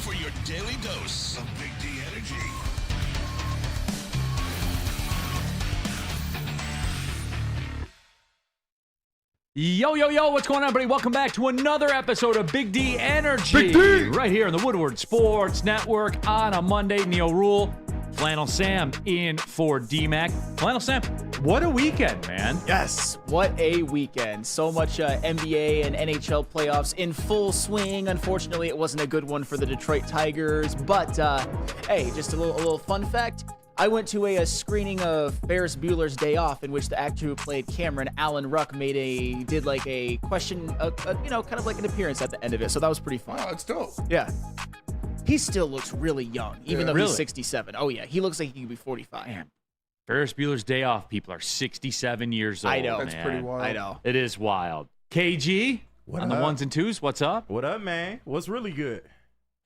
for your daily dose of Big D energy. Yo, yo, yo, what's going on, everybody? Welcome back to another episode of Big D Energy. Big D! Right here on the Woodward Sports Network on a Monday. Neal, Ruhl, Flannel Sam in for D-Mac. Flannel Sam, what a weekend, man. Yes, what a weekend. So much NBA and NHL playoffs in full swing. Unfortunately, it wasn't a good one for the Detroit Tigers. But, hey, just a little fun fact. I went to a screening of Ferris Bueller's Day Off, in which the actor who played Cameron, Alan Ruck, did like a question, kind of like an appearance at the end of it. So that was pretty fun. Oh, it's dope. Yeah. He still looks really young, even though Really? he's 67. Oh, yeah. He looks like he could be 45. Man, Ferris Bueller's Day Off people are 67 years old. I know. That's man. pretty wild. I know. It is wild. KG, What on the up? ones and twos, what's up? What up, man? What's really good?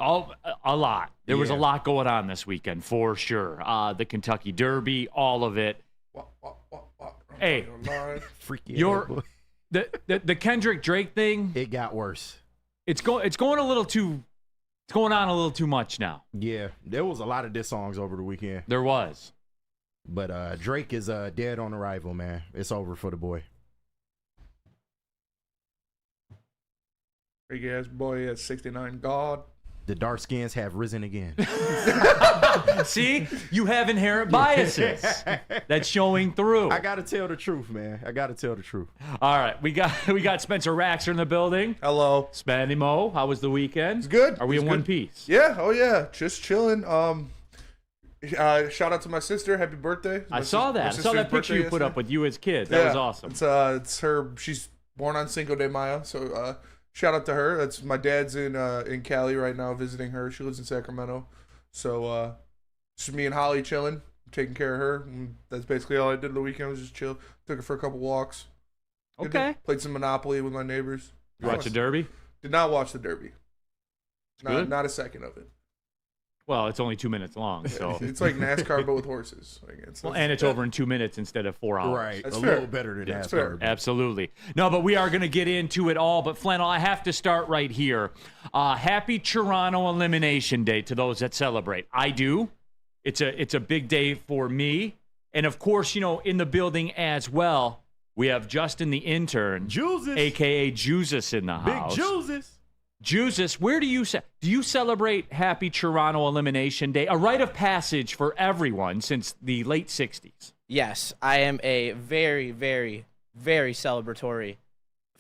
A lot. There was a Yeah. lot going on this weekend, for sure. The Kentucky Derby, all of it. Walk. Hey. Freaky. Your- ass boy. The Kendrick Drake thing, It got worse. it's going on a little too much now. Yeah, there was a lot of diss songs over the weekend, There was. but Drake is dead on arrival, man. It's over for the boy. Big ass boy at 69. God. The dark skins have risen again. See, you have inherent biases. That's showing through. I gotta tell the truth, man. I gotta tell the truth. All right, we got Spencer Raxer in the building. Hello. Spenny Mo, how was the weekend? It's good. Are we It's in one good. piece? Yeah. Oh yeah. Just chilling. Shout out to my sister. Happy birthday. I saw that. I saw that picture you put up with you as kids. That was awesome. It's her. She's born on Cinco de Mayo. So shout out to her. That's my dad's in Cali right now visiting her. She lives in Sacramento. So just me and Holly chilling, taking care of her. And that's basically all I did the weekend was just chill. Took her for a couple walks. Good Okay. day. Played some Monopoly with my neighbors. You watch the Derby? Did not watch the Derby. good? Not a second of it. Well, it's only 2 minutes long, so. It's like NASCAR but with horses. Like Well, and it's over in 2 minutes instead of 4 hours. Right, That's a fair. little better than That's that. fair. Absolutely. No, but we are going to get into it all. But Flannel, I have to start right here. Happy Toronto Elimination Day to those that celebrate. I do. It's a big day for me. And of course, in the building as well, we have Justin the intern, Juices, aka Juices in the big house. Juices. Juices, where do you celebrate Happy Toronto Elimination Day? A rite of passage for everyone since the late 60s. Yes, I am a very, very, very celebratory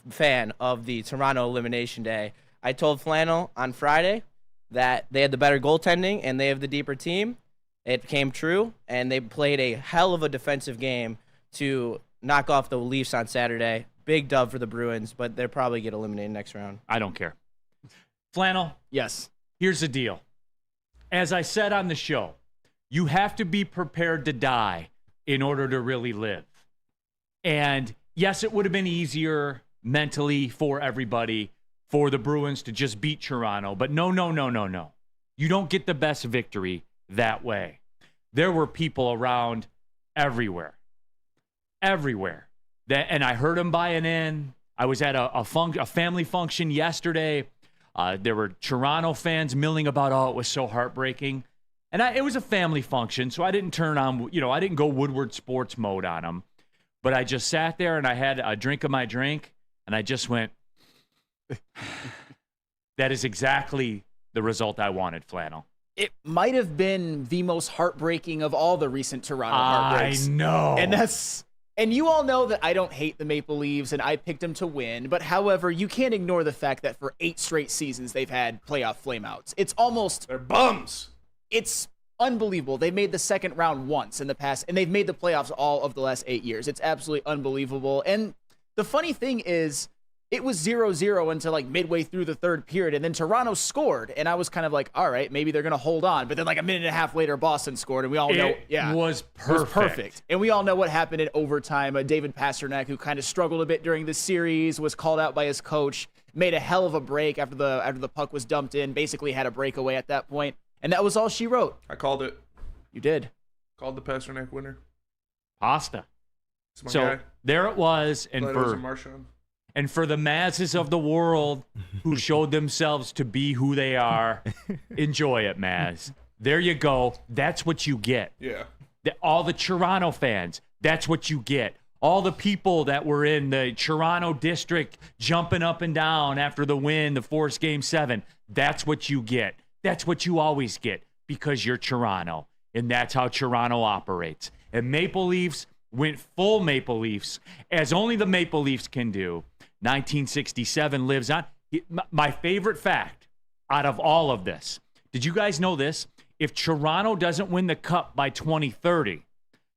fan of the Toronto Elimination Day. I told Flannel on Friday that they had the better goaltending and they have the deeper team. It came true, and they played a hell of a defensive game to knock off the Leafs on Saturday. Big dub for the Bruins, but they'll probably get eliminated next round. I don't care. Flannel, Yes. here's the deal. As I said on the show, you have to be prepared to die in order to really live. And yes, it would have been easier mentally for everybody for the Bruins to just beat Toronto. But no. You don't get the best victory that way. There were people around everywhere. And I heard them buying in. I was at a family function yesterday. There were Toronto fans milling about, it was so heartbreaking. And it was a family function, so I didn't turn on, I didn't go Woodward sports mode on them. But I just sat there and I had a drink of my drink, and I just went, that is exactly the result I wanted, Flannel. It might have been the most heartbreaking of all the recent Toronto I heartbreaks. know. And you all know that I don't hate the Maple Leafs and I picked them to win, but however, you can't ignore the fact that for 8 straight seasons they've had playoff flameouts. They're bums. It's unbelievable. They made the second round once in the past, and they've made the playoffs all of the last 8 years. It's absolutely unbelievable. And the funny thing is, it was 0-0 until like midway through the third period, and then Toronto scored, and I was kind of like, all right, maybe they're going to hold on. But then like a minute and a half later, Boston scored, and we all know, It was it was perfect. perfect. And we all know what happened in overtime. David Pasternak, who kind of struggled a bit during the series, was called out by his coach, made a hell of a break after the puck was dumped in, basically had a breakaway at that point, and that was all she wrote. I called it. You did. Called the Pasternak winner. Pasta. It's my So guy. there it was, and Glad it was a for Marchand. And for the masses of the world who showed themselves to be who they are, enjoy it, Maz. There you go. That's what you get. Yeah. All the Toronto fans, that's what you get. All the people that were in the Toronto district jumping up and down after the win, the Force Game 7, that's what you get. That's what you always get because you're Toronto, and that's how Toronto operates. And Maple Leafs went full Maple Leafs, as only the Maple Leafs can do. 1967 lives on. My favorite fact out of all of this, did you guys know this? If Toronto doesn't win the Cup by 2030,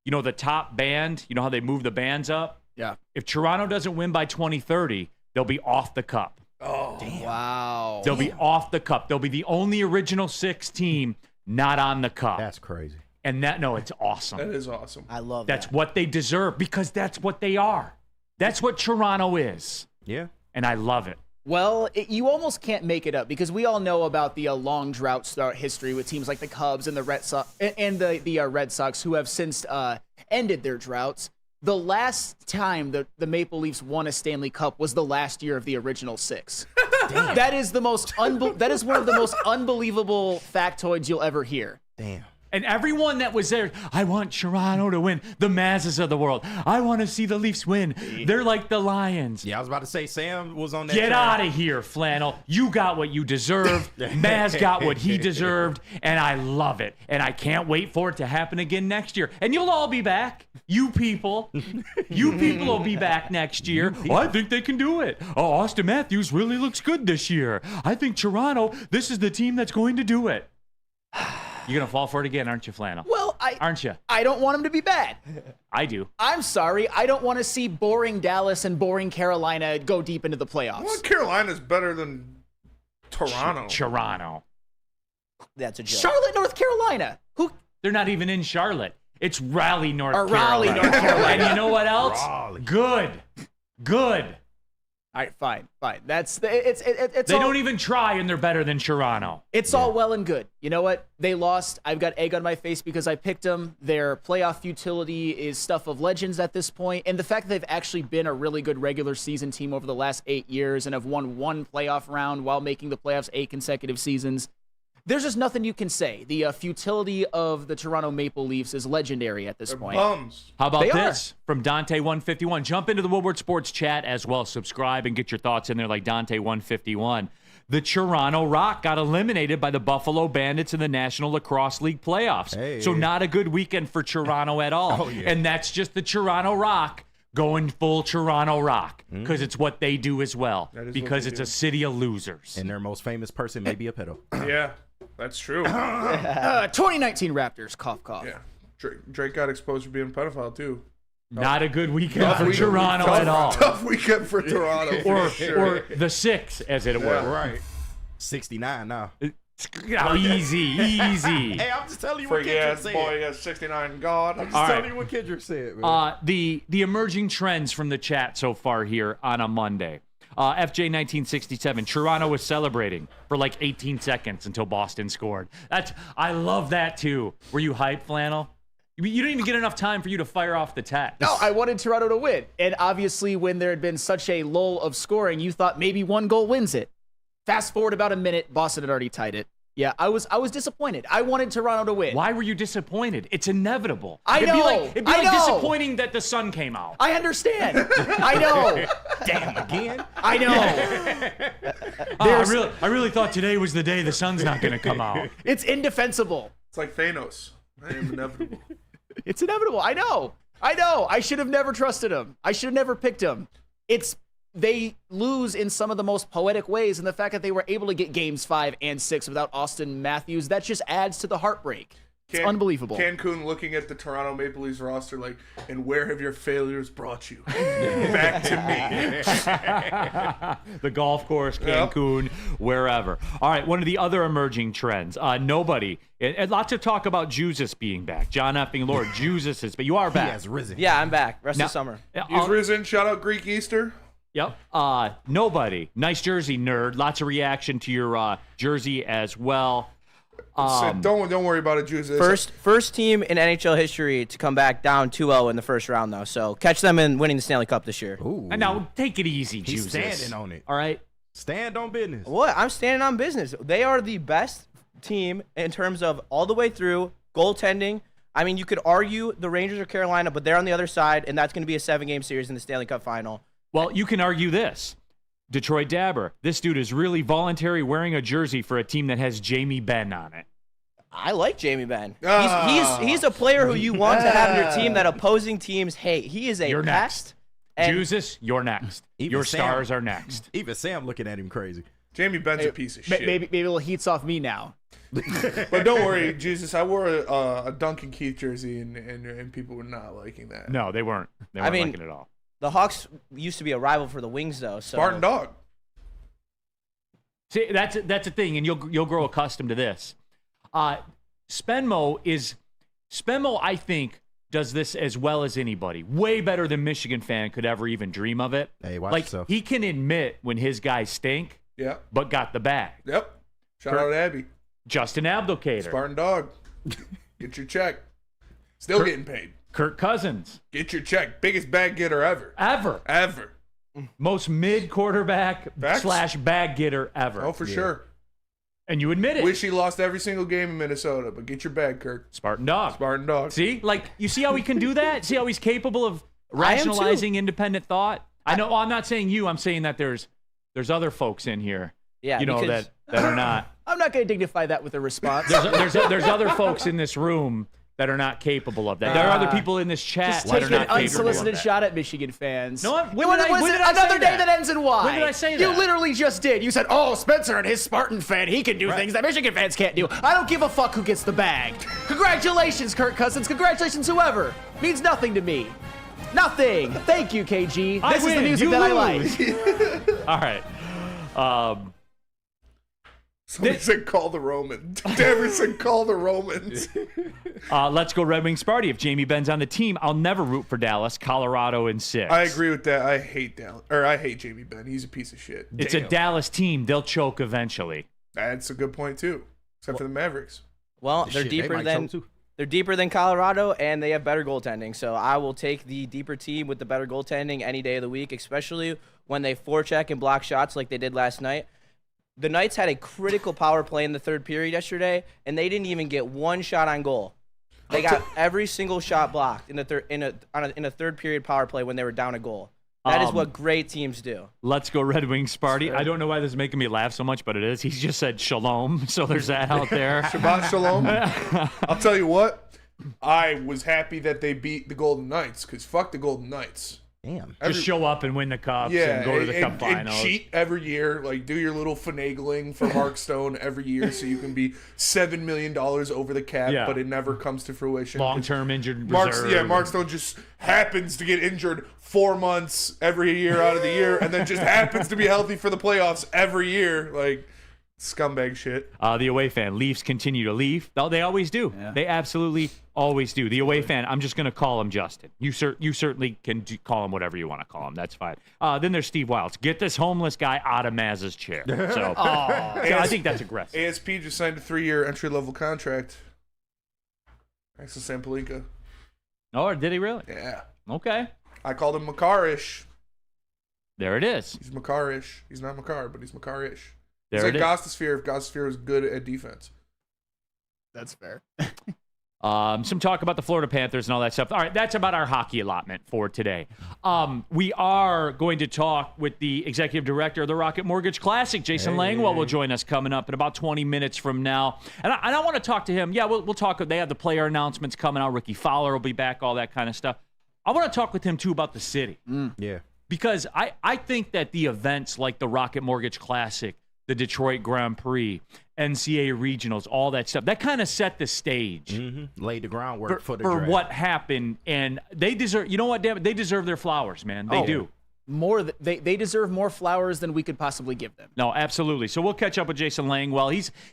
you know, the top band, you know how they move the bands up? Yeah. If Toronto doesn't win by 2030, they'll be off the Cup. Oh, Wow. They'll be off the Cup. They'll be the only original 6 team not on the Cup. That's crazy. And it's awesome. that is awesome. I love That's that. what they deserve because that's what they are. That's what Toronto is. Yeah. And I love it. Well, you almost can't make it up because we all know about the long drought start history with teams like the Cubs and the Red Sox and the Red Sox who have since ended their droughts. The last time the Maple Leafs won a Stanley Cup was the last year of the original 6. That is the most that is one of the most unbelievable factoids you'll ever hear. Damn. And everyone that was there, I want Toronto to win. The masses of the world. I want to see the Leafs win. They're like the Lions. Yeah, I was about to say Sam was on that. Get train. out of here, Flannel. You got what you deserved. Maz got what he deserved, and I love it. And I can't wait for it to happen again next year. And you'll all be back. You people will be back next year. Oh, I think they can do it. Oh, Austin Matthews really looks good this year. I think Toronto, this is the team that's going to do it. You're going to fall for it again, aren't you, Flannel? Well, Aren't you? I don't want them to be bad. I do. I'm sorry. I don't want to see boring Dallas and boring Carolina go deep into the playoffs. Well, Carolina's better than Toronto. Toronto. That's a joke. Charlotte, North Carolina. Who? They're not even in Charlotte. It's Raleigh, North Or Carolina. Raleigh, North Carolina. And you know what else? Raleigh. Good. All right, fine. It's They all, don't even try, and they're better than Toronto. It's all well and good. You know what? They lost. I've got egg on my face because I picked them. Their playoff futility is stuff of legends at this point, and the fact that they've actually been a really good regular season team over the last 8 years and have won one playoff round while making the playoffs 8 consecutive seasons. There's just nothing you can say. The futility of the Toronto Maple Leafs is legendary at this They're point. bums. How about They this from Dante151? Jump into the Woodward Sports chat as well. Subscribe and get your thoughts in there like Dante151. The Toronto Rock got eliminated by the Buffalo Bandits in the National Lacrosse League playoffs. Hey. So not a good weekend for Toronto at all. Oh, yeah. And that's just the Toronto Rock going full Toronto Rock because it's what they do as well. That is what Because they it's do. a city of losers. And their most famous person may be a pedo. Yeah, that's true. 2019 Raptors, cough, cough. Yeah. Drake got exposed for being a pedophile, too. Not a good weekend Tough for weekend- Toronto tough- at all. Tough weekend for Toronto. Or, for sure. or the 6, as it were. right. 69 now. Oh, easy. Hey, I'm just telling you what Freaky Kendrick ass said. boy got 69 God. I'm just All telling right. you what Kendrick said, man. The emerging trends from the chat so far here on a Monday. FJ1967, Toronto was celebrating for like 18 seconds until Boston scored. I love that too. Were you hyped, Flannel? You didn't even get enough time for you to fire off the text. No, I wanted Toronto to win. And obviously, when there had been such a lull of scoring, you thought maybe one goal wins it. Fast forward about a minute, Boston had already tied it. Yeah, I was disappointed. I wanted Toronto to win. Why were you disappointed? It's inevitable. I know. It'd be I like know. disappointing that the sun came out. I understand. I know. Damn, again? I know. I really thought today was the day the sun's not going to come out. It's indefensible. It's like Thanos. I am inevitable. It's inevitable. I know. I should have never trusted him. I should have never picked him. They lose in some of the most poetic ways, and the fact that they were able to get games 5 and 6 without Austin Matthews, that just adds to the heartbreak. It's unbelievable. Cancun looking at the Toronto Maple Leafs roster like, and where have your failures brought you? Back to me. The golf course, Yep. Cancun, wherever. All right, one of the other emerging trends. Nobody, and lots of talk about Jesus being back. John effing Lord, Jesus is, but you are He back. has risen. Yeah, I'm back. Rest Now- of summer. He's risen. Shout out Greek Easter. Yep. Nobody. Nice jersey, nerd. Lots of reaction to your jersey as well. Don't worry about it, Juice. First team in NHL history to come back down 2-0 in the first round, though. So catch them in winning the Stanley Cup this year. Ooh. And now take it easy, He's Jesus. standing on it. All right. Stand on business. What? I'm standing on business. They are the best team in terms of all the way through goaltending. I mean, you could argue the Rangers or Carolina, but they're on the other side, and that's going to be a 7-game series in the Stanley Cup final. Well, you can argue this. Detroit Dabber, this dude is really voluntary wearing a jersey for a team that has Jamie Benn on it. I like Jamie Benn. He's a player who you want to have in your team that opposing teams hate. He is a You're pest. next. And Jesus, you're next. Your stars are next. Even Sam looking at him crazy. Jamie Benn's a piece of shit. Maybe a little heat's off me now. But don't worry, Jesus. I wore a Duncan Keith jersey, and people were not liking that. No, they weren't. They weren't liking it at all. The Hawks used to be a rival for the Wings, though. So Spartan Dog. See, that's a thing, and you'll grow accustomed to this. Spenmo, I think, does this as well as anybody. Way better than Michigan fan could ever even dream of it. Hey, watch like yourself. he can admit when his guys stink, Yeah. but got the bag. Yep. Shout out to Abby. Justin Abdelkader, Spartan Dog. Get your check. Still getting paid. Kirk Cousins, Get your check. Biggest bag getter ever. ever. Most mid quarterback Facts. / bag getter ever. Oh, for sure. And you admit it. Wish he lost every single game in Minnesota, but get your bag, Kirk. Spartan Dog. Spartan Dog. See? Like, you see how he can do that? See how he's capable of rationalizing independent thought? I know, I'm not saying you. I'm saying that there's other folks in here, Yeah, you know, because- that are not. I'm not going to dignify that with a response. There's other folks in this room that are not capable of that. There are other people in this chat Just that take are an not capable of unsolicited that. shot at Michigan fans. No, when What did I- was when it? did I say Another day that? that ends in Y. When did I say You that? literally just did. You said, "Oh, Spencer and his Spartan fan, he can do things that Michigan fans can't do." I don't give a fuck who gets the bag. Congratulations, Kirk Cousins. Congratulations, whoever. Means nothing to me. Nothing. Thank you, KG. I This is the win. music You that lose. I like. All right. Somebody said call the Romans. Dabber said call the Romans. Let's go Red Wings party. If Jamie Benn's on the team, I'll never root for Dallas, Colorado in 6. I agree with that. I hate Dallas. Or I hate Jamie Benn. He's a piece of shit. It's a Dallas team. They'll choke eventually. That's a good point, too. Except for the Mavericks. Well, they're Shit, they deeper might than choke too. they're deeper than Colorado, and they have better goaltending. So I will take the deeper team with the better goaltending any day of the week, especially when they forecheck and block shots like they did last night. The Knights had a critical power play in the third period yesterday, and they didn't even get one shot on goal. They got every single shot blocked in a third period power play when they were down a goal. That is what great teams do. Let's go Red Wings party. I don't know why this is making me laugh so much, but it is. He just said shalom, so there's that out there. Shabbat Shalom. I'll tell you what. I was happy that they beat the Golden Knights, because fuck the Golden Knights. Damn. Just show up and win the cups Yeah, and go to the cup and finals. cheat every year. Like, do your little finagling for Mark Stone every year so you can be $7 million over the cap, Yeah. but it never comes to fruition. Long-term injured Mark reserve. Stone just happens to get injured 4 months every year out of the year, and then just happens to be healthy for the playoffs every year. Like, scumbag shit. The away fan. Leafs continue to leave. No, they always do. Yeah. They absolutely always do. The away fan, I'm just going to call him Justin. You certainly can call him whatever you want to call him. That's fine. Then there's Steve Wilds. Get this homeless guy out of Maz's chair. So I think that's aggressive. ASP just signed a 3-year entry-level contract. Thanks to Sampolika. Oh, did he really? Yeah. Okay. I called him Makar-ish. There it is. He's Makar-ish. He's not Makar, but he's Makar-ish. There He's it like is. Gostosphere if Gostosphere was good at defense. That's fair. Some talk about the Florida Panthers and all that stuff. All right, that's about our hockey allotment for today. We are going to talk with the executive director of the Rocket Mortgage Classic, Jason Langwell, will join us coming up in about 20 minutes from now. And I want to talk to him. Yeah, we'll talk. They have the player announcements coming out. Ricky Fowler will be back, all that kind of stuff. I want to talk with him, too, about the city. Yeah. Because I think that the events like the Rocket Mortgage Classic, the Detroit Grand Prix, NCAA regionals, all that stuff, that kind of set the stage Laid the groundwork for the for draft. what happened. And they deserve, you know what, damn it, they deserve their flowers, man. They do. They deserve more flowers than we could possibly give them. No, absolutely. So we'll catch up with Jason Langwell.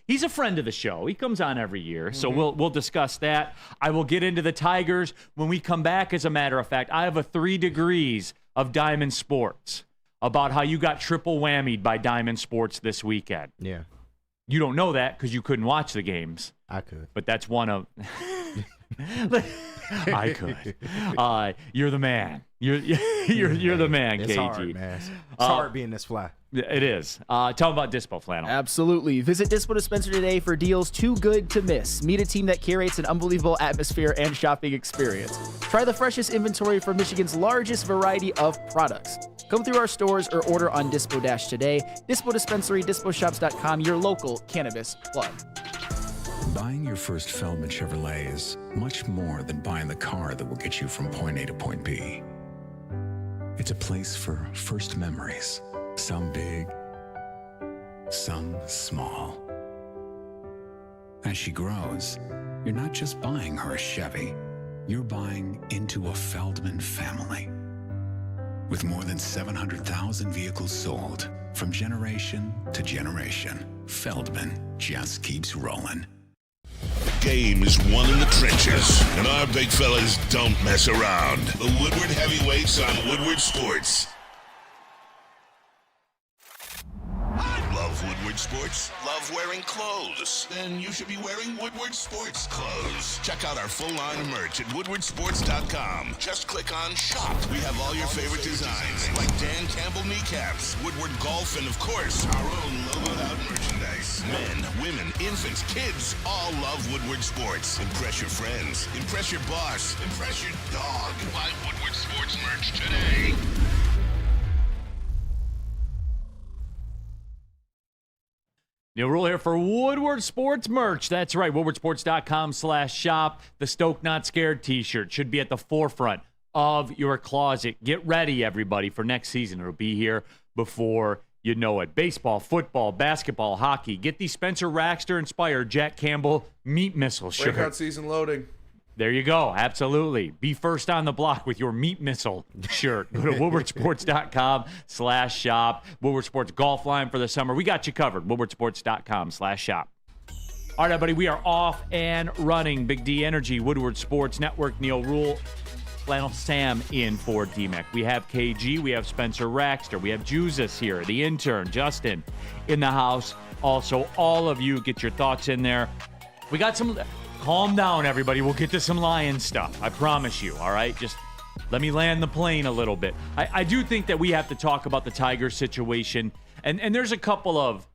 He's a friend of the show. He comes on every year, so we'll discuss that. I will get into the Tigers when we come back. As a matter of fact, I have a 3 degrees of Diamond Sports about how you got triple whammied by Diamond Sports this weekend. Yeah. You don't know that because you couldn't watch the games. I could. But that's one of. I could. You're the man. You're the man, It's KG. hard, man. It's hard being this fly. It is. Tell them about Dispo, Flannel. Absolutely. Visit Dispo Dispenser today for deals too good to miss. Meet a team that curates an unbelievable atmosphere and shopping experience. Try the freshest inventory from Michigan's largest variety of products. Come through our stores or order on Dispo Dash today. Dispo Dispensary, disposhops.com, your local cannabis plug. Buying your first Feldman Chevrolet is much more than buying the car that will get you from point A to point B. It's a place for first memories, some big, some small. As she grows, you're not just buying her a Chevy, you're buying into a Feldman family. With more than 700,000 vehicles sold, from generation to generation, Feldman just keeps rolling. The game is won in the trenches, and our big fellas don't mess around. The Woodward Heavyweights on Woodward Sports. Love Woodward Sports? Love wearing clothes? Then you should be wearing Woodward Sports clothes. Check out our full line of merch at woodwardsports.com. Just click on Shop. We have all your favorite designs, like Dan Campbell kneecaps, Woodward Golf, and of course, our own logoed out merchandise. Men, women, infants, kids all love Woodward Sports. Impress your friends. Impress your boss. Impress your dog. Buy Woodward Sports merch today. Neal Ruhl here for Woodward Sports merch. That's right, woodwardsports.com/shop. The Stoke Not Scared t-shirt should be at the forefront of your closet. Get ready, everybody, for next season. It'll be here before you know it. Baseball, football, basketball, hockey. Get the Spencer Raxter-inspired Jack Campbell Meat Missile shirt. Breakout season loading. There you go. Absolutely. Be first on the block with your Meat Missile shirt. Go to woodwardsports.com/shop. Woodward Sports golf line for the summer. We got you covered. woodwardsports.com/shop. All right, everybody. We are off and running. Big D Energy, Woodward Sports Network, Neal Ruhl, Flannel Sam in for DMEC. We have KG. We have Spencer Raxter. We have Jesus here, the intern, Justin, in the house. Also, all of you, get your thoughts in there. We got some... Calm down, everybody. We'll get to some Lions stuff. I promise you, all right? Just let me land the plane a little bit. I do think that we have to talk about the Tigers situation, and there's a couple of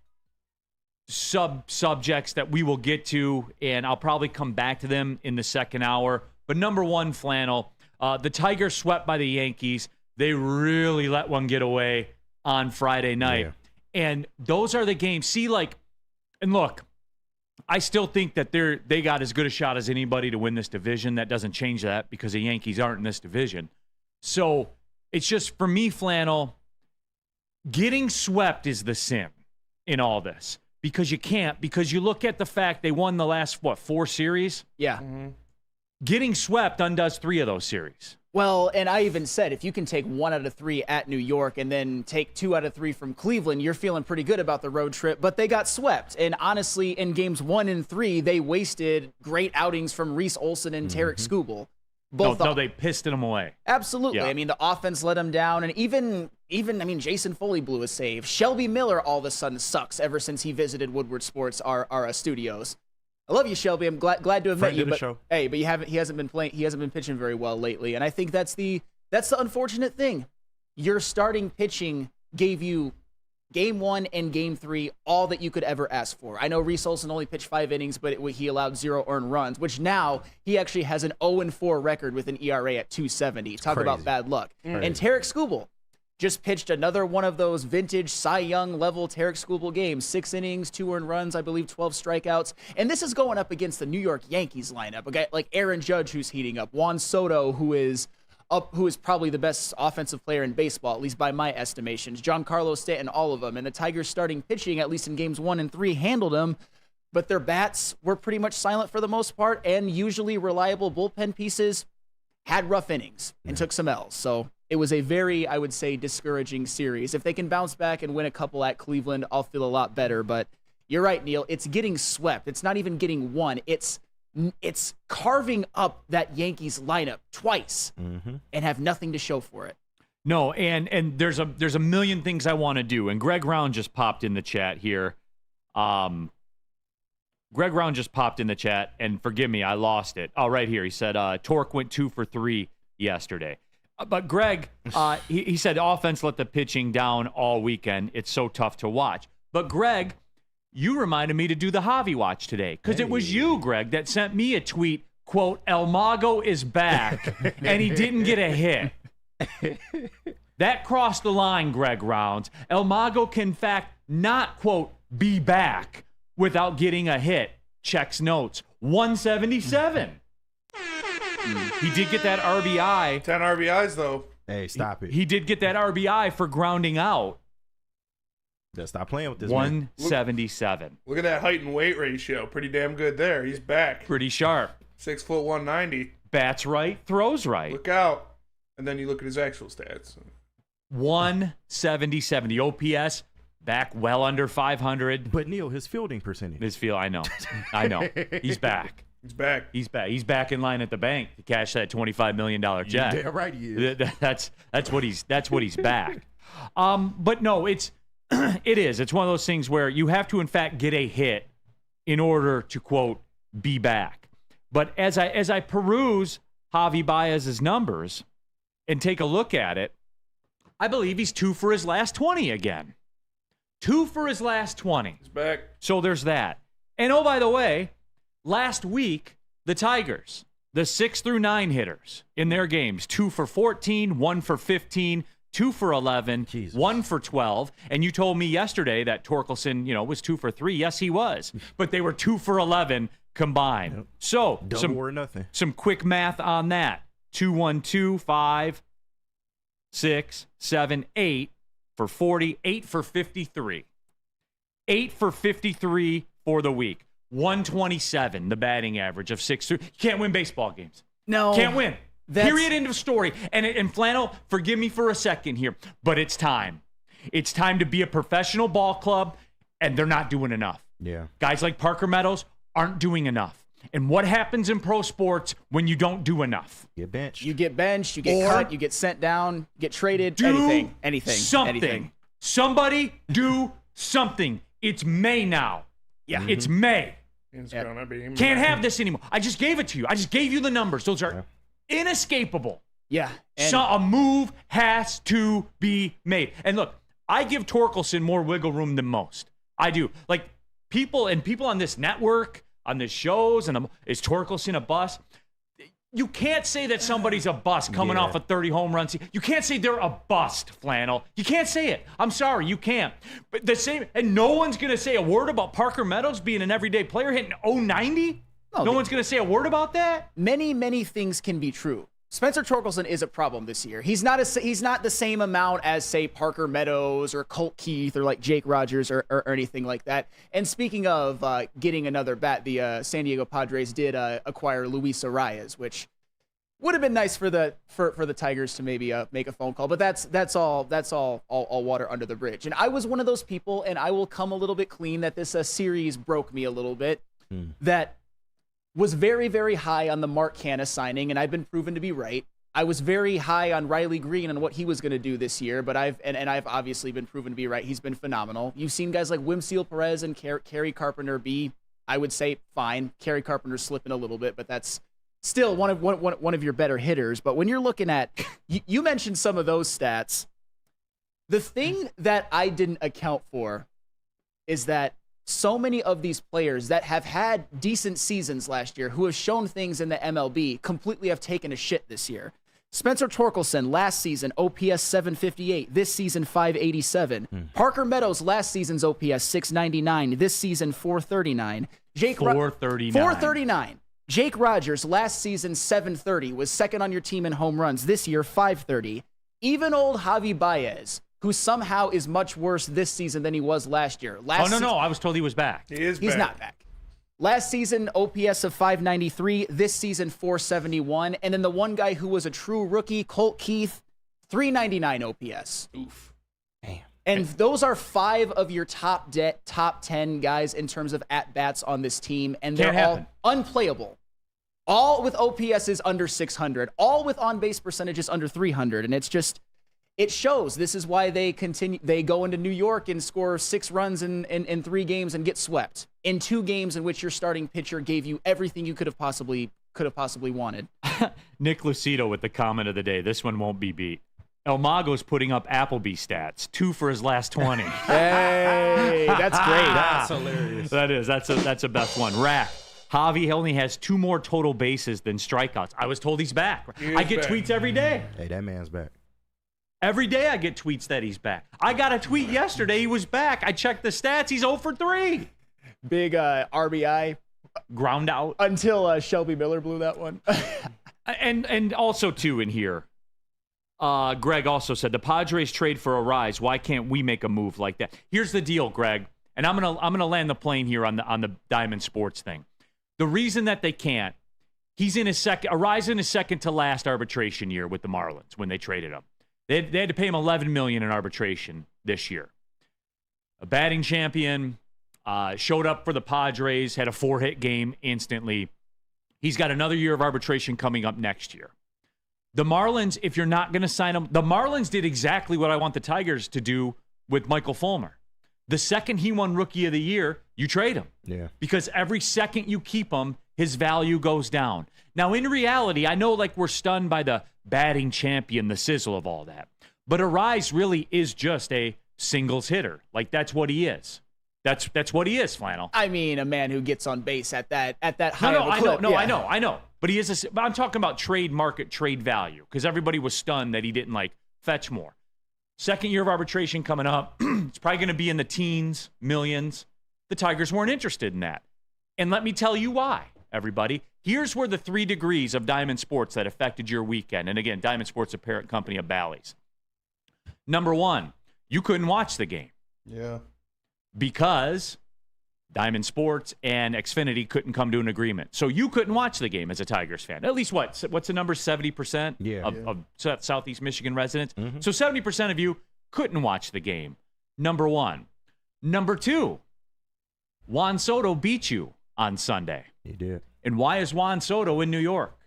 subjects that we will get to, and I'll probably come back to them in the second hour. But number one, Flannel, the Tigers swept by the Yankees. They really let one get away on Friday night. Yeah. And those are the games. See, like, and look, I still think that they got as good a shot as anybody to win this division. That doesn't change that because the Yankees aren't in this division. So it's just, for me, Flannel, getting swept is the sin in all this because you can't, because you look at the fact they won the last, 4 series? Yeah. Mm-hmm. Getting swept undoes 3 of those series. Well, and I even said if you can take 1 out of 3 at New York and then take 2 out of 3 from Cleveland, you're feeling pretty good about the road trip. But they got swept. And honestly, in games 1 and 3, they wasted great outings from Reese Olson and Tarek Skubal. No, they pissed them away. Absolutely. Yeah. I mean, the offense let them down. And even, I mean, Jason Foley blew a save. Shelby Miller all of a sudden sucks ever since he visited Woodward Sports, our studios. I love you, Shelby. I'm glad to have met you. But hey, but he hasn't been playing. He hasn't been pitching very well lately, and I think that's the unfortunate thing. Your starting pitching gave you game 1 and game 3 all that you could ever ask for. I know Reese Olson only pitched 5 innings, but he allowed 0 earned runs, which now he actually has an 0-4 record with an ERA at 2.70. Talk about bad luck. And Tarek Skubal just pitched another one of those vintage Cy Young level Tarek Skubal games. 6 innings, 2 earned runs, I believe 12 strikeouts. And this is going up against the New York Yankees lineup. A guy like Aaron Judge, who's heating up. Juan Soto, who is probably the best offensive player in baseball, at least by my estimations. Giancarlo Stanton, all of them. And the Tigers starting pitching, at least in games 1 and 3, handled them. But their bats were pretty much silent for the most part, and usually reliable bullpen pieces had rough innings and took some L's. So it was a very, I would say, discouraging series. If they can bounce back and win a couple at Cleveland, I'll feel a lot better. But you're right, Neal. It's getting swept. It's not even getting one. It's carving up that Yankees lineup twice and have nothing to show for it. No, and there's a million things I want to do. And Greg Round just popped in the chat here. Greg Round just popped in the chat, and forgive me, I lost it. Oh, right here. He said Torque went 2 for 3 yesterday. But Greg, he said offense let the pitching down all weekend. It's so tough to watch. But Greg, you reminded me to do the Javi watch today because it was you, Greg, that sent me a tweet, quote, El Mago is back, and he didn't get a hit. That crossed the line, Greg Rounds. El Mago can, in fact, not, quote, be back without getting a hit. Checks notes. 177. He did get that RBI. 10 RBIs, though. Hey, stop it. He did get that RBI for grounding out. Let's stop playing with this, 177. Look at that height and weight ratio. Pretty damn good there. He's back. Pretty sharp. 6 foot 190. Bats right, throws right. Look out. And then you look at his actual stats. 177. The OPS back well under 500. But Neal, his fielding percentage. I know. He's back. He's back. He's back. He's back in line at the bank to cash that $25 million check. Damn right he is. That's what he's back. But no, it is. It's one of those things where you have to, in fact, get a hit in order to, quote, be back. But as I peruse Javi Baez's numbers and take a look at it, I believe he's 2 for his last 20 again. 2 for his last 20. He's back. So there's that. And oh, by the way, last week, the Tigers, the 6 through 9 hitters in their games, 2 for 14, 1 for 15, 2 for 11, Jesus. 1 for 12. And you told me yesterday that Torkelson, was 2 for 3. Yes, he was. But they were 2 for 11 combined. Yep. So Double or nothing. Some quick math on that. 2, 1, 2, 5, 6, 7, 8 for 40, 8 for 53. 8 for 53 for the week. 127, the batting average of 6 through. You can't win baseball games. No. Can't win. Period, end of story. And Flannel, forgive me for a second here, but it's time. It's time to be a professional ball club, and they're not doing enough. Yeah. Guys like Parker Meadows aren't doing enough. And what happens in pro sports when you don't do enough? Get benched. You get benched, you get cut, you get sent down, get traded, Do anything. Something. Somebody do something. It's May now. Yeah. It's May. It's gonna be Can't have this anymore. I just gave it to you. I just gave you the numbers. Those are inescapable. Yeah. And So a move has to be made. And look, I give Torkelson more wiggle room than most. I do. Like people on this network, on the shows, and is Torkelson a bust? You can't say that somebody's a bust coming off a 30 home run season. You can't say they're a bust, Flannel. You can't say it. I'm sorry, you can't. But the same, and no one's going to say a word about Parker Meadows being an everyday player hitting 090? No one's going to say a word about that? many things can be true. Spencer Torkelson is a problem this year. He's not the same amount as, say, Parker Meadows or Colt Keith or like Jake Rogers or anything like that. And speaking of getting another bat, the San Diego Padres did acquire Luis Arias, which would have been nice for the Tigers to maybe make a phone call. But that's all water under the bridge. And I was one of those people, and I will come a little bit clean that this series broke me a little bit. That was very, very high on the Mark Canha signing, and I've been proven to be right. I was very high on Riley Green and what he was going to do this year, but I've obviously been proven to be right. He's been phenomenal. You've seen guys like Wimseel Perez and Kerry Carpenter be, I would say, fine. Kerry Carpenter's slipping a little bit, but that's still one of your better hitters. But when you're looking at, you mentioned some of those stats. The thing that I didn't account for is that so many of these players that have had decent seasons last year, who have shown things in the MLB, completely have taken a shit this year. Spencer Torkelson, last season, OPS 758. This season, 587. Parker Meadows, last season's OPS 699. This season, 439. 439. Jake Rogers, last season, 730. Was second on your team in home runs. This year, 530. Even old Javi Baez, who somehow is much worse this season than he was last year. No. I was told he was back. He's not back. Last season, OPS of 593. This season, 471. And then the one guy who was a true rookie, Colt Keith, 399 OPS. Oof. Damn. And those are 5 of your top 10 guys in terms of at-bats on this team. And they're all unplayable. All with OPSs under 600. All with on-base percentages under 300. And it's just... It shows. This is why they go into New York and score 6 runs in 3 games and get swept. in 2 games in which your starting pitcher gave you everything you could have possibly wanted. Nick Lucido with the comment of the day. This one won't be beat. El Mago's putting up Applebee stats, 2 for his last 20. Hey, that's great. That's hilarious. That is. That's a best one. Rack. Javi only has 2 more total bases than strikeouts. I was told he's back. I get tweets every day. Hey, that man's back. Every day I get tweets that he's back. I got a tweet yesterday. He was back. I checked the stats. He's 0 for 3. Big RBI. Ground out. Until Shelby Miller blew that one. And also, too, in here, Greg also said, the Padres trade for Arise. Why can't we make a move like that? Here's the deal, Greg. And I'm gonna land the plane here on the Diamond Sports thing. The reason that they can't, he's in his Arise in his second to last arbitration year with the Marlins when they traded him. They had to pay him $11 million in arbitration this year. A batting champion, showed up for the Padres, had a 4-hit game instantly. He's got another year of arbitration coming up next year. The Marlins, if you're not going to sign him, the Marlins did exactly what I want the Tigers to do with Michael Fulmer. The second he won Rookie of the Year, you trade him. Yeah. Because every second you keep him, his value goes down. Now, in reality, I know we're stunned by the batting champion, the sizzle of all that. But Arise really is just a singles hitter. That's what he is. That's what he is, Flannel. I mean, a man who gets on base at that high of a clip. I know. But he is but I'm talking about trade market, trade value, because everybody was stunned that he didn't fetch more. Second year of arbitration coming up. It's probably going to be in the teens, millions. The Tigers weren't interested in that. And let me tell you why, everybody. Here's where the 3 degrees of Diamond Sports that affected your weekend. And again, Diamond Sports, a parent company of Bally's. Number 1, you couldn't watch the game. Yeah. Because Diamond Sports and Xfinity couldn't come to an agreement. So you couldn't watch the game as a Tigers fan. At least what's the number? 70% of Southeast Michigan residents. Mm-hmm. So 70% of you couldn't watch the game. Number 1. Number 2, Juan Soto beat you on Sunday. He did. And why is Juan Soto in New York?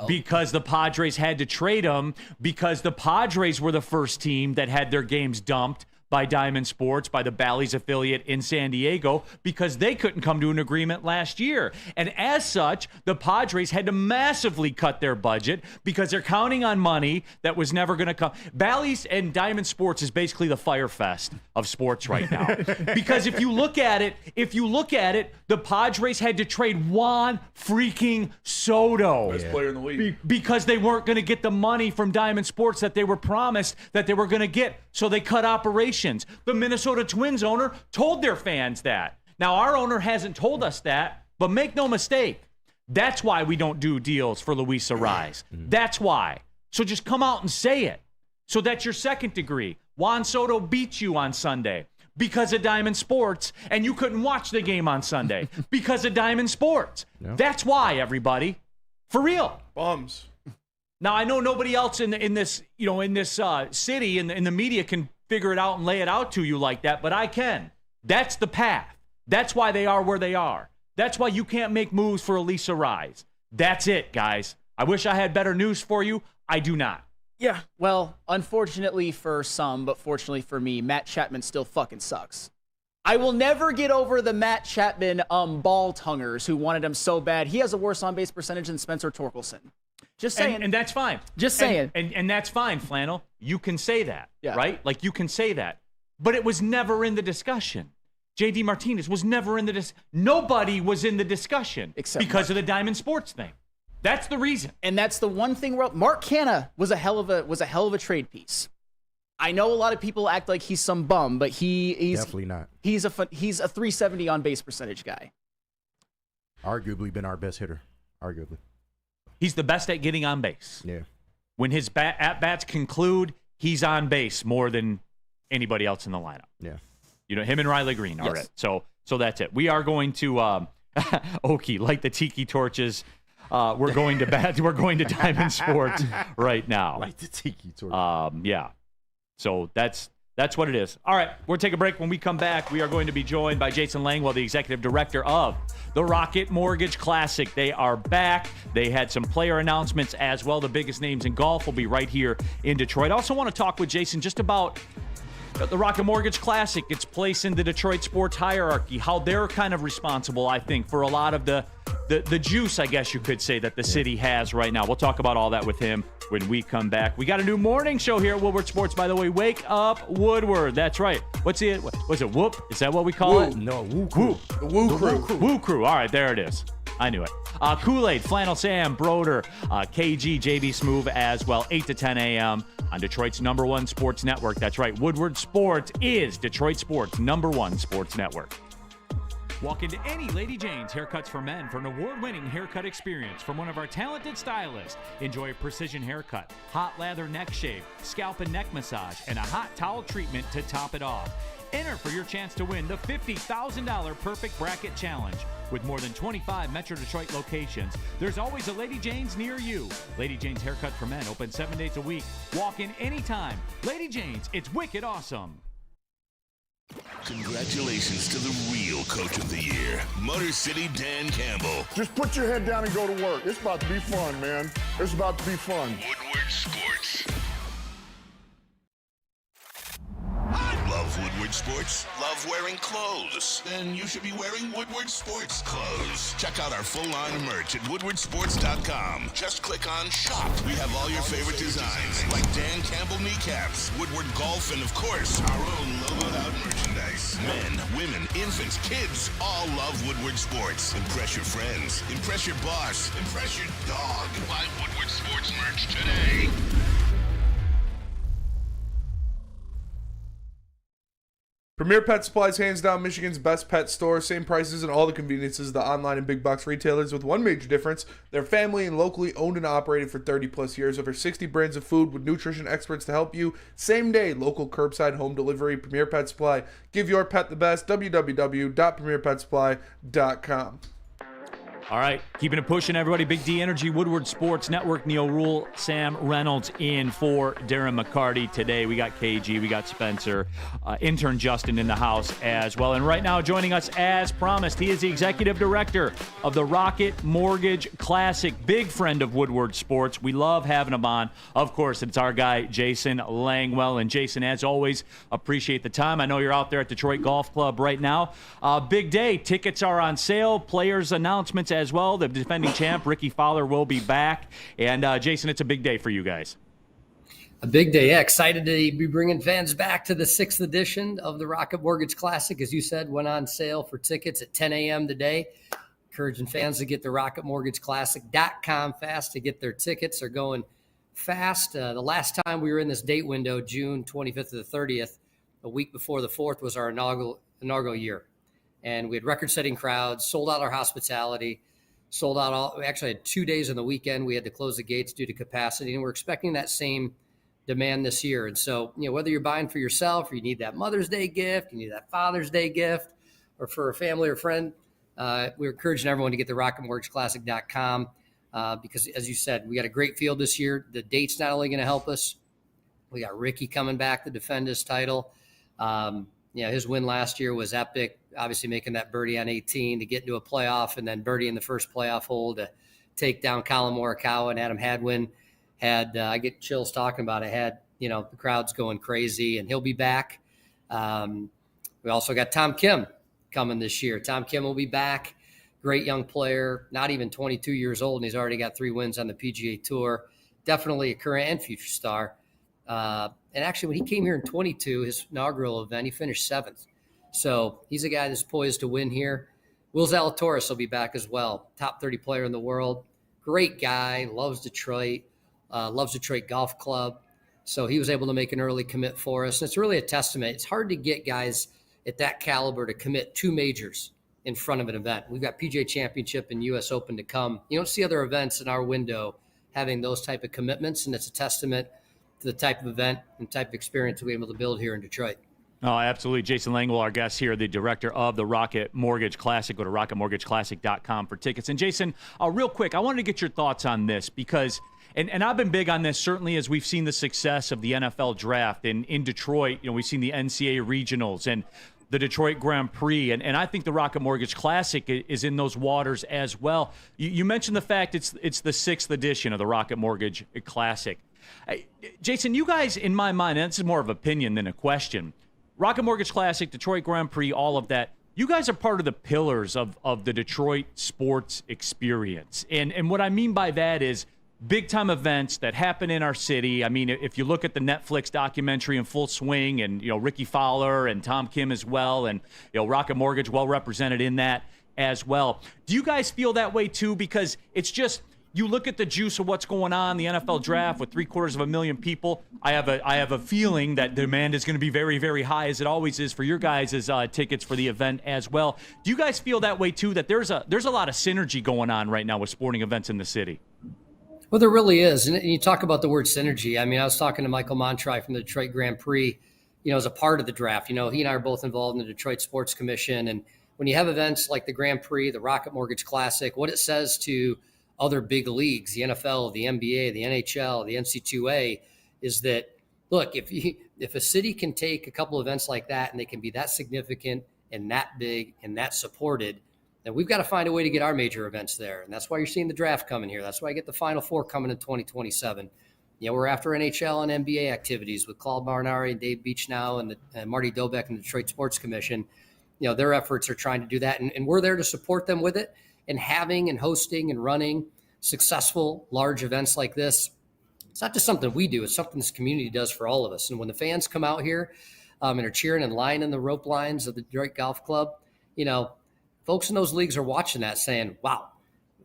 Because the Padres had to trade him, because the Padres were the first team that had their games dumped by Diamond Sports, by the Bally's affiliate in San Diego, because they couldn't come to an agreement last year. And as such, the Padres had to massively cut their budget because they're counting on money that was never going to come. Bally's and Diamond Sports is basically the Fire Fest of sports right now. Because if you look at it, the Padres had to trade Juan freaking Soto. Best player in the league. Because they weren't going to get the money from Diamond Sports that they were promised that they were going to get. So they cut operations. The Minnesota Twins owner told their fans that. Now, our owner hasn't told us that, but make no mistake, that's why we don't do deals for Luis Arise. That's why. So just come out and say it. So that's your second degree. Juan Soto beat you on Sunday because of Diamond Sports, and you couldn't watch the game on Sunday because of Diamond Sports. No. That's why, everybody. For real. Bums. Now, I know nobody else in this city and in the media can figure it out and lay it out to you like that, but I can. That's the path. That's why they are where they are. That's why you can't make moves for Elisa Rise. That's it, guys. I wish I had better news for you. I do not. Yeah, well, unfortunately for some, but fortunately for me, Matt Chapman still fucking sucks. I will never get over the Matt Chapman ball tungers who wanted him so bad. He has a worse on-base percentage than Spencer Torkelson. Just saying. And that's fine. Just saying. And that's fine, Flannel. You can say that, right? You can say that. But it was never in the discussion. J.D. Martinez was never in the nobody was in the discussion except because of the Diamond Sports thing. That's the reason. And that's the one thing where Mark Canha was a hell of a trade piece. I know a lot of people act like he's some bum, but he's definitely not. He's a 370 on base percentage guy. Arguably been our best hitter. Arguably. He's the best at getting on base. Yeah. When his at-bats conclude, he's on base more than anybody else in the lineup. Yeah. Him and Riley Green are it. So that's it. We are going to Okie, like the tiki torches. We're going to Diamond Sports right now. Like the tiki torches. Yeah. So that's what it is. All right, we'll take a break. When we come back, we are going to be joined by Jason Langwell, the executive director of the Rocket Mortgage Classic. They are back. They had some player announcements as well. The biggest names in golf will be right here in Detroit. I also want to talk with Jason just about the Rocket Mortgage Classic, its place in the Detroit sports hierarchy, how they're kind of responsible, I think, for a lot of the juice, I guess you could say, that the city has right now. We'll talk about all that with him when we come back. We got a new morning show here at Woodward Sports, by the way. Wake Up Woodward. That's right. Was it Whoop? Is that what we call it? No, Woo Crew. The Woo Crew. Woo Crew. All right, there it is. I knew it. Kool-Aid, Flannel Sam, Broder, KG, JB Smoove as well, 8 to 10 a.m. on Detroit's #1 sports network. That's right. Woodward Sports is Detroit Sports' #1 sports network. Walk into any Lady Jane's Haircuts for Men for an award-winning haircut experience from one of our talented stylists. Enjoy a precision haircut, hot lather neck shave, scalp and neck massage, and a hot towel treatment to top it off. Enter for your chance to win the $50,000 Perfect Bracket Challenge. With more than 25 Metro Detroit locations, there's always a Lady Jane's near you. Lady Jane's Haircut for Men, open 7 days a week. Walk in anytime. Lady Jane's, it's wicked awesome. Congratulations to the real Coach of the Year, Motor City Dan Campbell. Just put your head down and go to work. It's about to be fun, man. It's about to be fun. Woodward Sports. Love Woodward Sports? Love wearing clothes? Then you should be wearing Woodward Sports clothes. Check out our full line of merch at woodwardsports.com. Just click on Shop. We have all your favorite designs, like Dan Campbell kneecaps, Woodward Golf, and of course, our own logoed out merchandise. Men, women, infants, kids all love Woodward Sports. Impress your friends. Impress your boss. Impress your dog. Buy Woodward Sports merch today. Premier Pet Supplies, hands down Michigan's best pet store. Same prices and all the conveniences of the online and big box retailers, with one major difference: they're family and locally owned and operated for 30 plus years. Over 60 brands of food with nutrition experts to help you. Same day, local curbside home delivery. Premier Pet Supply. Give your pet the best. www.premierpetsupply.com. All right, keeping it pushing, everybody. Big D Energy, Woodward Sports Network, Neal, Ruhl, Sam Reynolds in for Darren McCarty today. We got KG, we got Spencer, intern Justin in the house as well. And right now joining us as promised, he is the executive director of the Rocket Mortgage Classic, big friend of Woodward Sports. We love having him on. Of course, it's our guy, Jason Langwell. And Jason, as always, appreciate the time. I know you're out there at Detroit Golf Club right now. Big day. Tickets are on sale. Players' announcements as well. The defending champ, Ricky Fowler, will be back. And Jason, it's a big day for you guys. A big day. Yeah, excited to be bringing fans back to the 6th edition of the Rocket Mortgage Classic. As you said, went on sale for tickets at 10 a.m. today. Encouraging fans to get the rocketmortgageclassic.com fast to get their tickets. They're going fast. The last time we were in this date window, June 25th to the 30th, a week before the 4th, was our inaugural year. And we had record-setting crowds, sold out our hospitality, sold out all. We actually had 2 days on the weekend. We had to close the gates due to capacity, and we're expecting that same demand this year. And so, whether you're buying for yourself, or you need that Mother's Day gift, you need that Father's Day gift, or for a family or friend, we're encouraging everyone to get the rocketmortgageclassic.com because, as you said, we got a great field this year. The date's not only going to help us. We got Ricky coming back to defend his title. His win last year was epic. Obviously making that birdie on 18 to get into a playoff, and then birdie in the first playoff hole to take down Colin Morikawa and Adam Hadwin. I get chills talking about it. The crowd's going crazy, and he'll be back. We also got Tom Kim coming this year. Tom Kim will be back. Great young player, not even 22 years old, and he's already got 3 wins on the PGA Tour. Definitely a current and future star. And actually, when he came here in 22, his inaugural event, he finished 7th. So he's a guy that's poised to win here. Will Zalatoris will be back as well. Top 30 player in the world. Great guy, loves Detroit Golf Club. So he was able to make an early commit for us. And it's really a testament. It's hard to get guys at that caliber to commit 2 majors in front of an event. We've got PGA Championship and U.S. Open to come. You don't see other events in our window having those type of commitments, and it's a testament to the type of event and type of experience we're able to build here in Detroit. Oh, absolutely. Jason Langwell, our guest here, the director of the Rocket Mortgage Classic. Go to rocketmortgageclassic.com for tickets. And Jason, real quick, I wanted to get your thoughts on this because, and I've been big on this, certainly as we've seen the success of the NFL draft in Detroit. We've seen the NCAA regionals and the Detroit Grand Prix, and I think the Rocket Mortgage Classic is in those waters as well. You mentioned the fact it's the 6th edition of the Rocket Mortgage Classic. Jason, you guys, in my mind, and this is more of opinion than a question, Rocket Mortgage Classic, Detroit Grand Prix, all of that. You guys are part of the pillars of the Detroit sports experience. And what I mean by that is big-time events that happen in our city. I mean, if you look at the Netflix documentary in full swing, and, Ricky Fowler and Tom Kim as well, and, Rocket Mortgage well represented in that as well. Do you guys feel that way too? Because it's just, you look at the juice of what's going on, the NFL draft with 750,000 people. I have a feeling that demand is going to be very, very high, as it always is for your guys' tickets for the event as well. Do you guys feel that way too, that there's a lot of synergy going on right now with sporting events in the city? Well, there really is. And you talk about the word synergy. I mean, I was talking to Michael Amon-Ra from the Detroit Grand Prix, as a part of the draft. He and I are both involved in the Detroit Sports Commission. And when you have events like the Grand Prix, the Rocket Mortgage Classic, what it says to other big leagues, the NFL, the NBA, the NHL, the NC2A, is that, look, if a city can take a couple events like that and they can be that significant and that big and that supported, then we've got to find a way to get our major events there. And that's why you're seeing the draft coming here. That's why I get the Final Four coming in 2027. We're after NHL and NBA activities with Claude Marinari and Dave Beach now and Marty Dobeck and the Detroit Sports Commission. Their efforts are trying to do that. And we're there to support them with it. And having and hosting and running successful large events like this, it's not just something we do. It's something this community does for all of us. And when the fans come out here and are cheering and lining the rope lines of the Detroit Golf Club, folks in those leagues are watching that saying, wow,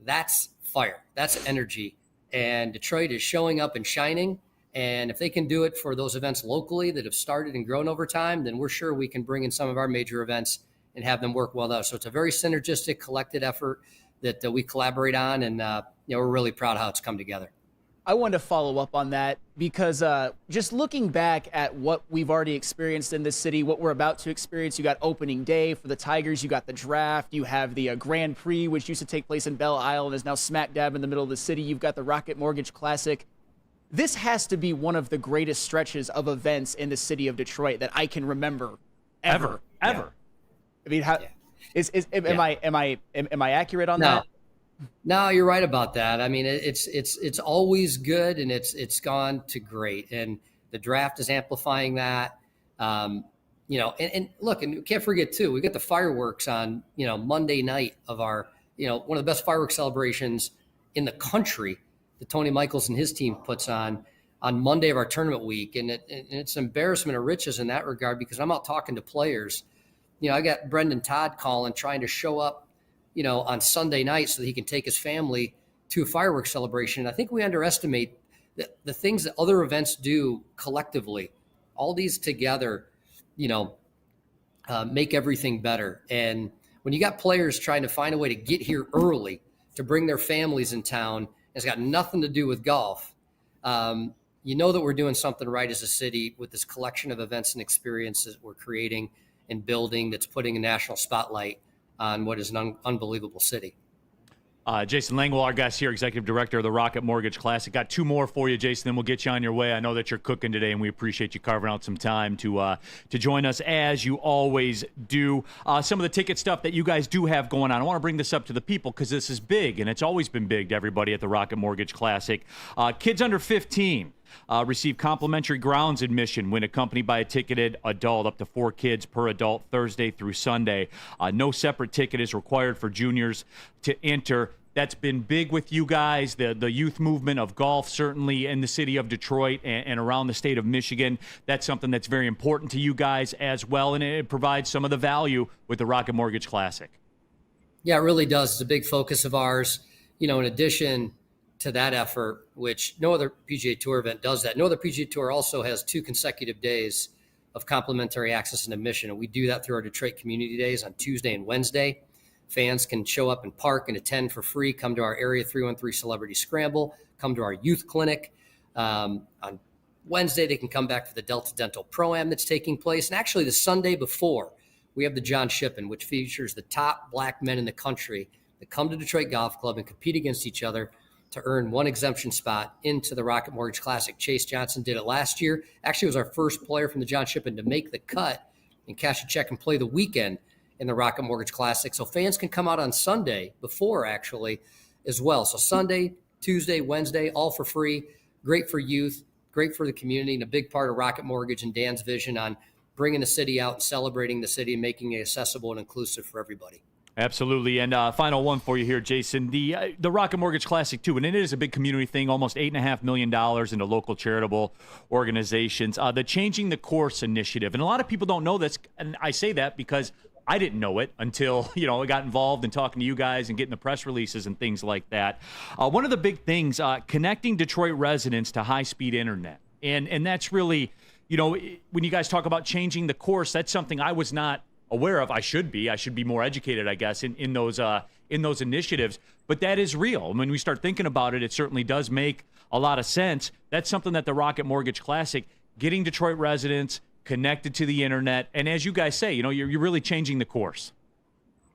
that's fire. That's energy. And Detroit is showing up and shining. And if they can do it for those events locally that have started and grown over time, then we're sure we can bring in some of our major events and have them work well now. So it's a very synergistic, collected effort that we collaborate on. And, we're really proud how it's come together. I wanted to follow up on that because just looking back at what we've already experienced in this city, what we're about to experience, you got opening day for the Tigers, you got the draft, you have the Grand Prix, which used to take place in Belle Isle and is now smack dab in the middle of the city. You've got the Rocket Mortgage Classic. This has to be one of the greatest stretches of events in the city of Detroit that I can remember ever. Yeah. I mean, am I accurate on that? No, you're right about that. I mean, it's always good, and it's gone to great, and the draft is amplifying that. And look, and you can't forget too, we got the fireworks on Monday night of our one of the best fireworks celebrations in the country that Tony Michaels and his team puts on Monday of our tournament week, and it's an embarrassment of riches in that regard because I'm out talking to players. I got Brendan Todd calling, trying to show up on Sunday night so that he can take his family to a fireworks celebration. And I think we underestimate the things that other events do collectively. All these together, make everything better. And when you got players trying to find a way to get here early to bring their families in town, it's got nothing to do with golf. That we're doing something right as a city with this collection of events and experiences we're creating and building that's putting a national spotlight on what is an unbelievable city. Jason Langwell, our guest here, Executive Director of the Rocket Mortgage Classic. Got two more for you, Jason, then we'll get you on your way. I know that you're cooking today, and we appreciate you carving out some time to join us, as you always do. Some of the ticket stuff that you guys do have going on, I want to bring this up to the people because this is big, and it's always been big to everybody at the Rocket Mortgage Classic. Kids under 15 receive complimentary grounds admission when accompanied by a ticketed adult, up to 4 kids per adult, Thursday through Sunday. No separate ticket is required for juniors to enter. That's been big with you guys, the youth movement of golf, certainly in the city of Detroit and around the state of Michigan. That's something that's very important to you guys as well, and it provides some of the value with the Rocket Mortgage Classic. Yeah, it really does. It's a big focus of ours. In addition to that effort, which no other PGA Tour event does that. No other PGA Tour also has 2 consecutive days of complimentary access and admission, and we do that through our Detroit Community Days on Tuesday and Wednesday. Fans can show up and park and attend for free, come to our Area 313 Celebrity Scramble, come to our youth clinic. On Wednesday, they can come back for the Delta Dental Pro-Am that's taking place. And actually, the Sunday before, we have the John Shippen, which features the top black men in the country that come to Detroit Golf Club and compete against each other to earn one exemption spot into the Rocket Mortgage Classic. Chase Johnson did it last year. Actually, was our first player from the John Shippen to make the cut and cash a check and play the weekend in the Rocket Mortgage Classic. So fans can come out on Sunday before, actually, as well. So Sunday, Tuesday, Wednesday, all for free. Great for youth, great for the community, and a big part of Rocket Mortgage and Dan's vision on bringing the city out and celebrating the city and making it accessible and inclusive for everybody. Absolutely. And final one for you here, Jason. The Rocket Mortgage Classic, too, and it is a big community thing, almost $8.5 million into local charitable organizations. The Changing the Course initiative. And a lot of people don't know this, and I say that because I didn't know it until, I got involved in talking to you guys and getting the press releases and things like that. One of the big things, connecting Detroit residents to high-speed internet. And that's really, when you guys talk about changing the course, that's something I was not aware of. I should be more educated, I guess, in those initiatives. But that is real. When we start thinking about it, it certainly does make a lot of sense. That's something that the Rocket Mortgage Classic, getting Detroit residents connected to the internet, and as you guys say, you're really changing the course.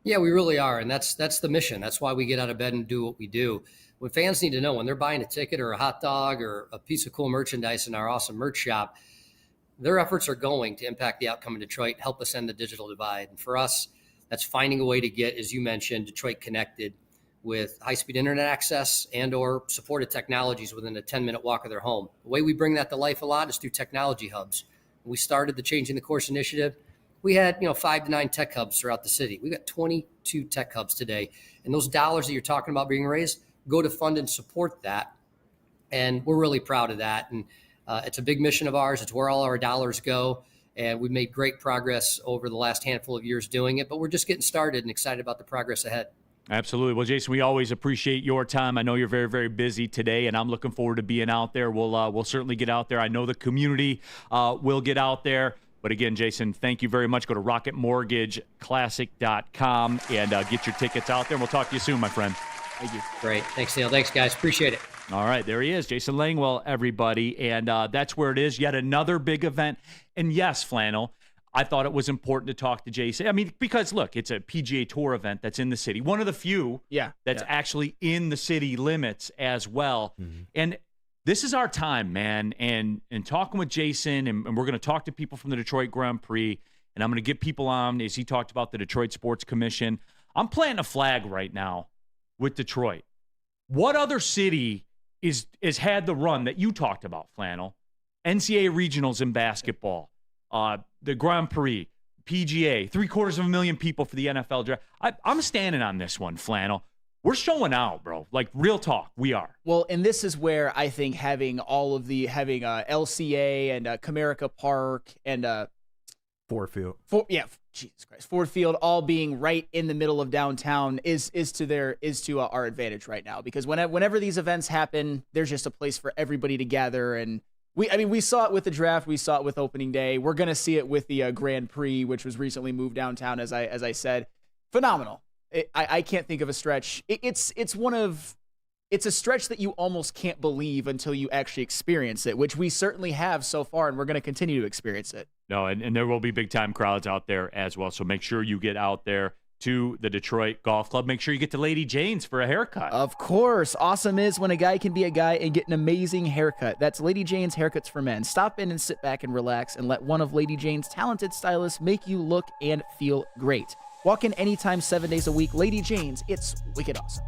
Yeah, we really are, and that's the mission. That's why we get out of bed and do what we do. What fans need to know when they're buying a ticket or a hot dog or a piece of cool merchandise in our awesome merch shop, their efforts are going to impact the outcome in Detroit, help us end the digital divide. And for us, that's finding a way to get, as you mentioned, Detroit connected with high-speed internet access and or supported technologies within a 10-minute walk of their home. The way we bring that to life a lot is through technology hubs. When we started the Changing the Course initiative, we had 5 to 9 tech hubs throughout the city. We've got 22 tech hubs today. And those dollars that you're talking about being raised go to fund and support that. And we're really proud of that. And it's a big mission of ours. It's where all our dollars go. And we've made great progress over the last handful of years doing it. But we're just getting started and excited about the progress ahead. Absolutely. Well, Jason, we always appreciate your time. I know you're very, very busy today, and I'm looking forward to being out there. We'll certainly get out there. I know the community will get out there. But again, Jason, thank you very much. Go to rocketmortgageclassic.com and get your tickets out there. And we'll talk to you soon, my friend. Thank you. Great. Thanks, Neal. Thanks, guys. Appreciate it. All right, there he is, Jason Langwell, everybody. And that's where it is, yet another big event. And yes, Flannel, I thought it was important to talk to Jason. I mean, because, look, it's a PGA Tour event that's in the city. One of the few that's actually in the city limits as well. Mm-hmm. And this is our time, man. And talking with Jason, and we're going to talk to people from the Detroit Grand Prix, and I'm going to get people on, as he talked about the Detroit Sports Commission. I'm planting a flag right now with Detroit. What other city is had the run that you talked about, Flannel? NCAA regionals in basketball. The Grand Prix, PGA, 750,000 people for the NFL draft. I'm standing on this one, Flannel. We're showing out, bro. Like, real talk, we are. Well, and this is where I think having LCA and Comerica Park and Ford Field. Jesus Christ, Ford Field all being right in the middle of downtown is to our advantage right now, because whenever these events happen, there's just a place for everybody to gather. And we saw it with the draft, we saw it with opening day. We're gonna see it with the Grand Prix, which was recently moved downtown, as I said. Phenomenal. I can't think of a stretch. It's a stretch that you almost can't believe until you actually experience it, which we certainly have so far, and we're going to continue to experience it. No, and there will be big-time crowds out there as well, so make sure you get out there to the Detroit Golf Club. Make sure you get to Lady Jane's for a haircut. Of course. Awesome is when a guy can be a guy and get an amazing haircut. That's Lady Jane's Haircuts for Men. Stop in and sit back and relax and let one of Lady Jane's talented stylists make you look and feel great. Walk in anytime, 7 days a week. Lady Jane's, it's wicked awesome.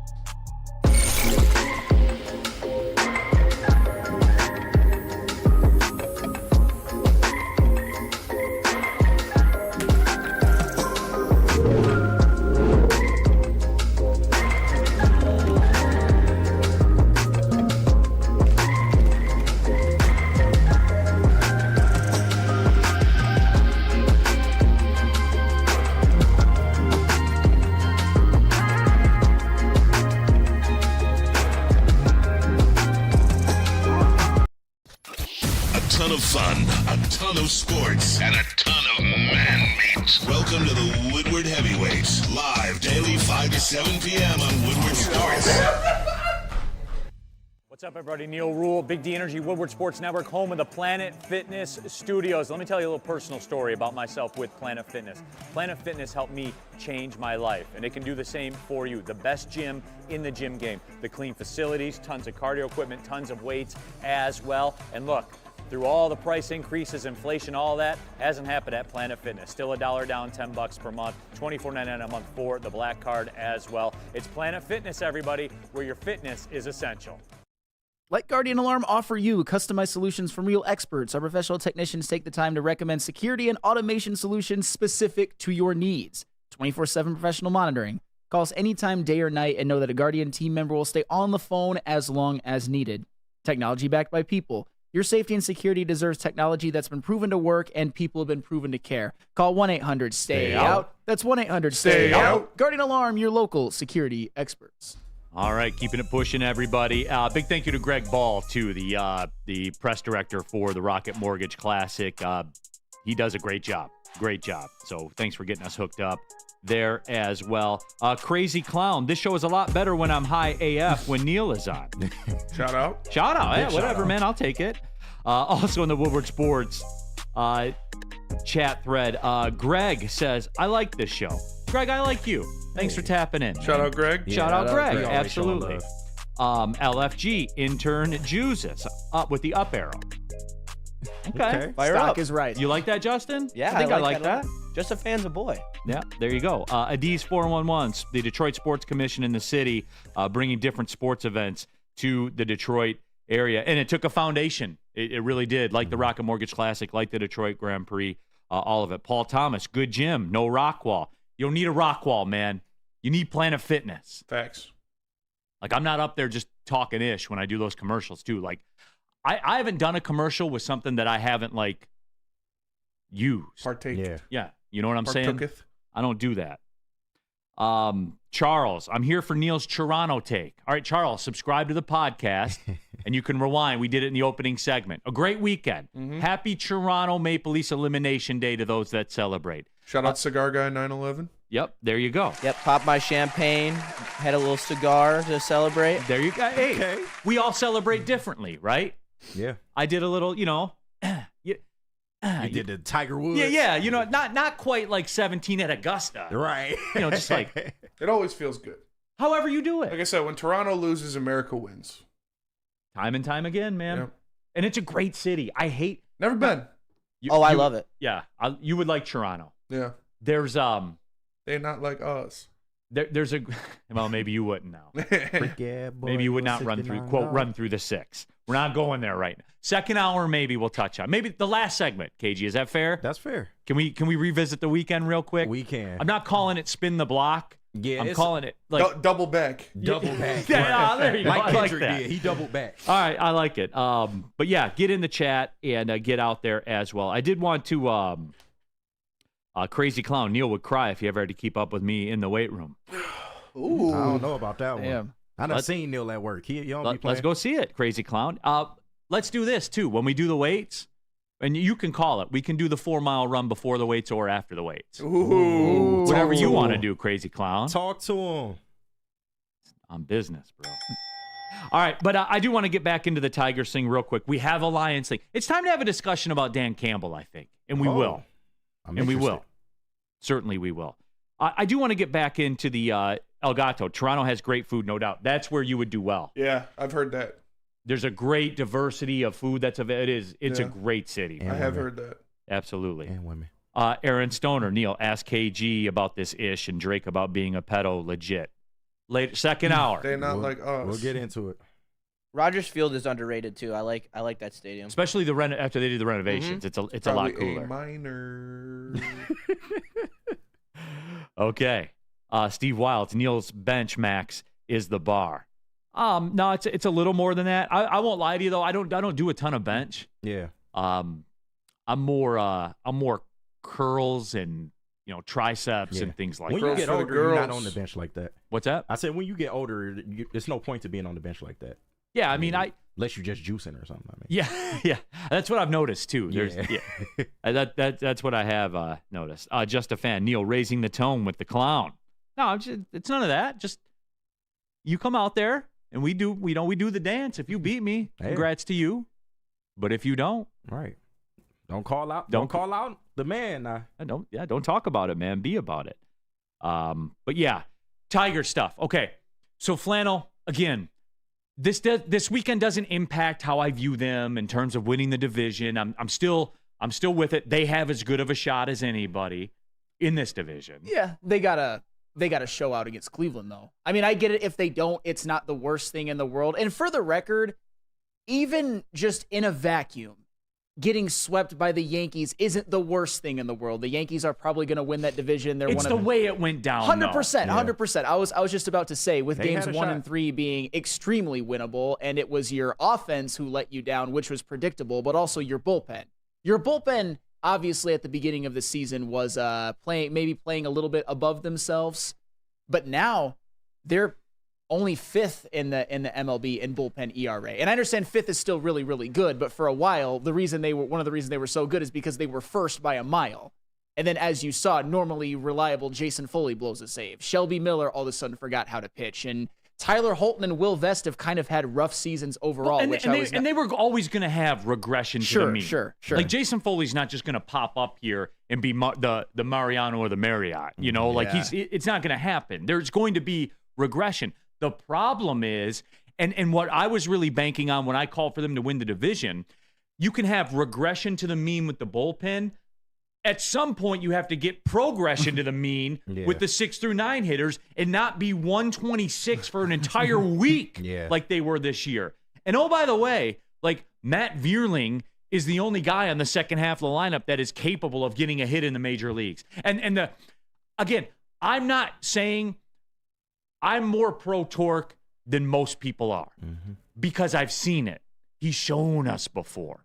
Fun, a ton of sports, and a ton of man-meat. Welcome to the Woodward Heavyweights, live daily 5 to 7 p.m. on Woodward Sports. What's up, everybody? Neal, Ruhl, Big D Energy, Woodward Sports Network, home of the Planet Fitness Studios. Let me tell you a little personal story about myself with Planet Fitness. Planet Fitness helped me change my life, and it can do the same for you. The best gym in the gym game. The clean facilities, tons of cardio equipment, tons of weights as well. And look, through all the price increases, inflation, all that hasn't happened at Planet Fitness. Still $1 down, $10 per month, $24.99 a month for the Black Card as well. It's Planet Fitness, everybody, where your fitness is essential. Let Guardian Alarm offer you customized solutions from real experts. Our professional technicians take the time to recommend security and automation solutions specific to your needs. 24/7 professional monitoring. Call us anytime, day or night, and know that a Guardian team member will stay on the phone as long as needed. Technology backed by people. Your safety and security deserves technology that's been proven to work and people have been proven to care. Call 1-800-STAY-OUT. That's 1-800-STAY-OUT. Guardian Alarm, your local security experts. All right, keeping it pushing, everybody. Big thank you to Greg Ball, too, the press director for the Rocket Mortgage Classic. He does a great job. Great job. So thanks for getting us hooked up there as well. Crazy Clown. This show is a lot better when I'm high AF when Neal is on. Shout out. Shout out. Yeah, whatever, shout out. man. I'll take it. Also in the Woodward Sports chat thread, Greg says, I like this show. Greg, I like you. Thanks for tapping in. Shout out, Greg. Shout out, Greg. Greg. Always showing Absolutely. LFG, intern Jesus, up with the up arrow. Okay. Fire Stock up. is right. You like that, Justin? Yeah, I think I like that. Just a fan's a boy. Yeah, there you go. Adiz 411, the Detroit Sports Commission in the city, bringing different sports events to the Detroit area. And it took a foundation. It really did, like the Rocket Mortgage Classic, like the Detroit Grand Prix, all of it. Paul Thomas, good gym, no rock wall. You don't need a rock wall, man. You need Planet Fitness. Facts. Like, I'm not up there just talking ish when I do those commercials, too. Like, I haven't done a commercial with something that I haven't, like, used. Partake. Yeah. Yeah, you know what I'm saying? Partooketh. I don't do that. Charles, I'm here for Neal's Toronto take. All right, Charles, subscribe to the podcast, and you can rewind. We did it in the opening segment. A great weekend. Happy Toronto Maple Leafs Elimination Day to those that celebrate. Shout out Cigar Guy 911. Yep, there you go. Yep, pop my champagne, had a little cigar to celebrate. There you go. Hey, we all celebrate differently, right? Yeah. I did a little, You did the Tiger Woods. yeah, not quite like 17 at Augusta. Right. Just like It always feels good. however you do it. Like I said, when Toronto loses, America wins. Time and time again, man. Yep. And it's a great city. I hate. Never been. I love it. Yeah, you would like Toronto. Yeah. There's They're not like us. there's a well, maybe you wouldn't now. Yeah, boy, Maybe you would not run through run through the 6. We're not going there right now. Second hour, maybe we'll touch on. Maybe the last segment, KG. Is that fair? That's fair. Can we revisit the weekend real quick? We can. I'm not calling it spin the block. Yeah, I'm calling it like Double back. double back. Yeah, there you go. Mike I like Kendrick that. did. He doubled back. All right, I like it. But yeah, get in the chat and get out there as well. I did want to Crazy Clown Neal would cry if he ever had to keep up with me in the weight room. Ooh. I don't know about that one. Damn. I done seen Neal at work. He don't be playing. Let's go see it, Crazy Clown. Let's do this too. When we do the weights, and you can call it. We can do the 4-mile run before the weights or after the weights. Ooh. Whatever you want to him. do, Crazy Clown. Talk to him. On business, bro. All right, but I do want to get back into the Tigers thing real quick. We have Alliance thing. It's time to have a discussion about Dan Campbell, I think, and we will. I'm And we interested. will. Certainly we will. I do want to get back into the El Gato. Toronto has great food, no doubt. That's where you would do well. Yeah, I've heard that. There's a great diversity of food that's available. It's a great city. And I have women. heard that. Absolutely. And women. Aaron Stoner, Neal, ask KG about this ish and Drake about being a pedo legit. Later, second hour. They're not like us. We'll get into it. Rogers Field is underrated too. I like that stadium. Especially after they did the renovations. It's a lot Probably cooler. A minor. Okay. Steve Wilds, Neal's bench max is the bar. No, it's a little more than that. I won't lie to you though. I don't do a ton of bench. Yeah. I'm more curls and triceps and things like When that. you Girls get for the older, you're not girls. on the bench like that. What's that? I said when you get older, there's no point to being on the bench like that. Yeah, I mean, unless you're just juicing or something. I mean. yeah. That's what I've noticed too. There's Yeah. that's what I have noticed. Just a fan. Neal raising the tone with the clown. No, it's none of that. Just you come out there and we do the dance. If you beat me, Hey. congrats to you. But if you don't, Right. Don't call out. Don't Don't call out the man. don't talk about it, man. Be about it. But yeah, Tiger stuff. Okay, so Flannel again. This weekend doesn't impact how I view them in terms of winning the division. I'm still with it. They have as good of a shot as anybody in this division. Yeah, they gotta show out against Cleveland though. I mean, I get it if they don't, it's not the worst thing in the world. And for the record, even just in a vacuum, getting swept by the Yankees isn't the worst thing in the world. The Yankees are probably going to win that division. It's the way it went down. 100%, 100%. I was just about to say, with games 1 and 3 being extremely winnable, and it was your offense who let you down, which was predictable, but also your bullpen. Your bullpen, obviously, at the beginning of the season was playing a little bit above themselves, but now they're only 5th in the MLB in bullpen ERA. And I understand 5th is still really, really good, but for a while, one of the reasons they were so good is because they were first by a mile. And then, as you saw, normally reliable Jason Foley blows a save. Shelby Miller all of a sudden forgot how to pitch. And Tyler Holton and Will Vest have kind of had rough seasons overall. And they were always going to have regression to the mean. Sure. Like, Jason Foley's not just going to pop up here and be the Mariano or the Marriott. You know, like it's not going to happen. There's going to be regression. The problem is, and what I was really banking on when I called for them to win the division, you can have regression to the mean with the bullpen. At some point, you have to get progression to the mean with the 6 through 9 hitters and not be 126 for an entire week like they were this year. And oh, by the way, like Matt Vierling is the only guy on the second half of the lineup that is capable of getting a hit in the major leagues. Again, I'm not saying I'm more pro Torque than most people are because I've seen it. He's shown us before.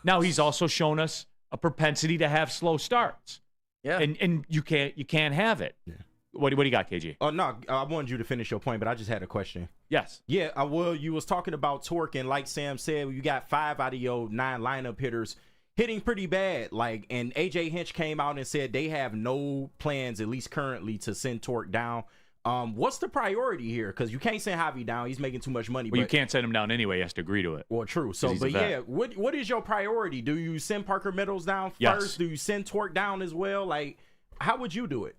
Now he's also shown us a propensity to have slow starts. Yeah. And you can't have it. Yeah. What do you got, KG? Oh, no, I wanted you to finish your point, but I just had a question. Yes. Yeah, you was talking about Torque, and like Sam said, you got 5 out of your 9 lineup hitters hitting pretty bad. And AJ Hinch came out and said they have no plans, at least currently, to send Torque down. What's the priority here? Because you can't send Javi down. He's making too much money. Well, you can't send him down anyway. He has to agree to it. Well, true. So, but yeah, what is your priority? Do you send Parker Meadows down first? Yes. Do you send Torque down as well? Like, how would you do it?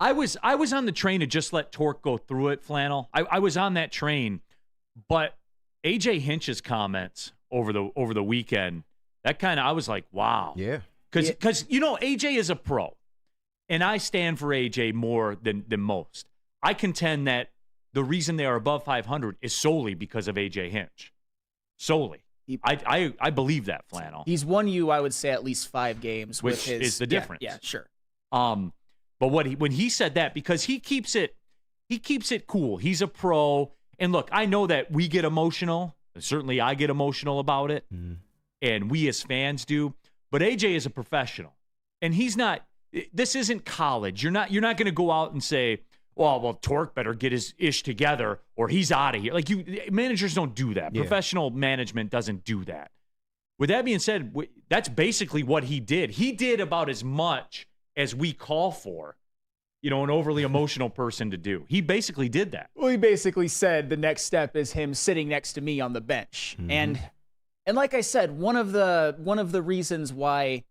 I was on the train to just let Torque go through it, Flannel. I was on that train, but AJ Hinch's comments over the weekend, that kind of, I was like, wow. Yeah. Because AJ is a pro. And I stand for AJ more than most. I contend that the reason they are above 500 is solely because of AJ Hinch. Solely. I believe that, Flannel. He's won you, I would say, at least 5 games. Which is the difference. Yeah, sure. But when he said that, because he keeps it cool. He's a pro. And look, I know that we get emotional. Certainly I get emotional about it. And we as fans do. But AJ is a professional. And he's not. This isn't college. You're not going to go out and say, well, Torque better get his ish together or he's out of here. Like managers don't do that. Yeah. Professional management doesn't do that. With that being said, that's basically what he did. He did about as much as we call for, an overly emotional person to do. He basically did that. Well, he basically said the next step is him sitting next to me on the bench. And like I said, one of the reasons why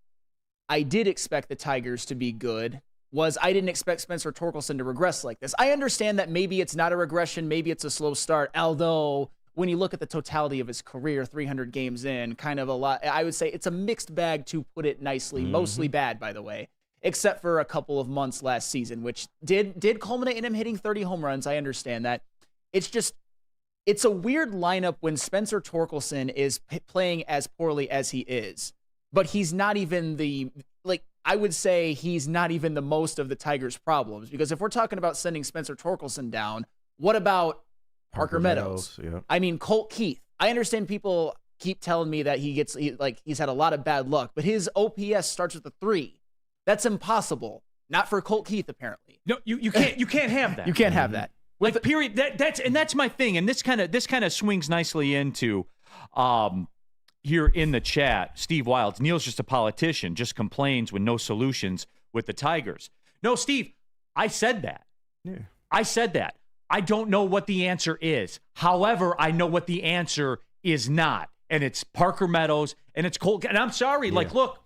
I did expect the Tigers to be good was I didn't expect Spencer Torkelson to regress like this. I understand that maybe it's not a regression, maybe it's a slow start, although when you look at the totality of his career, 300 games in, kind of a lot, I would say it's a mixed bag to put it nicely, mostly bad, by the way, except for a couple of months last season, which did culminate in him hitting 30 home runs. I understand that. It's a weird lineup when Spencer Torkelson is playing as poorly as he is. But he's not even I would say he's not even the most of the Tigers' problems. Because if we're talking about sending Spencer Torkelson down, what about Parker Meadows? Yeah. I mean, Colt Keith. I understand people keep telling me that he's had a lot of bad luck, but his OPS starts with a 3. That's impossible. Not for Colt Keith, apparently. No, you can't have that. You can't have that. Period. That's my thing. And this kind of swings nicely into here in the chat, Steve Wilds, Neal's just a politician, just complains with no solutions with the Tigers. No, Steve, I said that. Yeah. I said that. I don't know what the answer is. However, I know what the answer is not. And it's Parker Meadows and it's Colt. And I'm sorry, look,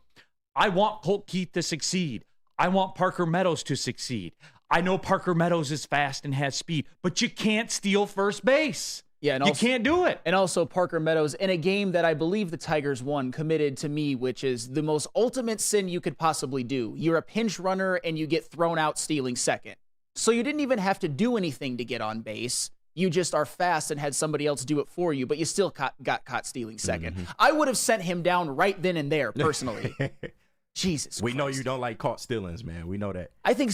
I want Colt Keith to succeed. I want Parker Meadows to succeed. I know Parker Meadows is fast and has speed, but you can't steal first base. Yeah, and you can't do it. And also Parker Meadows, in a game that I believe the Tigers won, committed to me, which is the most ultimate sin you could possibly do. You're a pinch runner and you get thrown out stealing second. So you didn't even have to do anything to get on base. You just are fast and had somebody else do it for you, but you still got caught stealing second. I would have sent him down right then and there, personally. Jesus We Christ. know you don't like caught stealings, man. We know that. I think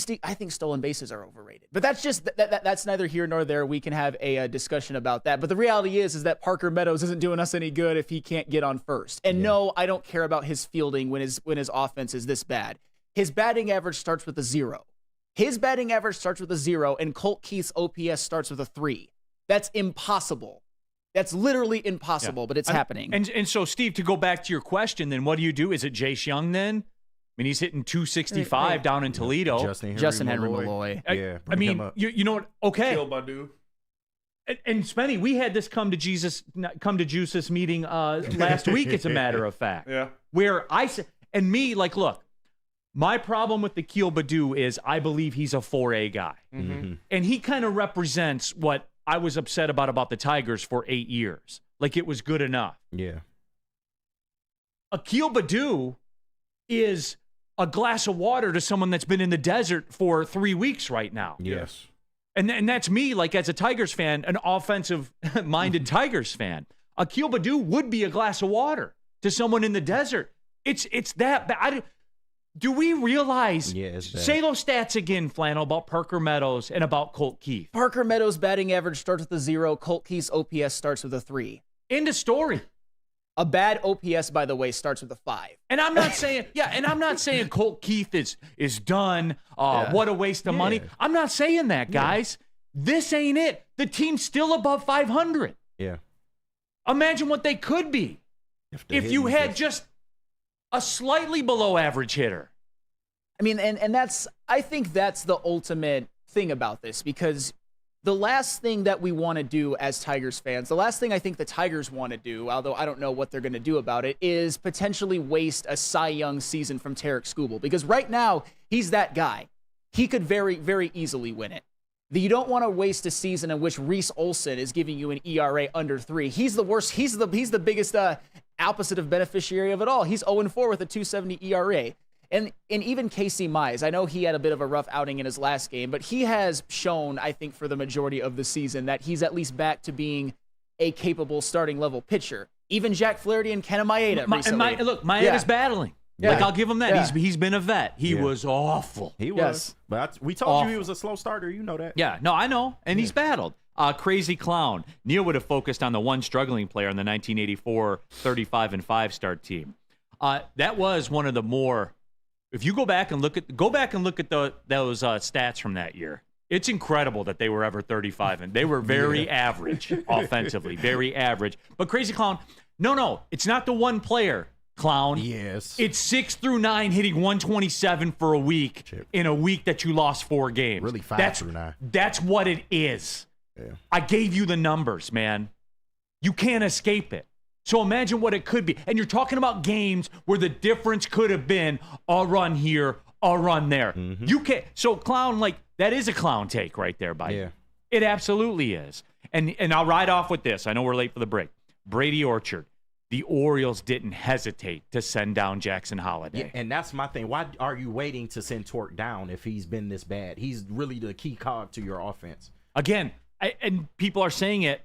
stolen bases are overrated, but that's just that's neither here nor there. We can have a discussion about that. But the reality is that Parker Meadows isn't doing us any good if he can't get on first. And no, I don't care about his fielding when his offense is this bad. His batting average starts with a 0. His batting average starts with a 0, and Colt Keith's OPS starts with a 3. That's impossible. That's literally impossible, but it's happening. And so, Steve, to go back to your question, then what do? Is it Jace Young then? I mean, he's hitting 265 down in Toledo. Justin Henry Malloy. I mean, you know what? Okay. Kill Badu. And Spenny, we had this come to Jesus meeting last week, as a matter of fact. Yeah. Where I said, and me, like, look, my problem with the Keel Badu is I believe he's a 4A guy. Mm-hmm. And he kind of represents what I was upset about the Tigers for 8 years. Like, it was good enough. Yeah. Akil Badu is a glass of water to someone that's been in the desert for 3 weeks right now. Yes. And that's me, like, as a Tigers fan, an offensive-minded Tigers fan. Akil Badu would be a glass of water to someone in the desert. It's that bad. Do we realize? Yeah, it's bad. Say those stats again, Flannel, about Parker Meadows and about Colt Keith. Parker Meadows' batting average starts with a 0. Colt Keith's OPS starts with a 3. End of story. A bad OPS, by the way, starts with a 5. And I'm not saying, Colt Keith is done. What a waste of money. I'm not saying that, guys. This ain't it. The team's still above 500. Yeah. Imagine what they could be if you had just a slightly below average hitter. I mean, and I think that's the ultimate thing about this, because the last thing that we want to do as Tigers fans, the last thing I think the Tigers want to do, although I don't know what they're going to do about it, is potentially waste a Cy Young season from Tarek Skubal. Because right now, he's that guy. He could very, very easily win it. You don't want to waste a season in which Reese Olson is giving you an ERA under 3. He's the worst. He's the biggest opposite of beneficiary of it all. He's 0-4 with a 2.70 ERA. And even Casey Mize, I know he had a bit of a rough outing in his last game, but he has shown, I think, for the majority of the season that he's at least back to being a capable starting level pitcher. Even Jack Flaherty and Ken Maeda recently. Look, Maeda's battling. Yeah. Like, I'll give him that. Yeah. He's been a vet. He was awful. He was. Yes. But we told you he was a slow starter. You know that. Yeah, no, I know. And he's battled. Crazy Clown. Neal would have focused on the one struggling player on the 1984 35-5 start team. That was one of the more. If you go back and look at those stats from that year, it's incredible that they were ever 35 and they were very average offensively, very average. But Crazy Clown, no, it's not the one player, Clown. Yes. It's 6 through 9 hitting 127 for a week in a week that you lost 4 games. Really 5 through 9. That's what it is. Yeah. I gave you the numbers, man. You can't escape it. So imagine what it could be. And you're talking about games where the difference could have been a run here, a run there. Mm-hmm. You can't. So, Clown, like, that is a Clown take right there by you. It absolutely is. And I'll ride off with this. I know we're late for the break. Brady Orchard. The Orioles didn't hesitate to send down Jackson Holiday. Yeah, and that's my thing. Why are you waiting to send Torque down if he's been this bad? He's really the key cog to your offense. Again, and people are saying it.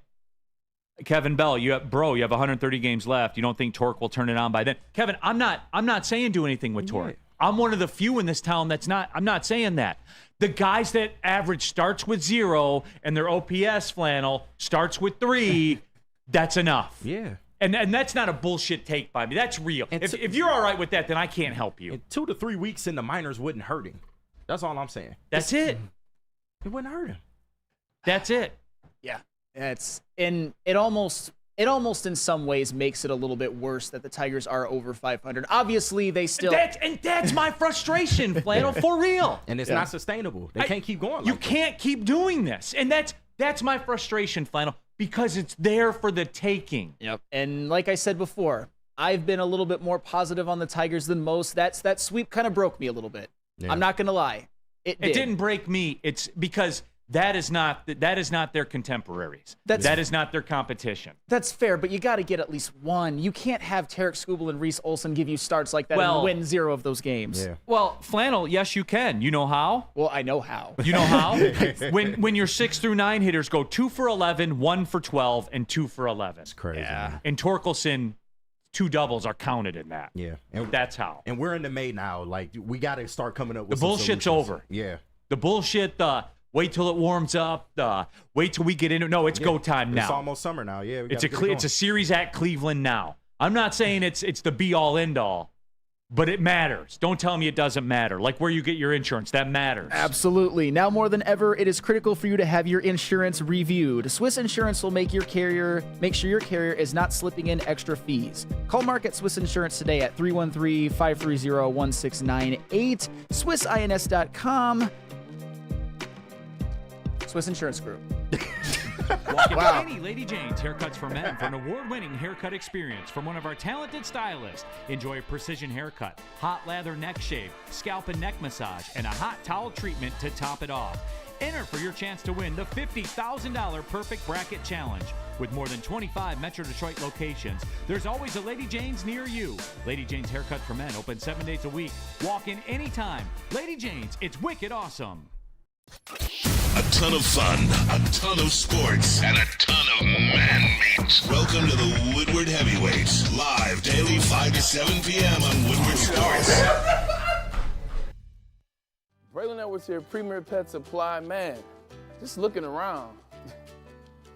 Kevin Bell, you have 130 games left. You don't think Torque will turn it on by then? Kevin, I'm not saying do anything with Torque. I'm one of the few in this town that's not. I'm not saying that. The guys that average starts with 0 and their OPS Flannel starts with 3, that's enough. Yeah. And that's not a bullshit take by me. That's real. If you're all right with that, then I can't help you. 2 to 3 weeks in the minors wouldn't hurt him. That's all I'm saying. That's it. It wouldn't hurt him. That's it. Yeah. It almost in some ways makes it a little bit worse that the Tigers are over 500. Obviously, they still. That's my frustration, Flannel, for real. And it's not sustainable. They can't keep going. You can't keep doing this, and that's my frustration, Flannel, because it's there for the taking. Yep. And like I said before, I've been a little bit more positive on the Tigers than most. That sweep kind of broke me a little bit. Yeah. I'm not gonna lie. It didn't break me. It's because That is not their contemporaries. That is not their competition. That's fair, but you got to get at least one. You can't have Tarek Skubal and Reese Olson give you starts like that and win 0 of those games. Yeah. Well, Flannel, yes, you can. You know how? Well, I know how. You know how? when your 6 through 9 hitters go 2 for 11, 1 for 12, and 2 for 11. It's crazy. Yeah. And Torkelson, 2 doubles are counted in that. Yeah. And that's how. And we're in the May now. Like, we got to start coming up with the bullshit's solutions. over. Yeah. The bullshit, wait till it warms up, wait till we get into it. No, it's go time now. It's almost summer now. Yeah. It's a series at Cleveland now. I'm not saying it's the be all end all, but it matters. Don't tell me it doesn't matter. Like where you get your insurance, that matters. Absolutely. Now more than ever, it is critical for you to have your insurance reviewed. Swiss Insurance will make sure your carrier is not slipping in extra fees. Call Mark at Swiss Insurance today at 313-530-1698. SwissINS.com. Swiss Insurance Group. Walk into any Lady Jane's Haircuts for Men for an award-winning haircut experience from one of our talented stylists. Enjoy a precision haircut, hot lather neck shave, scalp and neck massage, and a hot towel treatment to top it off. Enter for your chance to win the $50,000 Perfect Bracket Challenge. With more than 25 Metro Detroit locations, there's always a Lady Jane's near you. Lady Jane's Haircut for Men, open 7 days a week. Walk in anytime. Lady Jane's, it's wicked awesome. A ton of fun, a ton of sports, and a ton of man meat. Welcome to the Woodward Heavyweights, live daily 5 to 7 p.m. on Woodward Sports. Braylon Edwards here, Premier Pet Supply. Man, just looking around,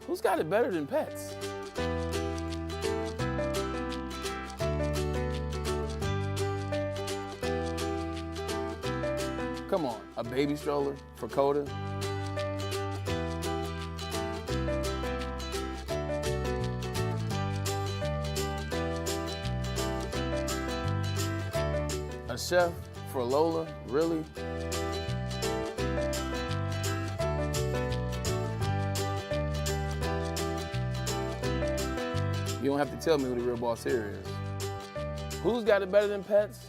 who's got it better than pets? Come on, a baby stroller for Coda? A chef for Lola? Really? You don't have to tell me who the real boss here is. Who's got it better than pets?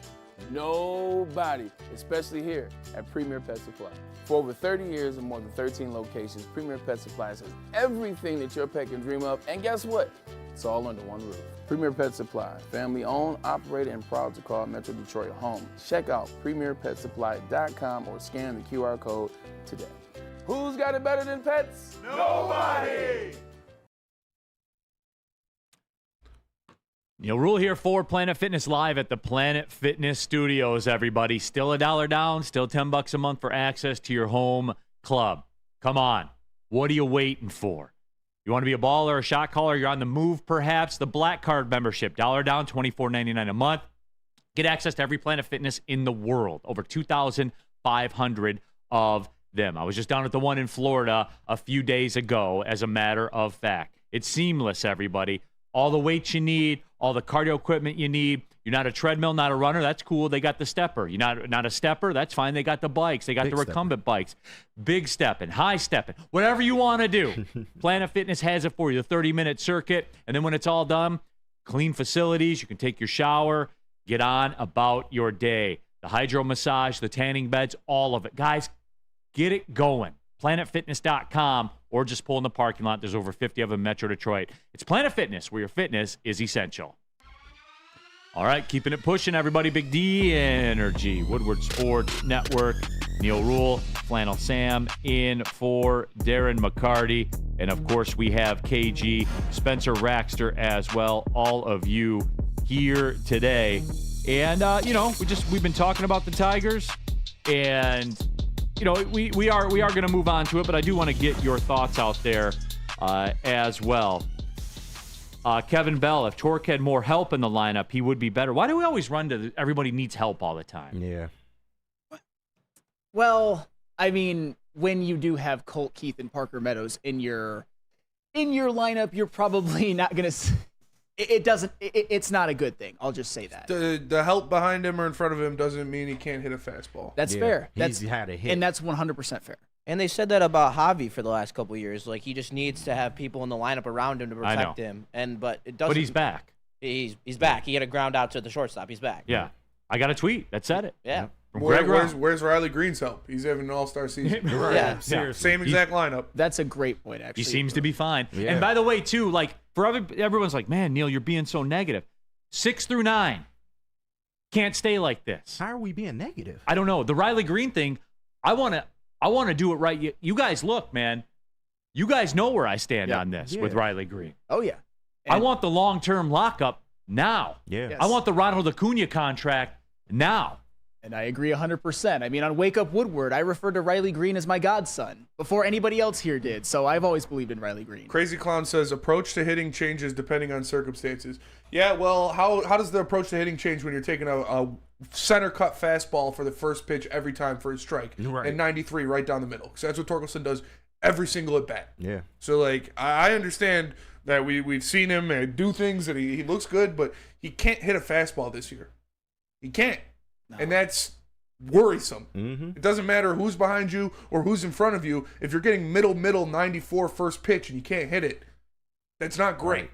Nobody, especially here at Premier Pet Supply. For over 30 years and more than 13 locations, Premier Pet Supply has everything that your pet can dream of, and guess what? It's all under one roof. Premier Pet Supply, family owned, operated, and proud to call Metro Detroit home. Check out premierpetsupply.com or scan the QR code today. Who's got it better than pets? Nobody! Neal Ruhl here for Planet Fitness Live at the Planet Fitness Studios, everybody. Still $1 down, still $10 a month for access to your home club. Come on. What are you waiting for? You want to be a baller or a shot caller? You're on the move, perhaps? The Black Card membership, $1 down, $24.99 a month. Get access to every Planet Fitness in the world. Over 2,500 of them. I was just down at the one in Florida a few days ago, as a matter of fact. It's seamless, everybody. All the weights you need, all the cardio equipment you need. You're not a treadmill, not a runner. That's cool. They got the stepper. You're not a stepper. That's fine. They got the bikes. They got the recumbent bikes. Big stepping, high stepping, whatever you want to do. Planet Fitness has it for you. The 30-minute circuit. And then when it's all done, clean facilities. You can take your shower, get on about your day. The hydro massage, the tanning beds, all of it. Guys, get it going. PlanetFitness.com, or just pull in the parking lot. There's over 50 of them in Metro Detroit. It's Planet Fitness, where your fitness is essential. All right, keeping it pushing, everybody. Big D Energy, Woodward Sports Network, Neal Ruhl, Flannel Sam in for Darren McCarty. And, of course, we have KG, Spencer Raxter as well, all of you here today. And, we've been talking about the Tigers, and we are going to move on to it, but I do want to get your thoughts out there as well. Kevin Bell, if Torque had more help in the lineup, he would be better. Why do we always run to everybody needs help all the time? Yeah. Well, I mean, when you do have Colt Keith and Parker Meadows in your lineup, you're probably not going to. It's not a good thing. I'll just say that. The help behind him or in front of him doesn't mean he can't hit a fastball. That's fair. He's had a hit. And that's 100% fair. And they said that about Javi for the last couple of years. Like, he just needs to have people in the lineup around him to protect him. But it doesn't. But he's back. He's back. He had a ground out to the shortstop. He's back. Yeah. I got a tweet that said it. Yeah. Where's Riley Green's help? He's having an all-star season. Right. Yeah. Seriously. Same exact lineup. That's a great point, actually. He seems to be fine. Yeah. And by the way, too, like for everyone's like, man, Neal, you're being so negative. 6 through 9 can't stay like this. How are we being negative? I don't know. The Riley Green thing, I want to do it right. You guys look, man. You guys know where I stand on this with Riley Green. Oh, yeah. I want the long-term lockup now. Yeah. Yes. I want the Ronald Acuna contract now. And I agree 100%. I mean, on Wake Up Woodward, I referred to Riley Green as my godson before anybody else here did. So I've always believed in Riley Green. Crazy Clown says approach to hitting changes depending on circumstances. Yeah, well, how does the approach to hitting change when you're taking a center cut fastball for the first pitch every time for a strike Right. and 93 right down the middle? Because that's what Torkelson does every single at bat. Yeah. So like I understand that we've seen him do things that he looks good, but he can't hit a fastball this year. He can't, and that's worrisome. Mm-hmm. It doesn't matter who's behind you or who's in front of you. If you're getting middle 94 first pitch and you can't hit it, that's not great Right.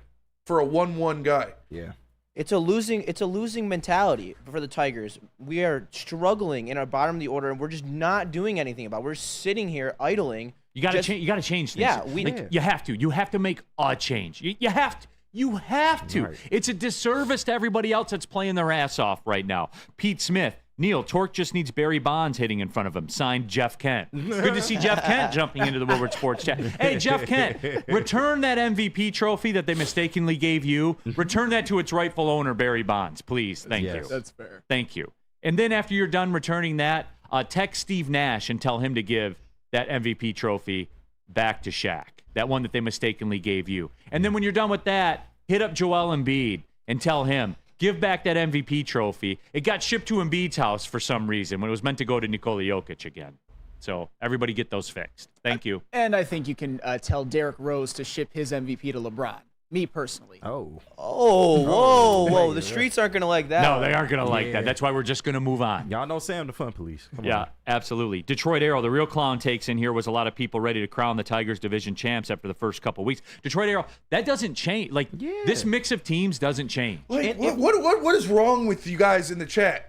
for a 1-1 guy. Yeah. It's a losing mentality for the Tigers. We are struggling in our bottom of the order, and we're just not doing anything about it. We're sitting here idling. You got to change. You got to change things. Yeah, you have to. You have to make a change. You have to. You have to. Right. It's a disservice to everybody else that's playing their ass off right now. Pete Smith, Neal, Torque just needs Barry Bonds hitting in front of him. Signed, Jeff Kent. Good to see Jeff Kent jumping into the Woodward Sports Chat. Hey, Jeff Kent, return that MVP trophy that they mistakenly gave you. Return that to its rightful owner, Barry Bonds, please. Thank you. That's fair. Thank you. And then after you're done returning that, text Steve Nash and tell him to give that MVP trophy back to Shaq, that one that they mistakenly gave you. And then when you're done with that, hit up Joel Embiid and tell him, give back that MVP trophy. It got shipped to Embiid's house for some reason when it was meant to go to Nikola Jokic again. So everybody get those fixed. Thank you. And I think you can tell Derrick Rose to ship his MVP to LeBron. Me personally. Oh. Whoa. The streets aren't going to like that. No, they aren't going to like Yeah. that. That's why we're just going to move on. Y'all know Sam the Fun Police. Come Yeah, on. absolutely. Detroit Arrow, the real clown takes in here was a lot of people ready to crown the Tigers division champs after the first couple weeks. Detroit Arrow, that doesn't change. Like, this mix of teams doesn't change. Like, what is wrong with you guys in the chat?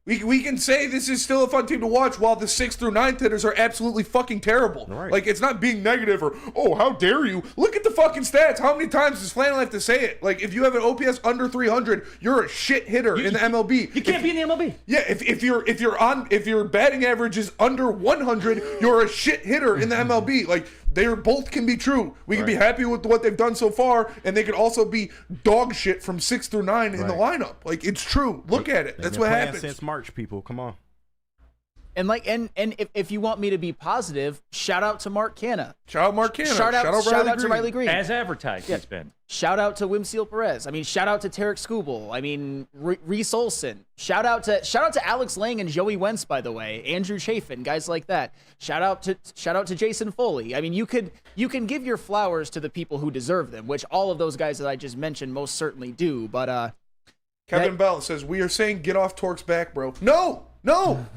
We can say this is still a fun team to watch while the 6th through 9th hitters are absolutely fucking terrible. Right. Like, it's not being negative or, oh, how dare you. Look at the fucking stats. How many times does Flannel have to say it? Like, if you have an OPS under 300, you're a shit hitter in the MLB. You can't be in the MLB. Yeah, if your batting average is under 100, you're a shit hitter in the MLB. Like, they both can be true. We can be happy with what they've done so far, and they could also be dog shit from 6 through 9 in the lineup. Like, it's true. Look at it. That's what happens. Since March, people, come on. And if you want me to be positive, shout out to Mark Canna. Shout out Mark Canna. Shout out to Riley Green. As advertised, he's been. Shout out to Wimseel Perez. I mean, shout out to Tarek Skubal. I mean, Reese Olson. Shout out to Alex Lang and Joey Wentz, by the way. Andrew Chafin, guys like that. Shout out to Jason Foley. I mean, you can give your flowers to the people who deserve them, which all of those guys that I just mentioned most certainly do. But Kevin Bell says, we are saying get off Torque's back, bro. No.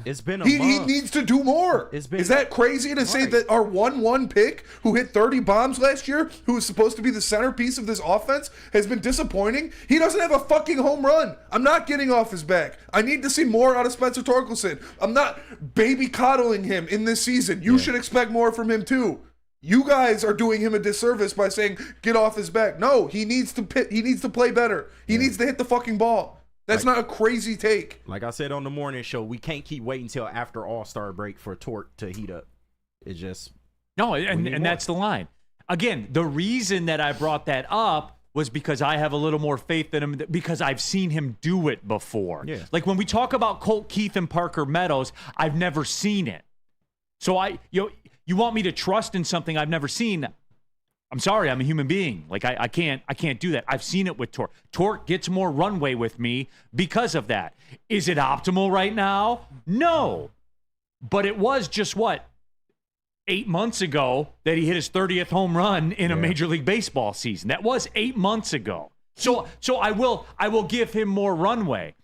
It's been a He month. needs to do more. Is that crazy to say that our 1-1 pick, who hit 30 bombs last year, who was supposed to be the centerpiece of this offense, has been disappointing? He doesn't have a fucking home run. I'm not getting off his back. I need to see more out of Spencer Torkelson. I'm not baby coddling him in this season. You should expect more from him too. You guys are doing him a disservice by saying get off his back. No, he needs to play better. He needs to hit the fucking ball. That's not a crazy take. Like I said on the morning show, we can't keep waiting until after All-Star break for Torque to heat up. It's just No, and that's the line. Again, the reason that I brought that up was because I have a little more faith in him because I've seen him do it before. Yeah. Like when we talk about Colt Keith and Parker Meadows, I've never seen it. So you want me to trust in something I've never seen? I'm sorry, I'm a human being. Like I can't do that. I've seen it with Torque. Torque gets more runway with me because of that. Is it optimal right now? No. But it was just 8 months ago that he hit his 30th home run in a Major League Baseball season. That was 8 months ago. So I will give him more runway,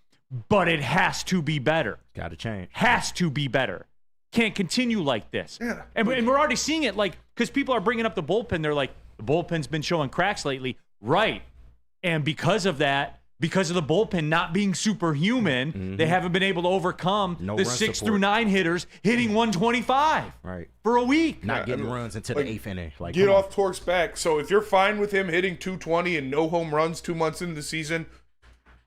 but it has to be better. got to change. Has to be better. Can't continue like this. Yeah. And we're already seeing it, like, because people are bringing up the bullpen. They're like, the bullpen's been showing cracks lately. Right. And because of that, because of the bullpen not being superhuman, they haven't been able to overcome the 6 through 9 hitters hitting 125 for a week. Not getting runs into the 8th inning. Like, get off Torque's back. So if you're fine with him hitting 220 and no home runs 2 months into the season,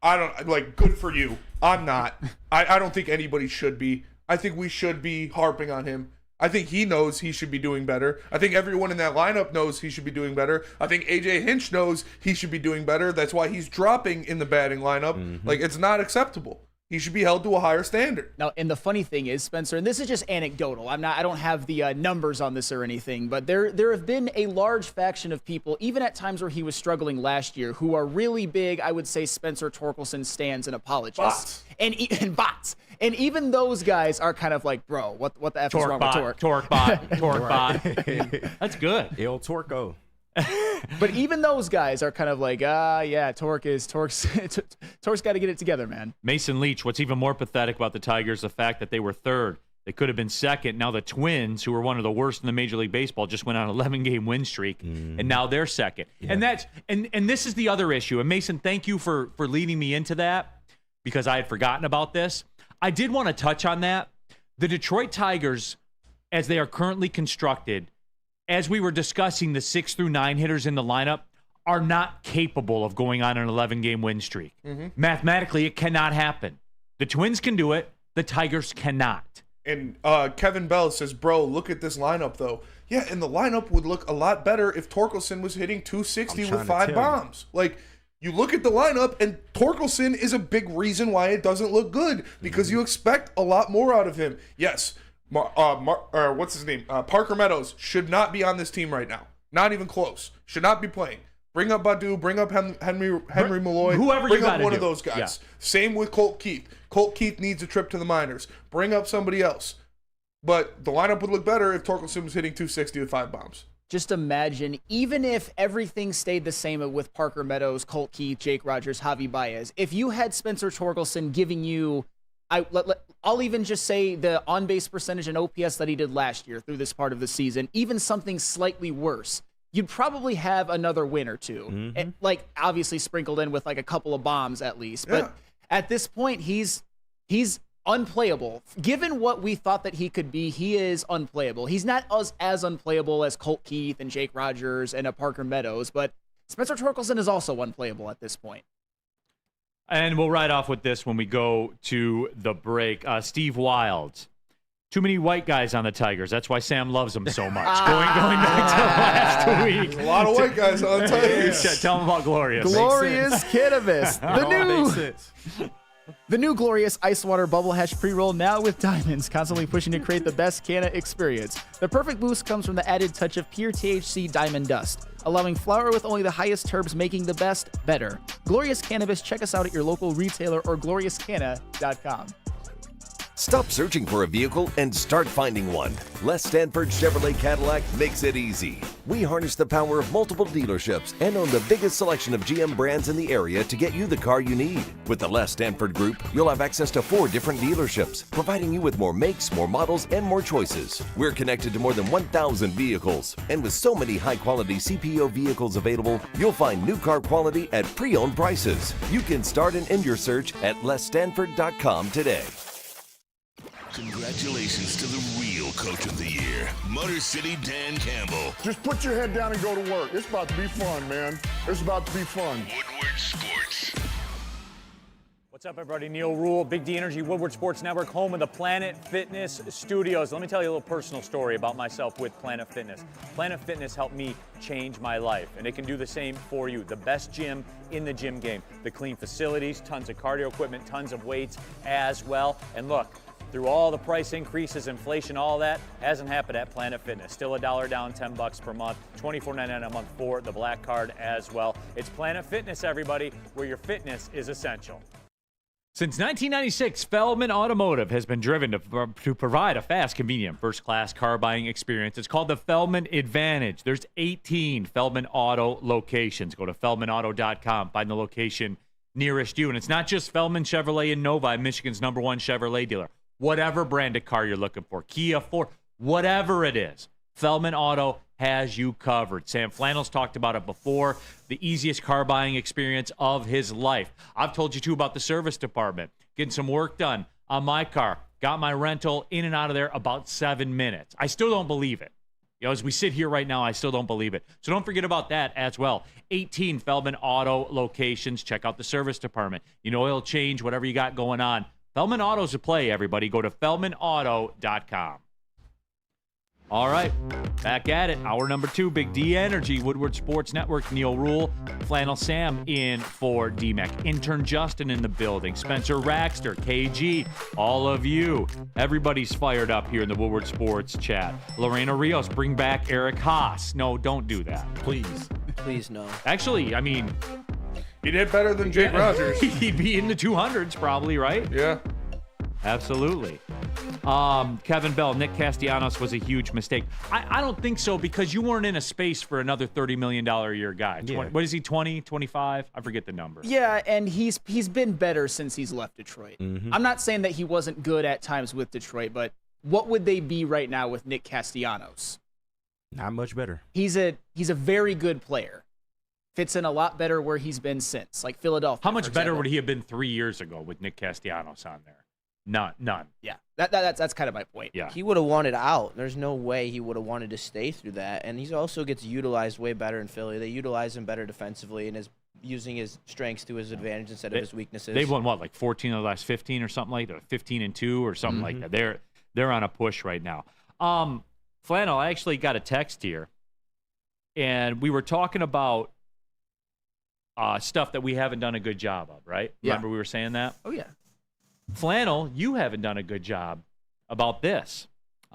good for you. I'm not. I don't think anybody should be. I think we should be harping on him. I think he knows he should be doing better. I think everyone in that lineup knows he should be doing better. I think AJ Hinch knows he should be doing better. That's why he's dropping in the batting lineup. It's not acceptable. He should be held to a higher standard. Now, and the funny thing is, Spencer, and this is just anecdotal. I don't have the numbers on this or anything, but there have been a large faction of people, even at times where he was struggling last year, who are really big, I would say, Spencer Torkelson stands and apologists. And bots. And even those guys are kind of like, bro, what the F is wrong with Torque? Torque bot. That's good. El Torco. But even those guys are kind of like, Torque's got to get it together, man. Mason Leach, what's even more pathetic about the Tigers, the fact that they were third. They could have been second. Now the Twins, who were one of the worst in the Major League Baseball, just went on an 11-game win streak, and now they're second. Yeah. And this is the other issue. And Mason, thank you for leading me into that, because I had forgotten about this. I did want to touch on that. The Detroit Tigers, as they are currently constructed, as we were discussing, the 6 through 9 hitters in the lineup are not capable of going on an 11-game win streak. Mathematically, it cannot happen. The Twins can do it. The Tigers cannot. And Kevin Bell says, bro, look at this lineup, though. Yeah, and the lineup would look a lot better if Torkelson was hitting 260 with 5 bombs. You look at the lineup, and Torkelson is a big reason why it doesn't look good, because you expect a lot more out of him. Yes, what's his name? Parker Meadows should not be on this team right now. Not even close. Should not be playing. Bring up Badu. Bring up Henry Malloy. Whoever bring you up one do. of those guys. Yeah. Same with Colt Keith. Colt Keith needs a trip to the minors. Bring up somebody else. But the lineup would look better if Torkelson was hitting 260 with 5 bombs. Just imagine, even if everything stayed the same with Parker Meadows, Colt Keith, Jake Rogers, Javi Baez, if you had Spencer Torkelson giving you, I'll even just say the on-base percentage and OPS that he did last year through this part of the season, even something slightly worse, you'd probably have another win or two. Obviously sprinkled in with a couple of bombs at least. But at this point, he's unplayable. Given what we thought that he could be, he is unplayable. He's not as unplayable as Colt Keith and Jake Rogers and a Parker Meadows, but Spencer Torkelson is also unplayable at this point. And we'll ride off with this when we go to the break. Steve Wild. Too many white guys on the Tigers. That's why Sam loves them so much. Going back to last week. A lot of white guys on the Tigers. Tell them about Glorious. Glorious Cannabis. The new Glorious Ice Water Bubble Hash Pre-Roll, now with diamonds, constantly pushing to create the best canna experience. The perfect boost comes from the added touch of pure THC diamond dust, allowing flower with only the highest herbs, making the best better. Glorious Cannabis, check us out at your local retailer or gloriouscanna.com. Stop searching for a vehicle and start finding one. Les Stanford Chevrolet Cadillac makes it easy. We harness the power of multiple dealerships and own the biggest selection of GM brands in the area to get you the car you need. With the Les Stanford Group, you'll have access to 4 different dealerships, providing you with more makes, more models, and more choices. We're connected to more than 1,000 vehicles. And with so many high-quality CPO vehicles available, you'll find new car quality at pre-owned prices. You can start and end your search at lesstanford.com today. Congratulations to the real Coach of the Year, Motor City Dan Campbell. Just put your head down and go to work. It's about to be fun, man. It's about to be fun. Woodward Sports. What's up, everybody? Neal, Ruhl, Big D Energy, Woodward Sports Network, home of the Planet Fitness Studios. Let me tell you a little personal story about myself with Planet Fitness. Planet Fitness helped me change my life, and it can do the same for you. The best gym in the gym game. The clean facilities, tons of cardio equipment, tons of weights as well. And look, through all the price increases, inflation, all that, hasn't happened at Planet Fitness. Still $1 down, $10 per month, $24.99 a month for the Black Card as well. It's Planet Fitness, everybody, where your fitness is essential. Since 1996, Feldman Automotive has been driven to provide a fast, convenient, first-class car buying experience. It's called the Feldman Advantage. There's 18 Feldman Auto locations. Go to feldmanauto.com, find the location nearest you. And it's not just Feldman Chevrolet in Novi, Michigan's #1 Chevrolet dealer. Whatever brand of car you're looking for, Kia, Ford, whatever it is, Feldman Auto has you covered. Sam Flannel's talked about it before. The easiest car buying experience of his life. I've told you, too, about the service department. Getting some work done on my car. Got my rental in and out of there about 7 minutes. I still don't believe it. As we sit here right now, I still don't believe it. So don't forget about that as well. 18 Feldman Auto locations. Check out the service department. Oil change, whatever you got going on. Feldman Auto's a play, everybody. Go to feldmanauto.com. All right, back at it. Hour number 2, Big D Energy, Woodward Sports Network, Neal Ruhl, Flannel Sam in for DMAC. Intern Justin in the building, Spencer Raxter, KG, all of you. Everybody's fired up here in the Woodward Sports chat. Lorena Rios, bring back Eric Haas. No, don't do that. Please. Please, no. Actually, I mean... He did better than Jake Rogers. He'd be in the 200s probably, right? Yeah. Absolutely. Kevin Bell, Nick Castellanos was a huge mistake. I don't think so because you weren't in a space for another $30 million a year guy. Yeah. What is he, 20, 25? I forget the number. Yeah, and he's been better since he's left Detroit. Mm-hmm. I'm not saying that he wasn't good at times with Detroit, but what would they be right now with Nick Castellanos? Not much better. He's a very good player. Fits in a lot better where he's been since, like Philadelphia. How much better would he have been 3 years ago with Nick Castellanos on there? None. Yeah, that's kind of my point. Yeah. He would have wanted out. There's no way he would have wanted to stay through that. And he also gets utilized way better in Philly. They utilize him better defensively and is using his strengths to his advantage instead of his weaknesses. They've won, what, like 14 of the last 15 or something like that? 15-2 or something like that. They're on a push right now. Flannel, I actually got a text here, and we were talking about stuff that we haven't done a good job of, right? Yeah. Remember we were saying that? Oh, yeah. Flannel, you haven't done a good job about this.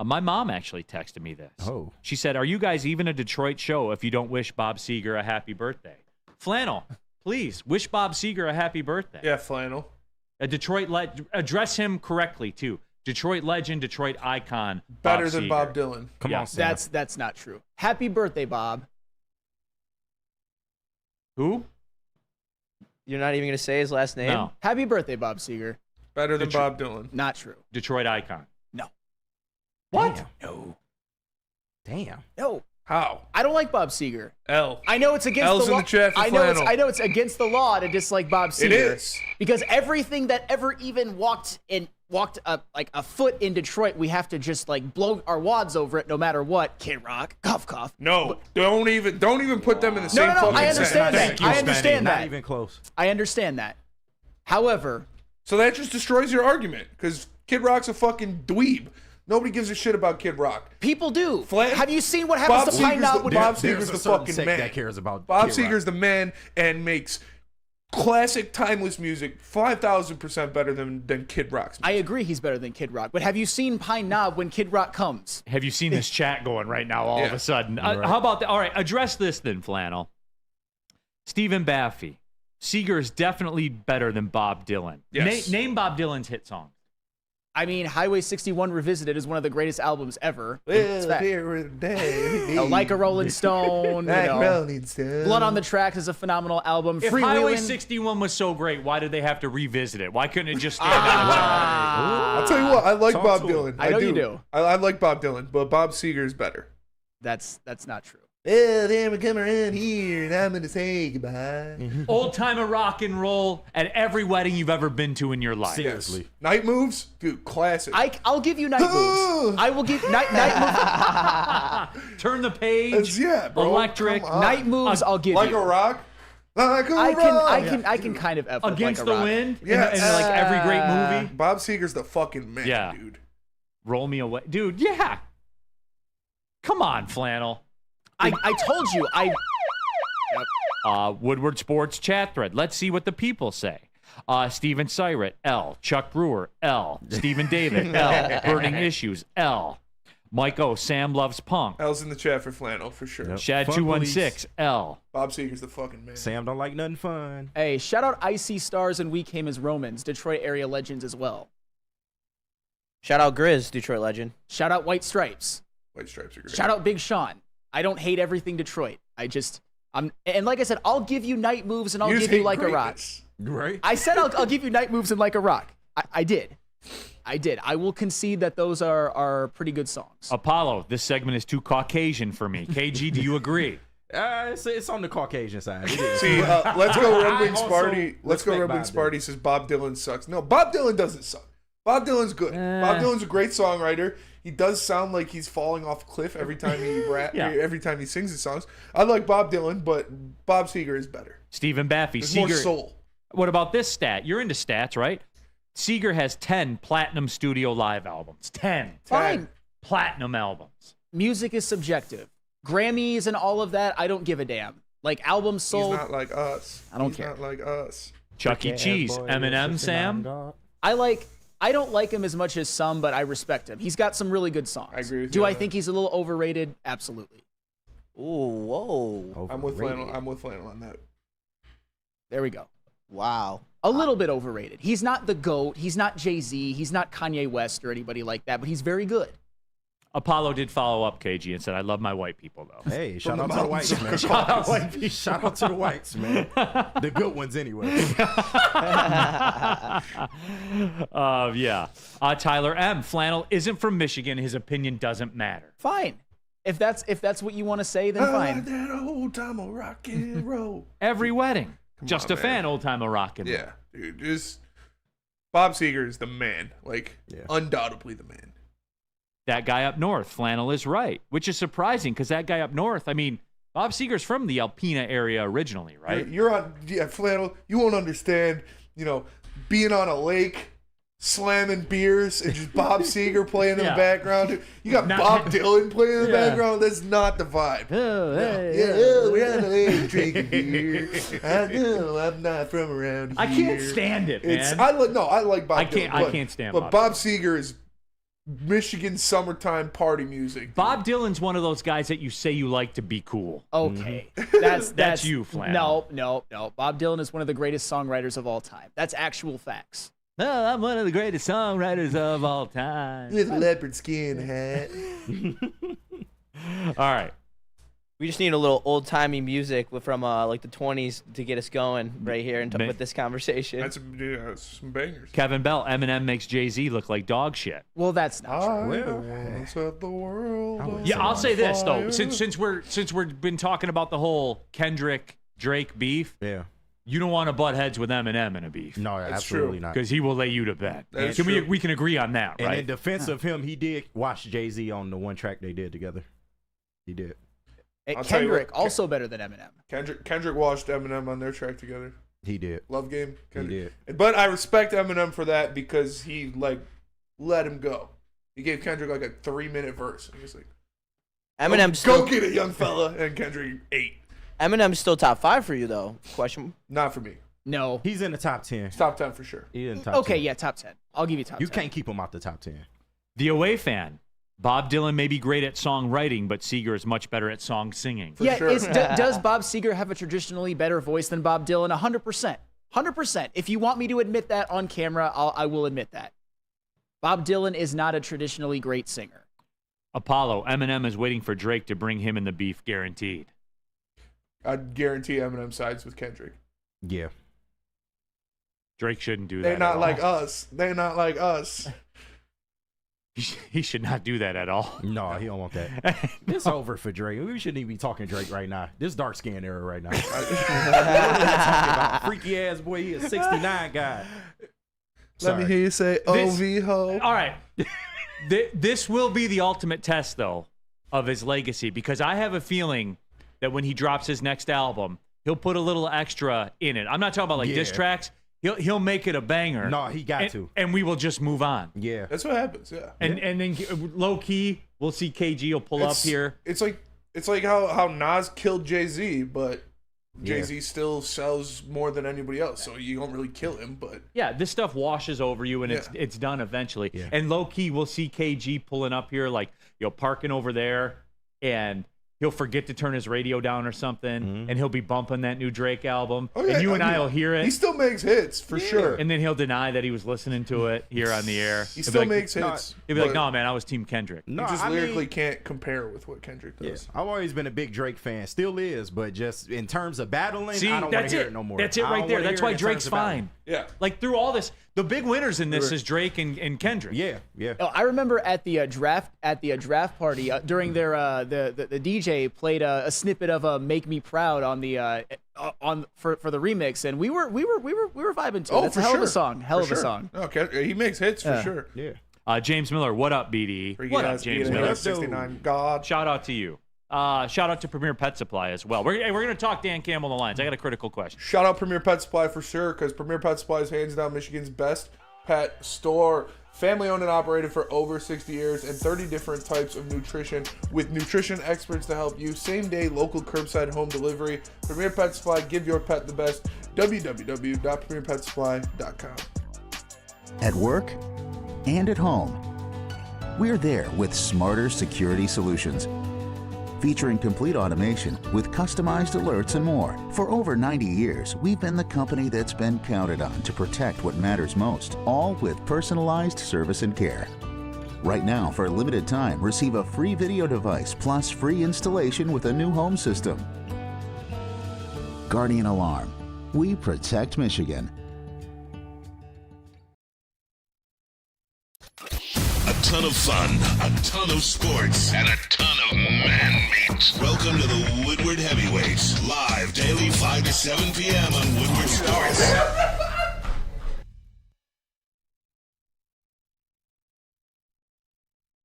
My mom actually texted me this. Oh. She said, "Are you guys even a Detroit show if you don't wish Bob Seger a happy birthday?" Flannel, please wish Bob Seger a happy birthday. Yeah, Flannel. A Detroit address him correctly too. Detroit legend, Detroit icon. Better Bob than Seger. Bob Dylan. Come on, Sam. That's not true. Happy birthday, Bob. Who? You're not even going to say his last name? No. Happy birthday, Bob Seger. Better than Bob Dylan. Not true. Detroit icon. No. What? Damn. No. Damn. No. How? I don't like Bob Seger. L. I know it's against L's the in law. the chat for I know Flannel. it's against the law to dislike Bob Seger. It is. Because everything that ever even walked like a foot in Detroit, we have to just like blow our wads over it no matter what. Kid Rock, cough cough. No, don't even put them in the same No, fucking I understand sentence. that. I understand Not that. even close. I understand that. However, So that just destroys your argument because Kid Rock's a fucking dweeb. Nobody gives a shit about Kid Rock. people do. Flan- Have you seen what happens Bob to Pine Seger's Knob the- when Bob There's Seger's a the certain fucking sect man. that cares about Bob Kid Rock. Seger's the man and makes classic timeless music 5,000% better than Kid Rock's I music. agree he's better than Kid Rock, but have you seen Pine Knob when Kid Rock comes? Have you seen this chat going right now all of Yeah. a sudden? Right. How about that? All right, address this then, Flannel. Stephen Baffy. Seger is definitely better than Bob Dylan. Yes. Name Bob Dylan's hit song. I mean, Highway 61 Revisited is one of the greatest albums ever. It's fact. Like a Rolling Stone, Blood on the Tracks is a phenomenal album. If Highway Freewheelin', 61 was so great, why did they have to revisit it? Why couldn't it just stand on its own? I'll tell you what, I like Talk Bob to him. Dylan. I know you do. I like Bob Dylan, but Bob Seger's better. that's not true. Well, then we come around here, and I'm going to say goodbye. Old timer rock and roll at every wedding you've ever been to in your life. Seriously. Night Moves? Dude, classic. I'll give you Night Moves. I will give Night Moves. Turn the page. Yeah, bro. Electric. Come on. Night Moves. I'll give Like you. a rock? Like a I rock. can kind of F with Against Like a the Rock. Wind. Yes. In like every great movie. Bob Seger's the fucking man, Yeah. dude. Roll Me Away. Dude, yeah. Come on, Flannel. I told you. Woodward Sports chat thread. Let's see what the people say. Steven Syrett, L. Chuck Brewer, L. Stephen David, L. Burning Issues, L. Mike O. Sam loves punk. L's in the chat for Flannel, for sure. Yep. Shad Fun 216, L. Bob Seger's the fucking man. Sam don't like nothing fun. Hey, shout out Icy Stars and We Came as Romans, Detroit area legends as well. Shout out Grizz, Detroit legend. Shout out White Stripes. White Stripes are great. Shout out Big Sean. I don't hate everything Detroit. And like I said, I'll give you Night Moves and I'll just give you hate Like a Rock. greatness. Right? I said I'll give you Night Moves and Like a Rock. I did. I did. I will concede that those are pretty good songs. Apollo, this segment is too Caucasian for me. KG, do you agree? It's on the Caucasian side. It is. See, let's go Red Wings Sparty. Let's go respect Red Wings Bob Sparty says Bob Dylan sucks. No, Bob Dylan doesn't suck. Bob Dylan's good. Bob Dylan's a great songwriter. He does sound like he's falling off a cliff every time he every time he sings his songs. I like Bob Dylan, but Bob Seger is better. Stephen Baffy. There's Seger, more soul. What about this stat? You're into stats, right? Seger has 10 platinum studio live albums. 10. Fine. Platinum albums. Music is subjective. Grammys and all of that, I don't give a damn. Like albums sold. He's not like us. I don't He's care. not like us. Chuck E. Cheese. Eminem, Sam? I don't like him as much as some, but I respect him. He's got some really good songs. I agree with Do you I on think he's a little overrated? Absolutely. Ooh, whoa. I'm with Flannel on that. There we go. Wow. A little bit overrated. He's not the GOAT. He's not Jay-Z. He's not Kanye West or anybody like that, but he's very good. Apollo did follow up, KG, and said, I love my white people, though. Hey, shout out to the whites, man. Shout out to the whites, man. The good ones, anyway. Yeah. Tyler M. Flannel isn't from Michigan. His opinion doesn't matter. Fine. If that's what you want to say, then fine. That old time of rock and roll. Every wedding. Just on, a fan, old time of rock and roll. Yeah, dude. Just Bob Seger is the man. Like, undoubtedly the man. That guy up north, Flannel is right, which is surprising because that guy up north, I mean, Bob Seger's from the Alpena area originally, right? You're on, Flannel. You won't understand, being on a lake, slamming beers, and just Bob Seger playing in the background. You got Bob Dylan playing in the background. That's not the vibe. We're on a lake drinking beer. I know I'm not from around here. I can't stand it, man. I like Bob Dylan. I can't stand But Bob Seger is Michigan summertime party music. Bob Dylan's one of those guys that you say you like to be cool. Okay. That's you, Flannel. No. Bob Dylan is one of the greatest songwriters of all time. That's actual facts. No, I'm one of the greatest songwriters of all time. With a leopard skin hat. All right. We just need a little old-timey music from like the 20s to get us going right here and with this conversation. That's some bangers. Kevin Bell, Eminem makes Jay-Z look like dog shit. Well, that's not true. I set the world. Yeah, I'll say this though, since we've been talking about the whole Kendrick Drake beef. Yeah. You don't want to butt heads with Eminem in a beef. No, absolutely not. Because he will lay you to bed. We can agree on that, right? And in defense of him, he did watch Jay-Z on the one track they did together. He did. Kendrick, also better than Eminem. Kendrick watched Eminem on their track together. He did. Love Game. Kendrick. He did. But I respect Eminem for that because he let him go. He gave Kendrick like a 3-minute verse. And he was like, Eminem's go get it, young fella. And Kendrick 8. Eminem's still top 5 for you though? Question. Not for me. No. He's in the top 10. It's top 10 for sure. He's in the top 10. Yeah, top 10. I'll give you top 10. You can't keep him out the top 10. The Away fan. Bob Dylan may be great at songwriting, but Seger is much better at song singing. Sure. Does Bob Seger have a traditionally better voice than Bob Dylan? 100%. 100%. If you want me to admit that on camera, I will admit that. Bob Dylan is not a traditionally great singer. Apollo, Eminem is waiting for Drake to bring him in the beef, guaranteed. I'd guarantee Eminem sides with Kendrick. Yeah. Drake shouldn't do that. They're not like us. They're not like us. He should not do that at all. No, he don't want that. It's over for Drake. We shouldn't even be talking Drake right now. This dark skin era right now. About freaky ass boy, he a 69 guy. Let me hear you say OV ho. All right. This will be the ultimate test, though, of his legacy, because I have a feeling that when he drops his next album, he'll put a little extra in it. I'm not talking about diss tracks. He'll make it a banger. No, he got to. And we will just move on. Yeah. That's what happens, yeah. And then low key, we'll see KG will pull up here. It's like how Nas killed Jay-Z, but Jay-Z still sells more than anybody else, so you don't really kill him, but yeah, this stuff washes over you and it's done eventually. Yeah. And low key, we'll see KG pulling up here, parking over there, and he'll forget to turn his radio down or something, and he'll be bumping that new Drake album. Oh, yeah, and you and I will hear it. He still makes hits, for sure. And then he'll deny that he was listening to it here on the air. He still makes hits. He'll be like, no, man, I was Team Kendrick. No, he just lyrically can't compare with what Kendrick does. Yeah. I've always been a big Drake fan. Still is, but just in terms of battling, I don't want to hear it no more. That's it right there. That's why Drake's fine. Yeah. Like through all this, the big winners in this is Drake and Kendrick. Yeah, yeah. Oh, I remember at the draft party during their the DJ played a snippet of "Make Me Proud" on the for the remix, and we were vibing to it. That's a hell of a song. Hell of a song. Okay, he makes hits for sure. Yeah. James Miller, what up, BD? What up, James Miller? 69. God. Shout out to you. Shout out to Premier Pet Supply as well. We're going to talk Dan Campbell on the lines. I got a critical question. Shout out Premier Pet Supply for sure, because Premier Pet Supply is hands down Michigan's best pet store. Family owned and operated for over 60 years and 30 different types of nutrition with nutrition experts to help you. Same day, local curbside home delivery. Premier Pet Supply, give your pet the best. www.premierpetsupply.com. At work and at home, we're there with smarter security solutions. Featuring complete automation with customized alerts and more. For over 90 years, we've been the company that's been counted on to protect what matters most, all with personalized service and care. Right now, for a limited time, receive a free video device plus free installation with a new home system. Guardian Alarm. We protect Michigan. A ton of fun, a ton of sports, and a ton of man meat. Welcome to the Woodward Heavyweights, live daily 5 to 7 p.m. on Woodward Sports.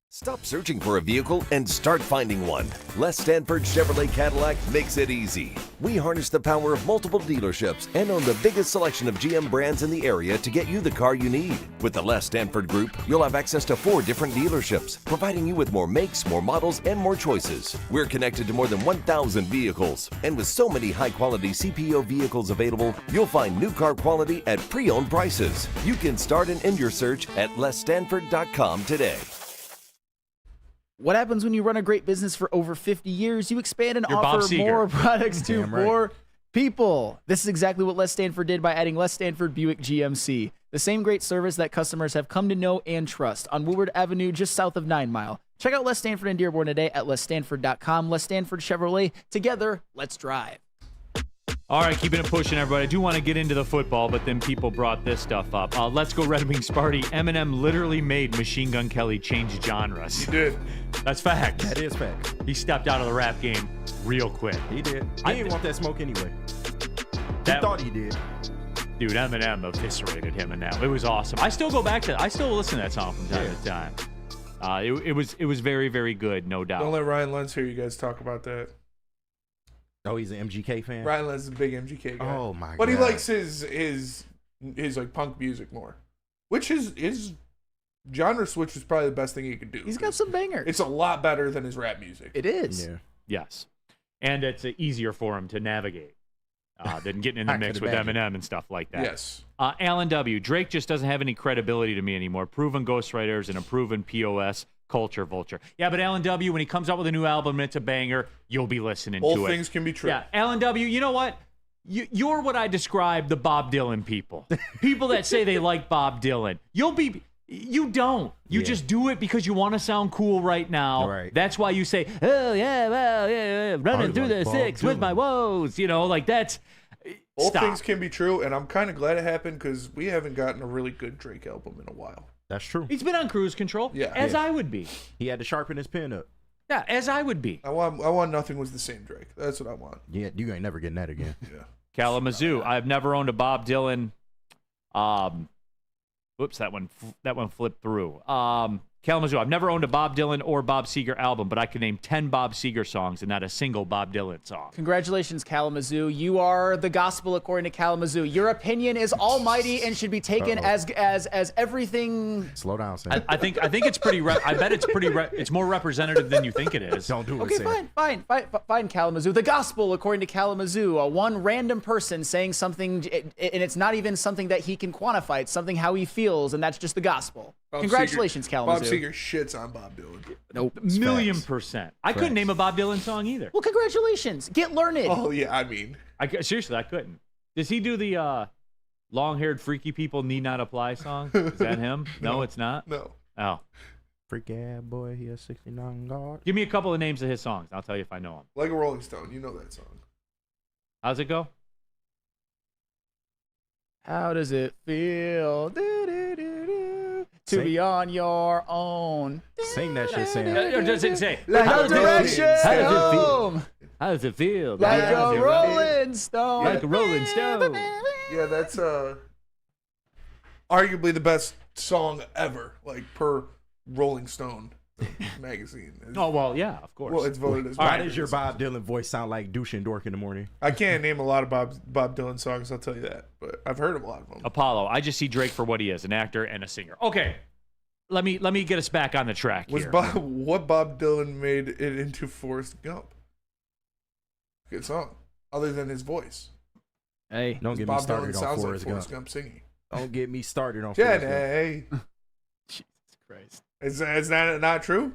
Stop searching for a vehicle and start finding one. Les Stanford Chevrolet Cadillac makes it easy. We harness the power of multiple dealerships and own the biggest selection of GM brands in the area to get you the car you need. With the Les Stanford Group, you'll have access to 4 different dealerships, providing you with more makes, more models, and more choices. We're connected to more than 1,000 vehicles. And with so many high-quality CPO vehicles available, you'll find new car quality at pre-owned prices. You can start and end your search at lesstanford.com today. What happens when you run a great business for over 50 years? You expand and You're Bob offer Seger. more products to Damn right. more people. This is exactly what Les Stanford did by adding Les Stanford Buick GMC. The same great service that customers have come to know and trust on Woodward Avenue just south of 9 Mile. Check out Les Stanford and Dearborn today at lesstanford.com. Les Stanford Chevrolet. Together, let's drive. All right, keeping it pushing, everybody. I do want to get into the football, but then people brought this stuff up. Let's go Red Wings party. Eminem literally made Machine Gun Kelly change genres. He did. That's fact. That is fact. He stepped out of the rap game real quick. He did. He didn't want that smoke anyway. That- He thought he did. Dude, Eminem eviscerated him, and now it was awesome. I still go back to. I still listen to that song from time to time. It was very, very good, no doubt. Don't let Ryan Lentz hear you guys talk about that. Oh, he's an MGK fan? Ryan Lentz is a big MGK guy. Oh, my God. But he likes his like punk music more. Which his genre switch is probably the best thing he could do. He's got some bangers. It's a lot better than his rap music. It is. Yeah. Yes, and it's easier for him to navigate than getting in the I mix could with imagine. Eminem and stuff like that. Yes. Alan W. Drake just doesn't have any credibility to me anymore. Proven ghostwriters and a proven POS culture vulture. Yeah, but Alan W., when he comes out with a new album and it's a banger, you'll be listening to it. Both things can be true. Yeah, Alan W., you know what? You're what I describe the Bob Dylan people. People that say they like Bob Dylan. You don't. You just do it because you want to sound cool right now. Right. That's why you say, oh, yeah, well, yeah, running through the Bob six with Dylan. my woes. You know, like that's... Both Stop. things can be true, and I'm kind of glad it happened because we haven't gotten a really good Drake album in a while. That's true. He's been on cruise control, as I would be. He had to sharpen his pen up. Yeah, as I would be. I want Nothing Was the Same Drake. That's what I want. Yeah, you ain't never getting that again. Yeah. Kalamazoo. I've never owned a Bob Dylan. Whoops, that one flipped through. Kalamazoo. I've never owned a Bob Dylan or Bob Seger album, but I can name 10 Bob Seger songs and not a single Bob Dylan song. Congratulations, Kalamazoo. You are the gospel according to Kalamazoo. Your opinion is almighty and should be taken as everything. Slow down, Sam. I think it's pretty. I bet it's pretty. It's more representative than you think it is. Don't do it, Okay, Sam. fine, Kalamazoo. The gospel according to Kalamazoo. One random person saying something, and it's not even something that he can quantify. It's something how he feels, and that's just the gospel. Congratulations, Kalamazoo. Bob Seger shits on Bob Dylan. Nope. $1,000,000%. I couldn't name a Bob Dylan song either. Well, congratulations. Get learned. Oh yeah, I mean, Seriously, I couldn't. Does he do the long-haired freaky people need not apply song? Is that him? No, it's not. no. Oh, Freak ass boy, he has 69 guard. give me a couple of names of his songs. I'll tell you if I know them. Like a Rolling Stone, you know that song. How's it go? How does it feel to be on your own? Sing that shit, Sam. Does it say? Like a direction home. How does it feel? Like a rolling stone. Like a rolling stone. Yeah, that's arguably the best song ever, like per Rolling Stone magazine. Oh well, yeah, of course. Well, it's voted as. Why does your Bob Dylan voice sound like douche and dork in the morning? I can't name a lot of Bob Dylan songs, I'll tell you that, but I've heard of a lot of them. Apollo. I just see Drake for what he is, an actor and a singer. Okay, let me get us back on the track here. What Bob Dylan made it into Forrest Gump? Good song, other than his voice. Hey, don't get me started on Forrest Gump singing. Don't get me started on Forrest Gump. Jesus Christ. Is that not true?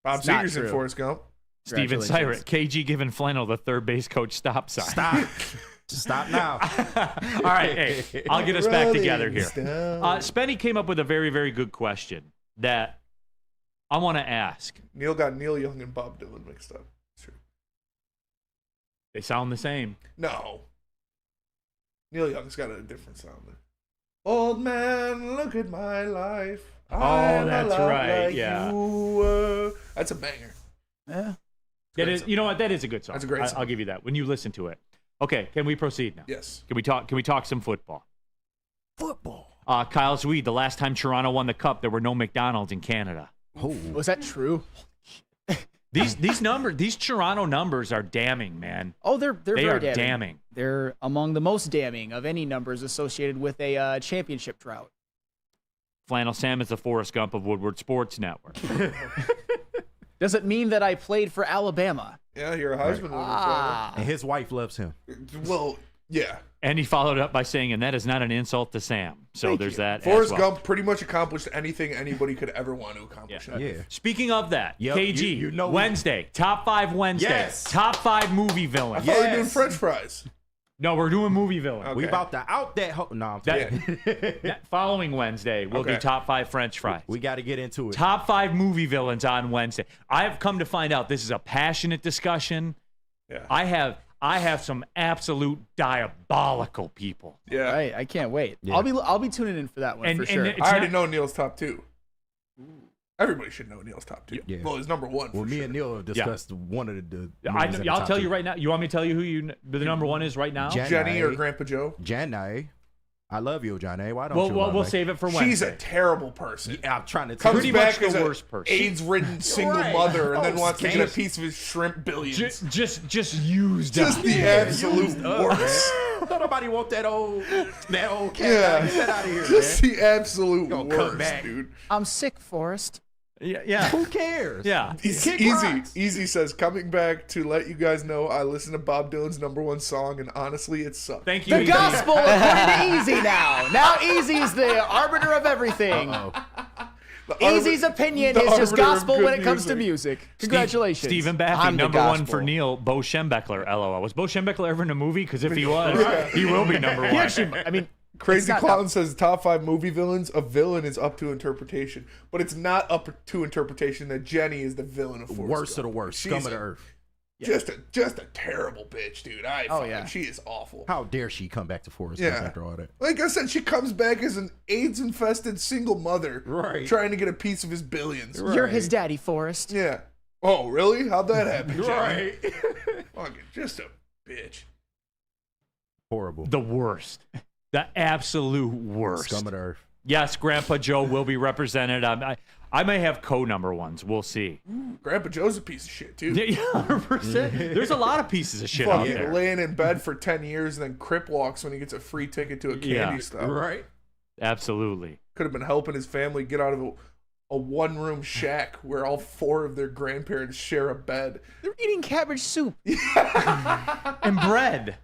Bob Seger's in Forrest Gump. Steven Syrett, KG giving Flannel the third base coach stop sign. Stop. Stop now. All right, hey, I'll get us back together here. Spenny came up with a very, very good question that I want to ask. Neal got Neil Young and Bob Dylan mixed up. True. They sound the same. No. Neil Young's got a different sound. Old man, look at my life. Oh, that's right. Like yeah. That's a banger. Yeah. That is, you know what? That is a good song. That's a great song. I'll give you that when you listen to it. Okay, can we proceed now? Yes. Can we talk some football? Football. Kyle Swede, the last time Toronto won the cup, there were no McDonald's in Canada. Oh. Was that true? These Toronto numbers are damning, man. Oh, they're very damning. They're among the most damning of any numbers associated with a championship drought. Flannel Sam is the Forrest Gump of Woodward Sports Network. Does it mean that I played for Alabama? Yeah, you're a husband. And his wife loves him. Well, yeah. And he followed up by saying, and that is not an insult to Sam. So there's that. Forrest as well. Gump pretty much accomplished anything anybody could ever want to accomplish. Yeah. Speaking of that, Yep, KG, you know Wednesday, top 5 Wednesday, Yes. top 5 movie villains. I thought we were doing French fries. No, we're doing movie villains. Okay. We about to out that. No, I'm That following Wednesday, we'll do top 5 French fries. We got to get into it. Top 5 movie villains on Wednesday. I have come to find out this is a passionate discussion. Yeah. I have some absolute diabolical people. Yeah. Right, I can't wait. Yeah. I'll be tuning in for that one for sure. it's I already not- know Neil's top 2. Everybody should know Neil's top 2. Yeah. Well, he's number 1. Well, for me sure. and Neil have discussed one of the I'll tell you right now. You want me to tell you who the number 1 is right now? Jenny or Grandpa Joe? Jenny. I love you, Johnny. Why don't you? We'll love me? save it for Wednesday. She's a terrible person. Yeah, I'm trying to Comes Pretty back much as the a worst person. AIDS-ridden single Right. mother and then Oh, wants to get a thanks. piece of his shrimp billions. Just used Just up. the absolute worst. Don't nobody want that old cat. Yeah. Get that out of here, Just man. the absolute Gonna come worst, back. dude. I'm sick, Forrest. Yeah. Who cares? Yeah. Easy says, coming back to let you guys know I listened to Bob Dylan's number 1 song and honestly it sucked. Thank you. The Easy. gospel according to Easy now. Now Easy's the arbiter of everything. Easy's opinion the is just arbiter of gospel good when it comes to music. Congratulations. Stephen Baffy, I'm the number 1 gospel. for Neal. Bo Schembechler, LOL. Was Bo Schembechler ever in a movie? Because if he was, he will be number 1. He actually, I mean, Crazy it's not- Clown says top 5 movie villains. A villain is up to interpretation, but it's not up to interpretation that Jenny is the villain of Forrest Worst of Gump. the worst. She's Scum of the earth. Just a terrible bitch, dude. She is awful. How dare she come back to Forrest Yeah. Gump after all that? Like I said, she comes back as an AIDS-infested single mother, Right. trying to get a piece of his billions. You're his daddy, Forrest. Yeah. Oh, really? How'd that happen, Jenny? Right. Fucking just a bitch. Horrible. The worst. The absolute worst. Scum of the earth. Yes, Grandpa Joe will be represented. I may have co-number 1s. We'll see. Grandpa Joe's a piece of shit too. Yeah, 100%. There's a lot of pieces of shit out Fucking there. laying in bed for 10 years and then crip walks when he gets a free ticket to a candy stop. Right. Absolutely. Could have been helping his family get out of a one-room shack where all 4 of their grandparents share a bed. They're eating cabbage soup. And bread.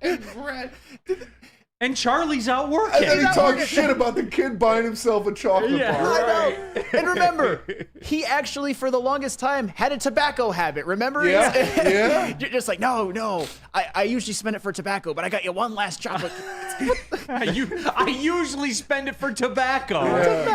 And Charlie's out working. And then he talks shit about the kid buying himself a chocolate bar. I know. And remember, he actually, for the longest time, had a tobacco habit. Remember? Yeah, yeah. Just like, no. I usually spend it for tobacco, but I got you one last chocolate. I usually spend it for tobacco.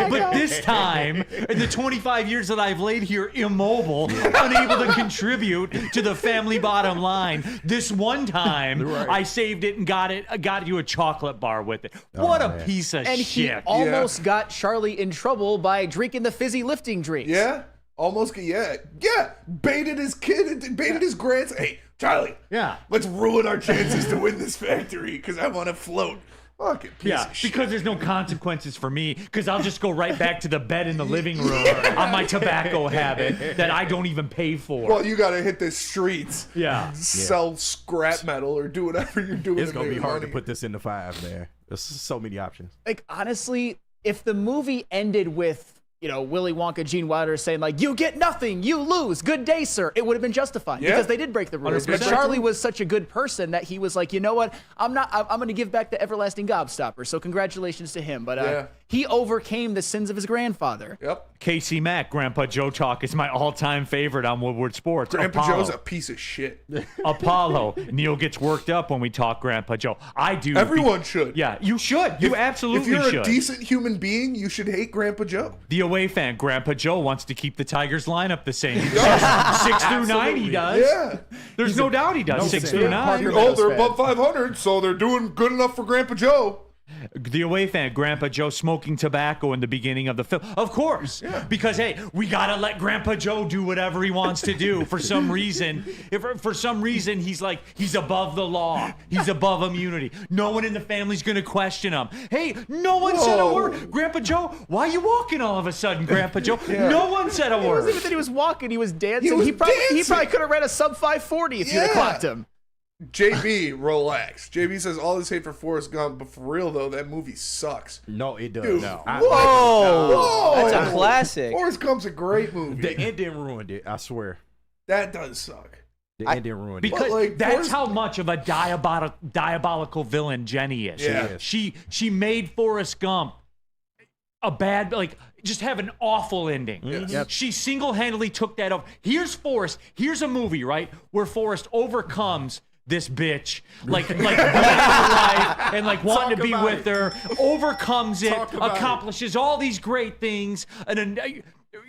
But this time, in the 25 years that I've laid here immobile, unable to contribute to the family bottom line, this one time I saved it and got you a chocolate bar with it. What a piece of And shit. he almost got Charlie in trouble by drinking the fizzy lifting drinks. Yeah. Almost, baited his kid, baited his grandson. Hey, Charlie. Yeah. Let's ruin our chances to win this factory because I want to float. Fucking piece of shit. Because there's no consequences for me, because I'll just go right back to the bed in the living room on my tobacco habit that I don't even pay for. Well, you got to hit the streets. Yeah. Sell scrap metal or do whatever you're doing. It's going to be hard money. to put this into 5, man. There's so many options. Like, honestly, if the movie ended with, Willy Wonka, Gene Wilder saying, like, you get nothing, you lose, good day, sir, it would have been justified because they did break the rules. But 100%. Charlie was such a good person that he was like, you know what, I'm going to give back the everlasting gobstopper. So congratulations to him. But he overcame the sins of his grandfather. Yep. Casey Mack, Grandpa Joe Talk is my all-time favorite on Woodward Sports. Grandpa Apollo. Joe's a piece of shit. Apollo. Neal gets worked up when we talk Grandpa Joe. I do. Everyone should. Yeah, you should. You absolutely should. If you're a decent human being, you should hate Grandpa Joe. The away fan, Grandpa Joe, wants to keep the Tigers lineup the same. 6 through 9 he does. Yeah. There's no doubt he does. 6 through 9. Oh, they're above 500, so they're doing good enough for Grandpa Joe. The away fan, Grandpa Joe smoking tobacco in the beginning of the film. Of course. Yeah. Because, hey, we got to let Grandpa Joe do whatever he wants to do for some reason. If for some reason he's above the law. He's above immunity. No one in the family's going to question him. Hey, no one said a word. Grandpa Joe, why are you walking all of a sudden, Grandpa Joe? No one said a word. It wasn't even that he was walking. He was dancing. He probably could have ran a sub 540 if you'd have clocked him. JB, relax. JB says all this hate for Forrest Gump, but for real though, that movie sucks. No, it does. Dude, No. Whoa! That's a classic. Forrest Gump's a great movie. The ending ruined it, I swear. That does suck. The ending ruined it. Because that's how much of a diabolical villain Jenny is. Yeah. She made Forrest Gump a bad, just have an awful ending. Yep. She single-handedly took that over. Here's Forrest. Here's a movie, right, where Forrest overcomes this bitch, life, and wanting to be with her, overcomes it, accomplishes all these great things, and then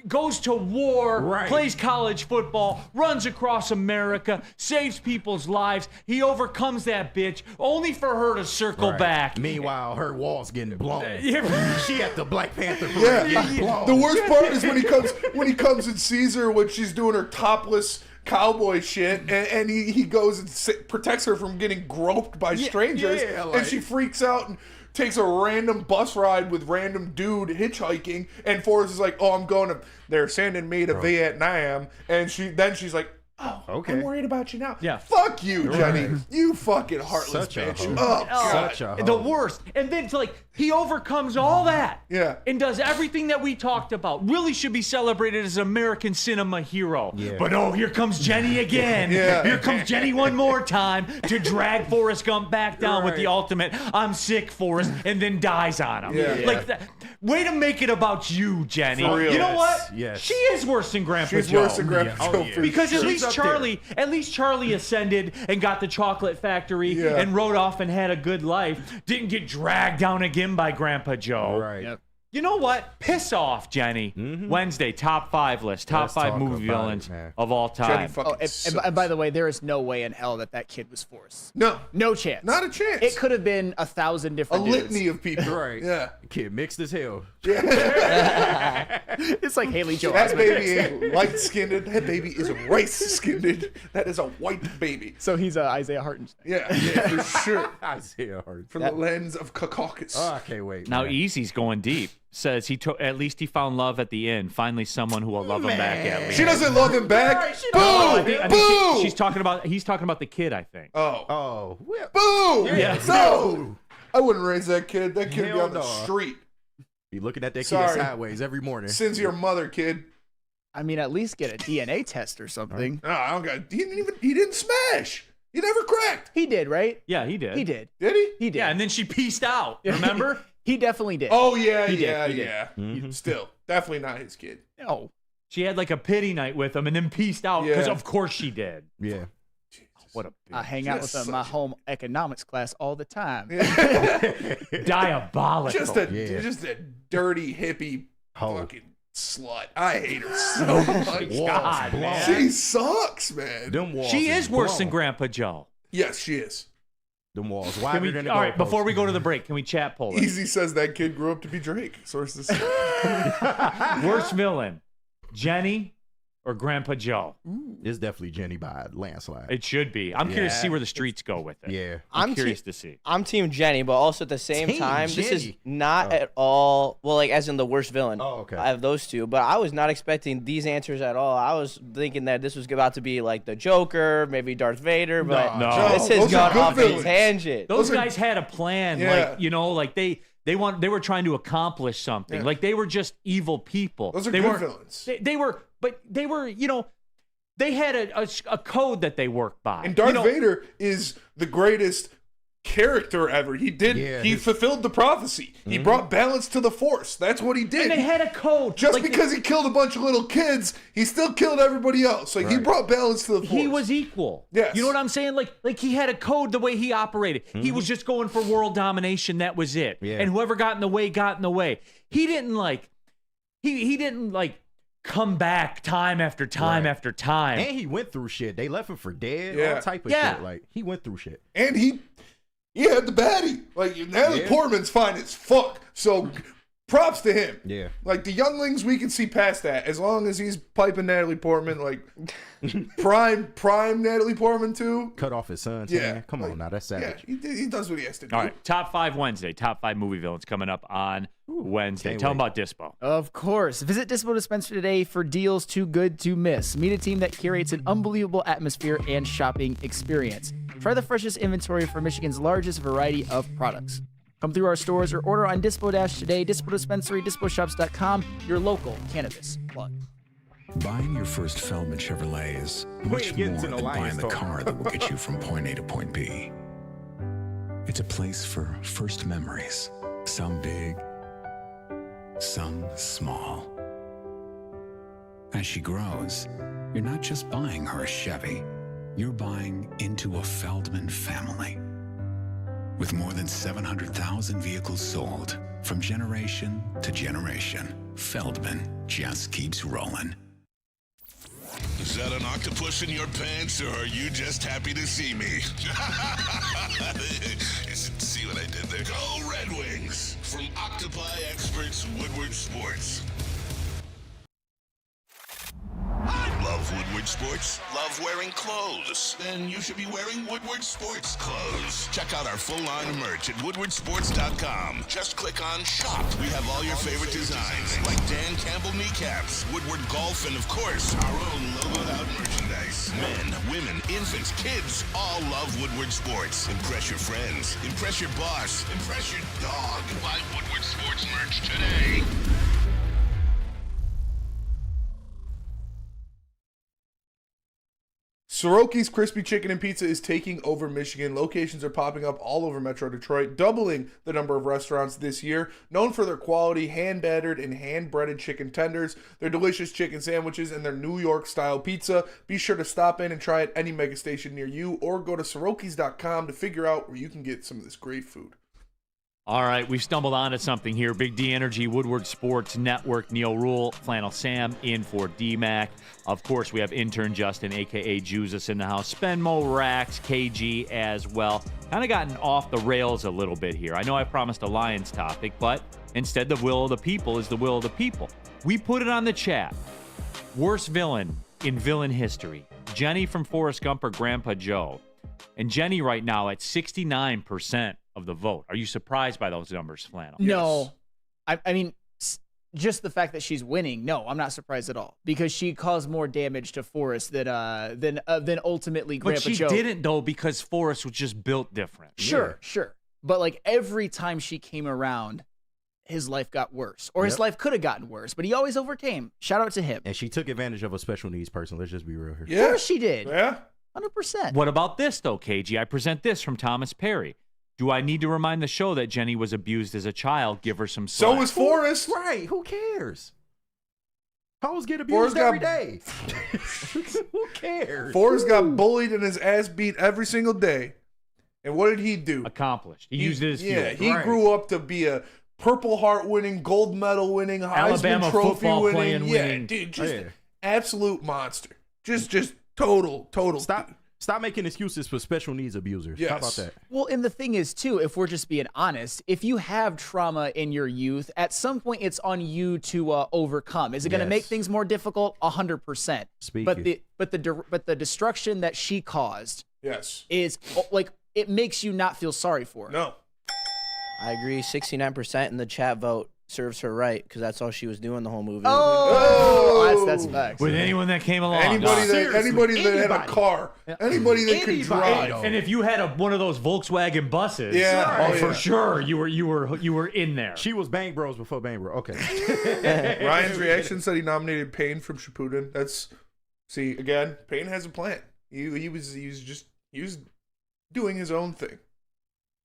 goes to war, plays college football, runs across America, saves people's lives. He overcomes that bitch, only for her to circle back. Meanwhile, her wall's getting blown. She at the Black Panther Yeah. getting blown. The worst part is when he comes and sees her when she's doing her topless cowboy shit, and he goes and protects her from getting groped by strangers, and she freaks out and takes a random bus ride with random dude hitchhiking, and Forrest is like, oh, I'm going to, they're sending me to Vietnam, and she's like, oh, okay. I'm worried about you now. Yeah. Fuck you, Jenny. You fucking heartless bitch. Oh, God. The worst. And then he overcomes all that. Yeah. And does everything that we talked about. Really should be celebrated as an American cinema hero. Yeah. But here comes Jenny again. Yeah. Here comes Jenny one more time to drag Forrest Gump back down with the ultimate, I'm sick, Forrest, and then dies on him. Yeah. Way to make it about you, Jenny. For real. You know what? Yes. She is worse than Grandpa Joe. She's worse than Grandpa Joe. for Because sure. at least Charlie ascended and got the chocolate factory and rode off and had a good life. Didn't get dragged down again by Grandpa Joe. Right. Yep. You know what? Piss off, Jenny. Wednesday, top 5 list. Top Let's 5 talk movie about villains it, of all time. And by the way, there is no way in hell that kid was Forrest. No chance. Not a chance. It could have been 1,000 different dudes. litany of people. Right. Yeah. Kid mixed as hell. It's like Haley Joel That Osment. baby ain't light-skinned. That baby is race-skinned. That is a white baby. So he's Isaiah Hartenstein. Yeah, for sure. Isaiah Hartenstein. From the lens of Caucasus. Oh, I can't wait. Now, man. Easy's going deep. Says at least he found love at the end. Finally, someone who will love him back at least. She doesn't love him back. Boo! I think Boo! he's talking about the kid, I think. Oh. Boo! Yeah. No! I wouldn't raise that kid. That kid would be Hell on the no. street. Be looking at that kid Sorry. sideways every morning. Since your mother, kid. I mean, at least get a DNA test or something. No, I don't got. He didn't smash. He never cracked. He did, right? Yeah, he did. He did. Did he? He did. Yeah, and then she pieced out. Remember? He definitely did. Oh yeah, He did. yeah, He did. yeah. Mm-hmm. Still, definitely not his kid. No. She had like a pity night with him and then pieced out because of course she did. Yeah. What a bitch. I hang out with them in my home economics class all the time. Diabolical. Just a dirty hippie fucking slut. I hate her so much. God, man. She sucks, man. Them walls She is worse blown. than Grandpa Joe. Yes, she is. Them walls Can wider we, than the all right, goalpost. before we go to the break, can we chat poll it? Easy says that kid grew up to be Drake. Sources say. Worst villain, Jenny or Grandpa Joe? It's definitely Jenny by a landslide. It should be. I'm curious to see where the streets go with it. Yeah. I'm curious to see. I'm Team Jenny, but also at the same Team time, this is Jenny? not at all, well, like as in the worst villain. Oh, okay. I have those two, but I was not expecting these answers at all. I was thinking that this was about to be like the Joker, maybe Darth Vader, but No. this has Those are gone good off villains. a tangent. Those guys had a plan, Yeah. like, you know, like they were trying to accomplish something. Yeah. Like they were just evil people. Those are they good weren't- villains. They were, you know, they had a code that they worked by. And Darth You know, Vader is the greatest character ever. He fulfilled the prophecy. He brought balance to the Force. That's what he did. And they had a code. Just Like, because he killed a bunch of little kids, he still killed everybody else. Like he brought balance to the Force. he was equal. Yes. You know what I'm saying? Like he had a code the way he operated. He was just going for world domination. That was it. Yeah. And whoever got in the way got in the way. He didn't like. He didn't like come back time after time after time. And he went through shit. They left him for dead. Yeah. All type of Yeah. shit. Like he went through shit. And he had the baddie. Like Natalie Portman's fine as fuck. So props to him. Yeah. Like the younglings, we can see past that. As long as he's piping Natalie Portman, like prime Natalie Portman too. Cut off his son's Yeah, hand. Come like, on now, that's Yeah, savage. he does what he has to do. All right, top 5 Wednesday. Top 5 movie villains coming up on Wednesday. can't Tell them wait. about Dispo. Of course. Visit Dispo Dispensary today for deals too good to miss. Meet a team that curates an unbelievable atmosphere and shopping experience. Try the freshest inventory for Michigan's largest variety of products. Come through our stores or order on Dispo Dash today. Dispo Dispensary, disposhops.com, your local cannabis plug. Buying your first Feldman Chevrolet is much ain't getting more to the than Lions buying the talk. car that will get you from point A to point B. It's a place for first memories, some big, some small. As she grows, you're not just buying her a Chevy, you're buying into a Feldman family. With more than 700,000 vehicles sold, from generation to generation, Feldman just keeps rolling. Is that an octopus in your pants, or are you just happy to see me? See what I did there? Go Red Wings! From Octopi Experts Woodward Sports. Love Woodward Sports? Love wearing clothes? Then you should be wearing Woodward Sports clothes. Check out our full line of merch at woodwardsports.com. Just click on shop. We have all your favorite designs, like Dan Campbell kneecaps, Woodward golf, and of course, our own logoed out merchandise. Men, women, infants, kids all love Woodward Sports. Impress your friends. Impress your boss. Impress your dog. Buy Woodward Sports merch today. Soroki's Crispy Chicken and Pizza is taking over Michigan. Locations are popping up all over Metro Detroit, doubling the number of restaurants this year. Known for their quality, hand-battered and hand-breaded chicken tenders, their delicious chicken sandwiches, and their New York-style pizza. Be sure to stop in and try at any mega station near you, or go to Sorokis.com to figure out where you can get some of this great food. All right, we've stumbled onto something here. Big D Energy, Woodward Sports Network, Neal Ruhl, Flannel Sam in for D-Mac. Of course, we have intern Justin, a.k.a. Jesus, in the house. Spenmo, Rax, KG as well. Kind of gotten off the rails a little bit here. I know I promised a Lions topic, but instead the will of the people is the will of the people. We put it on the chat. Worst villain in villain history. Jenny from Forrest Gump or Grandpa Joe. And Jenny right now at 69% of the vote. Are you surprised by those numbers, Flannel? No. I mean, just the fact that she's winning, no, I'm not surprised at all. Because she caused more damage to Forrest than ultimately Grandpa But she Joe. didn't, though, because Forrest was just built different. Sure. But like every time she came around, his life got worse. Or his life could have gotten worse, but he always overcame. Shout out to him. And she took advantage of a special needs person. Let's just be real here. Of course she did. Yeah. 100%. What about this, though, KG? I present this from Thomas Perry. Do I need to remind the show that Jenny was abused as a child? Give her some slack. So was Forrest. Right. Who cares? Hoes get abused every day. Who cares? Forrest got bullied and his ass beat every single day. And what did he do? Accomplished. He used it as fuel. Yeah, he grew up to be a Purple Heart winning, gold medal winning, Alabama Heisman Trophy football winning. playing Yeah, winning. dude, just absolute monster. Just total. Stop making excuses for special needs abusers. Yes. How about that? Well, and the thing is, too, if we're just being honest, if you have trauma in your youth, at some point it's on you to overcome. Is it going to make things more difficult? 100%. But the destruction that she caused, is like it makes you not feel sorry for her. No, I agree. 69% in the chat vote serves her right because that's all she was doing the whole movie. That's facts. With anyone that came along. Anybody that had a car. Anybody that could drive. And if you had one of those Volkswagen buses, for sure you were in there. She was Bang Bros before Bang Bros. Okay. Ryan's reaction said he nominated Payne from Shippuden. Again, Payne has a plan. He was doing his own thing.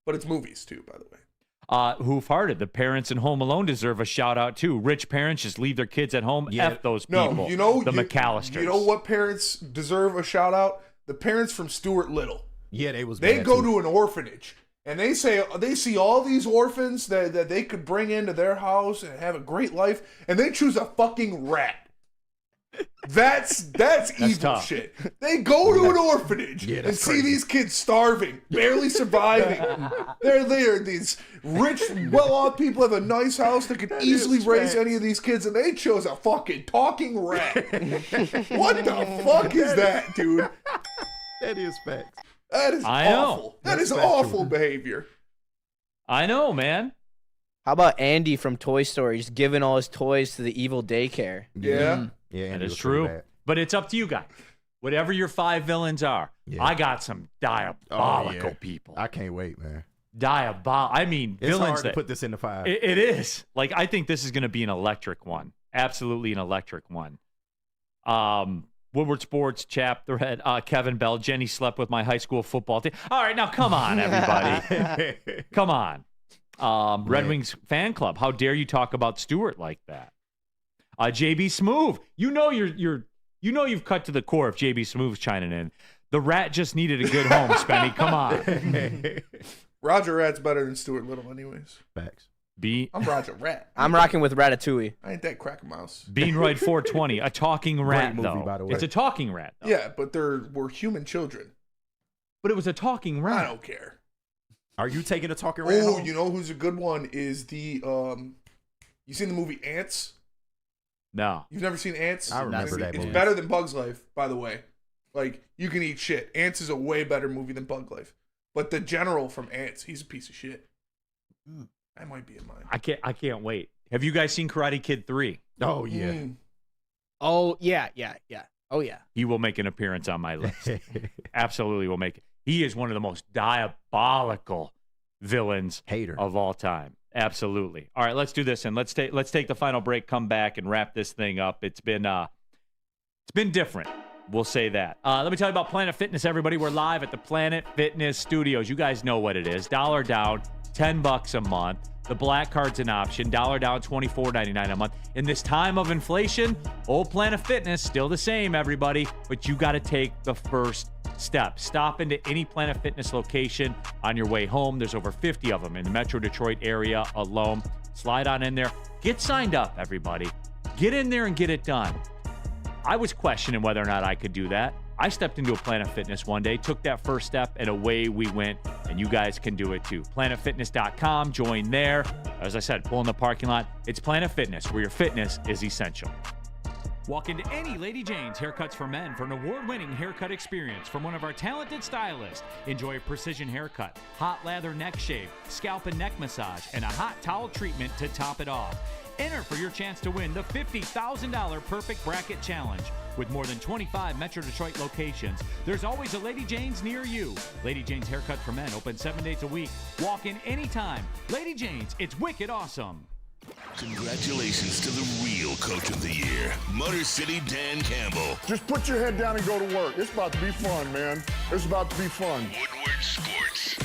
But it's movies too, by the way. Hoof-hearted. The parents in Home Alone deserve a shout-out, too. Rich parents just leave their kids at home. F those people. No, the McAllisters. You know what parents deserve a shout-out? The parents from Stuart Little. Yeah, they go to an orphanage, and they see all these orphans that they could bring into their house and have a great life, and they choose a fucking rat. That's evil tough. shit. They go to an orphanage and see these kids starving, barely surviving. They're there. These rich, well-off people have a nice house that could easily raise any of these kids, and they chose a fucking talking rat. What the fuck is that, dude? That is facts. That is awful. That is awful behavior. I know, man. How about Andy from Toy Story just giving all his toys to the evil daycare? Yeah. Yeah, that is true. But it's up to you guys. Whatever your 5 villains are, I got some diabolical people. I can't wait, man. I mean, it's villains hard to put this into 5. It is. Like, I think this is going to be an electric one. Absolutely an electric one. Woodward Sports chap thread, Kevin Bell. Jenny slept with my high school football team. All right, now come on, everybody. Come on. Red Wings fan club. How dare you talk about Stewart like that? JB Smoove, you've cut to the core if JB Smoove's chiming in. The rat just needed a good home, Spenny. Come on. Roger Rat's better than Stuart Little, anyways. Facts. I'm Roger Rat. I'm rocking with Ratatouille. I ain't that crack mouse. Beanroid 420, a talking rat, Great movie, though. by the way. It's a talking rat, though. Yeah, but we're human children. But it was a talking rat. I don't care. Are you taking a talking rat? Oh, you know who's a good one is the you seen the movie Ants? No. You've never seen Ants? I remember that movie. It's better than Bug's Life, by the way. Like, you can eat shit. Ants is a way better movie than Bug Life. But the general from Ants, he's a piece of shit. That might be in mine. I can't wait. Have you guys seen Karate Kid 3? Oh, yeah. Oh, yeah. Oh, yeah. He will make an appearance on my list. Absolutely will make it. He is one of the most diabolical villains of all time. Absolutely. All right, let's do this, and let's take the final break, come back, and wrap this thing up. It's been different. We'll say that. Let me tell you about Planet Fitness, everybody. We're live at the Planet Fitness Studios. You guys know what it is. $1 down, $10 a month. The black card's an option. $1 down, $24.99 a month. In this time of inflation, old Planet Fitness, still the same, everybody. But you got to take the first step. Stop into any Planet Fitness location on your way home. There's over 50 of them in the Metro Detroit area alone. Slide on in there. Get signed up, everybody. Get in there and get it done. I was questioning whether or not I could do that. I stepped into a Planet Fitness one day, took that first step, and away we went. And you guys can do it too. PlanetFitness.com. Join there. As I said, pull in the parking lot. It's Planet Fitness, where your fitness is essential. Walk into any Lady Jane's Haircuts for Men for an award-winning haircut experience from one of our talented stylists. Enjoy a precision haircut, hot lather neck shave, scalp and neck massage, and a hot towel treatment to top it off. Enter for your chance to win the $50,000 Perfect Bracket Challenge. With more than 25 Metro Detroit locations, there's always a Lady Jane's near you. Lady Jane's Haircut for Men, open 7 days a week. Walk in anytime. Lady Jane's, it's wicked awesome. Congratulations to the real Coach of the Year, Motor City Dan Campbell. Just put your head down and go to work. It's about to be fun, man. It's about to be fun. Woodward Sports.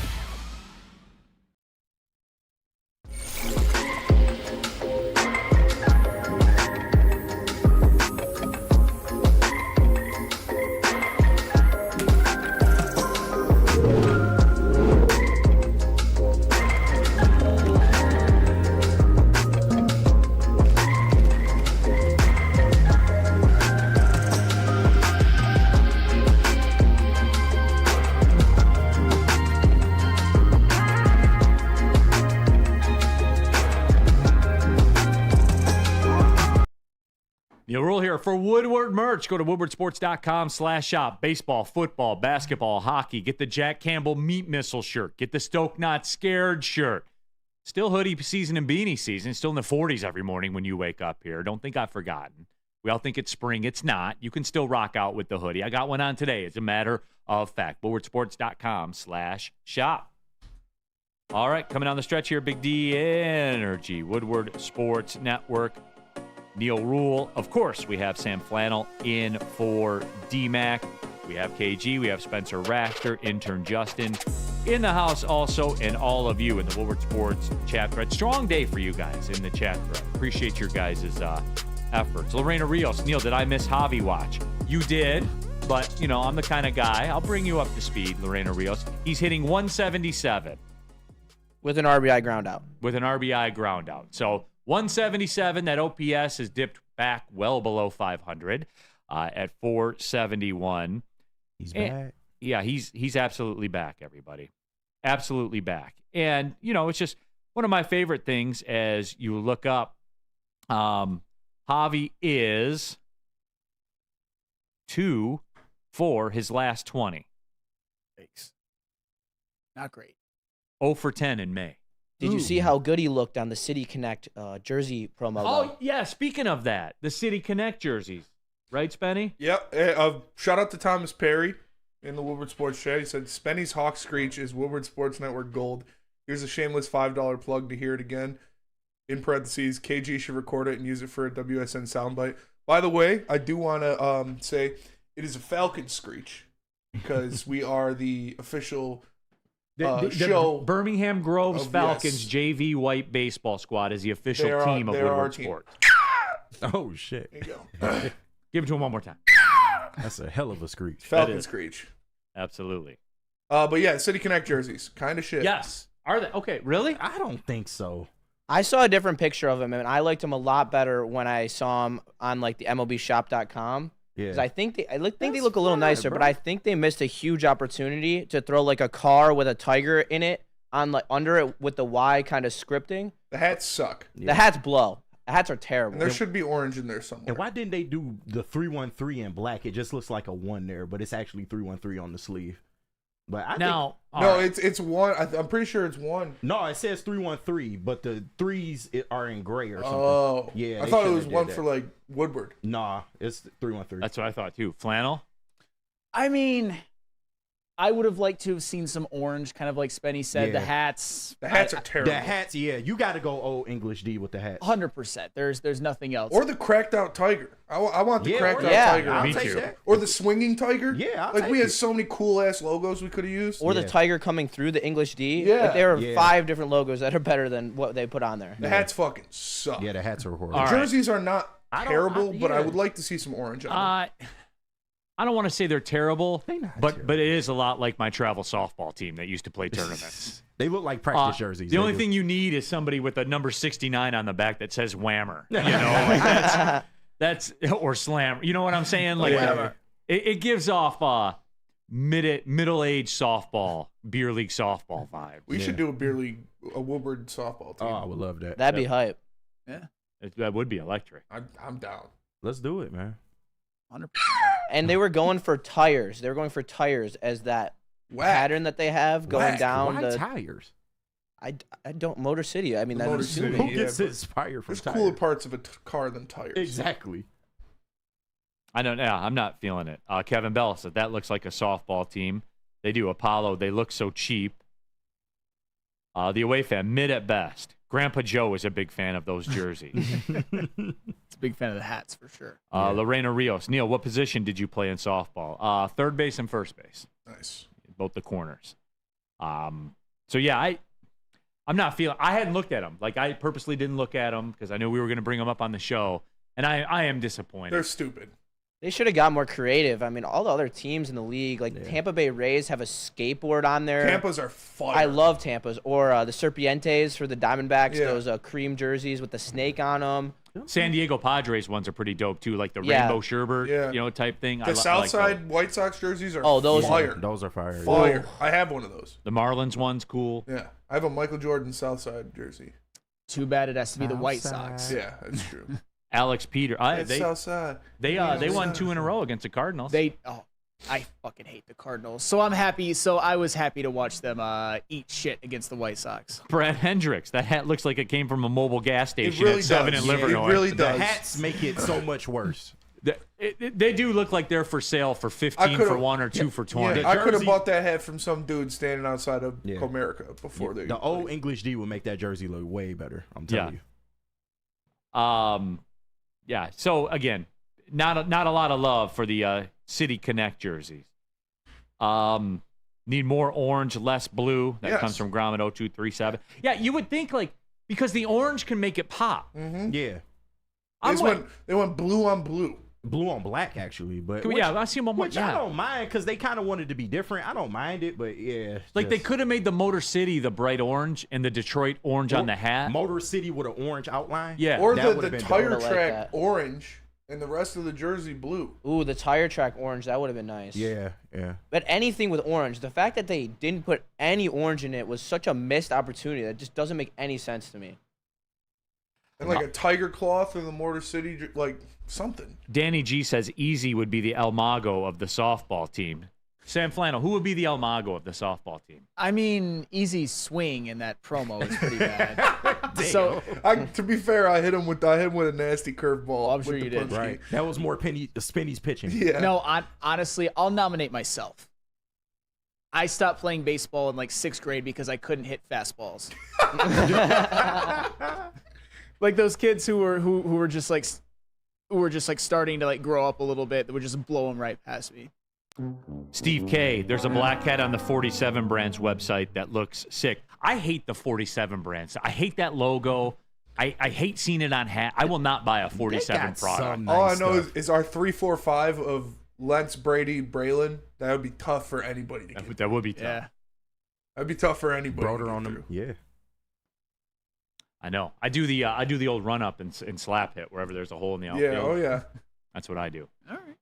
Neal Ruhl here for Woodward merch. Go to woodwardsports.com/shop. Baseball, football, basketball, hockey. Get the Jack Campbell Meat Missile shirt. Get the Stoke Not Scared shirt. Still hoodie season and beanie season. Still in the 40s every morning when you wake up here. Don't think I've forgotten. We all think it's spring. It's not. You can still rock out with the hoodie. I got one on today. It's a matter of fact. woodwardsports.com/shop. All right, coming down the stretch here, Big D Energy, Woodward Sports Network. Neal Ruhl. Of course, we have Sam Flannel in for D-Mac. We have KG. We have Spencer Raster, intern Justin in the house also, and all of you in the Woodward Sports chat thread. Strong day for you guys in the chat thread. Appreciate your guys' efforts. Lorena Rios. Neal, did I miss Javi Watch? You did, but, I'm the kind of guy. I'll bring you up to speed, Lorena Rios. He's hitting 177. With an RBI ground out. With an RBI ground out. So 177, that OPS has dipped back well below 500 at 471. He's back. Yeah, he's absolutely back, everybody. Absolutely back. And, it's just one of my favorite things as you look up. Javi is 2 for his last 20. Thanks. Not great. 0 for 10 in May. Did you see how good he looked on the City Connect jersey promo? Oh, yeah. Speaking of that, the City Connect jerseys. Right, Spenny? Yep. Shout out to Thomas Perry in the Woodward Sports chat. He said, Spenny's Hawk Screech is Woodward Sports Network gold. Here's a shameless $5 plug to hear it again. In parentheses, KG should record it and use it for a WSN soundbite. By the way, I do want to say it is a Falcon Screech because we are the official show. Birmingham Groves Falcons JV White Baseball Squad is the official team of Woodward Sports. Oh, shit. There you go. Give it to him one more time. That's a hell of a screech. Falcon Screech. Absolutely. But yeah, City Connect jerseys. Kind of shit. Yes. Are they? Okay, really? I don't think so. I saw a different picture of him, and I liked him a lot better when I saw him on the MLBshop.com. Yeah. Because I think they look a little nicer, bro. But I think they missed a huge opportunity to throw a car with a tiger in it on under it with the Y kind of scripting. The hats suck. Yeah. The hats blow. The hats are terrible. And there should be orange in there somewhere. And why didn't they do the 313 in black? It just looks like a 1 there, but it's actually 313 on the sleeve. But it's 1. I'm pretty sure it's 1. No, it says 313, but the 3s are in gray or something. Oh, yeah. I thought it was 1 for Woodward. Nah, it's 313. That's what I thought too. Flannel. I mean, I would have liked to have seen some orange, kind of like Spenny said. Yeah. The hats are terrible. The hats, yeah, you got to go old English D with the hats. 100%. There's nothing else. Or the cracked out tiger. I want the cracked out tiger. I'll Me take too. that. Or the swinging tiger. Yeah, we had so many cool ass logos we could have used. Or the tiger coming through the English D. Yeah. There are 5 different logos that are better than what they put on there. The hats fucking suck. Yeah, the hats are horrible. The jerseys are not terrible, but I yeah. would like to see some orange on them. I don't want to say they're terrible, but terrible. but it is a lot like my travel softball team that used to play tournaments. They look like practice jerseys. The only thing you need is somebody with a number 69 on the back that says Whammer. That's or Slam. You know what I'm saying? It gives off middle-aged softball, beer league softball vibe. We should do a Woodward softball team. Oh, I would love that. That'd be hype. Yeah. That would be electric. I'm down. Let's do it, man. 100%. And they were going for tires. They were going for tires as that pattern that they have going down. Why tires? I don't. Motor City. I mean, Motor that's City. Who gets inspired from There's tires? cooler parts of a car than tires. Exactly. I don't know. I'm not feeling it. Kevin Bell said that looks like a softball team. They do Apollo. They look so cheap. The away fan, mid at best. Grandpa Joe is a big fan of those jerseys. It's a big fan of the hats for sure. Lorena Rios. Neal, what position did you play in softball? Third base and first base. Nice. Both the corners. So, yeah, I'm not feeling – I hadn't looked at them. I purposely didn't look at them because I knew we were going to bring them up on the show, and I am disappointed. They're stupid. They should have got more creative. I mean, all the other teams in the league, Tampa Bay Rays have a skateboard on there. Tampa's are fire. I love Tampa's. Or the Serpientes for the Diamondbacks, those cream jerseys with the snake on them. San Diego Padres ones are pretty dope, too, like the Rainbow Sherbert type thing. The Southside White Sox jerseys are those fire. Those are fire. Fire. I have one of those. The Marlins one's cool. Yeah. I have a Michael Jordan Southside jersey. Too bad it has to be the White Sox. Yeah, that's true. Alex Peter. Southside. They won 2 in a row against the Cardinals. I fucking hate the Cardinals. So I'm happy. So I was happy to watch them eat shit against the White Sox. Brad Hendricks. That hat looks like it came from a mobile gas station really at 7 in does. Livernois. It really does. The hats make it so much worse. They do look like they're for sale for 15 for 1 or 2 for 20. Yeah, I could have bought that hat from some dude standing outside of Comerica before they. The old English D would make that jersey look way better. I'm telling you. Yeah. So again, not a lot of love for the City Connect jerseys. Need more orange, less blue. That comes from Gromit 0237. Yeah, you would think because the orange can make it pop. Mm-hmm. Yeah. They went blue on blue. Blue on black, actually, but I see them on which I don't mind because they kind of wanted to be different. I don't mind it, but they could have made the Motor City the bright orange and the Detroit orange on the hat. Motor City with an orange outline, or the tire track orange and the rest of the jersey blue. Ooh, the tire track orange, that would have been nice. Yeah. But anything with orange, the fact that they didn't put any orange in it was such a missed opportunity that just doesn't make any sense to me. And a tiger cloth in the Motor City, something. Danny G says Easy would be the El Mago of the softball team. Sam Flannel, who would be the El Mago of the softball team? I mean, Easy's swing in that promo is pretty bad. So, to be fair, I hit him with a nasty curveball. I'm sure you did. Right. That was more Spinny's pitching. Yeah. No, honestly, I'll nominate myself. I stopped playing baseball in 6th grade because I couldn't hit fastballs. Like those kids who were just starting to grow up a little bit, that would just blow them right past me. Steve K, there's a black hat on the 47 Brands website that looks sick. I hate the 47 Brands. I hate that logo. I hate seeing it on hat. I will not buy a 47 product. All I know is our 3-4-5 of Lentz, Brady, Braylon. That would be tough for anybody to get. That would be tough. Yeah. That'd be tough for anybody. Broder on them. Yeah. I know. I do the old run up and slap hit wherever there's a hole in the outfield. Yeah. Oh yeah. That's what I do. All right.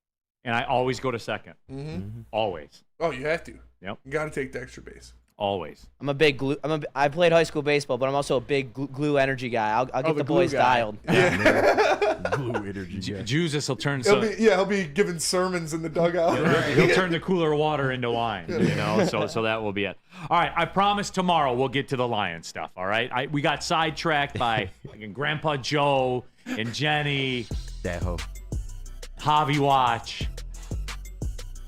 And I always go to second. Mm-hmm. Always. Oh, you have to. Yep. You got to take the extra base. Always. I'm a big glue. I played high school baseball, but I'm also a big glue energy guy. I'll get the boys dialed. Yeah. Glue energy. Jesus will turn. He'll be giving sermons in the dugout. He'll turn the cooler water into wine. So that will be it. All right. I promise tomorrow we'll get to the Lions stuff. All right. We got sidetracked by Grandpa Joe and Jenny. That hoe. Javi Watch.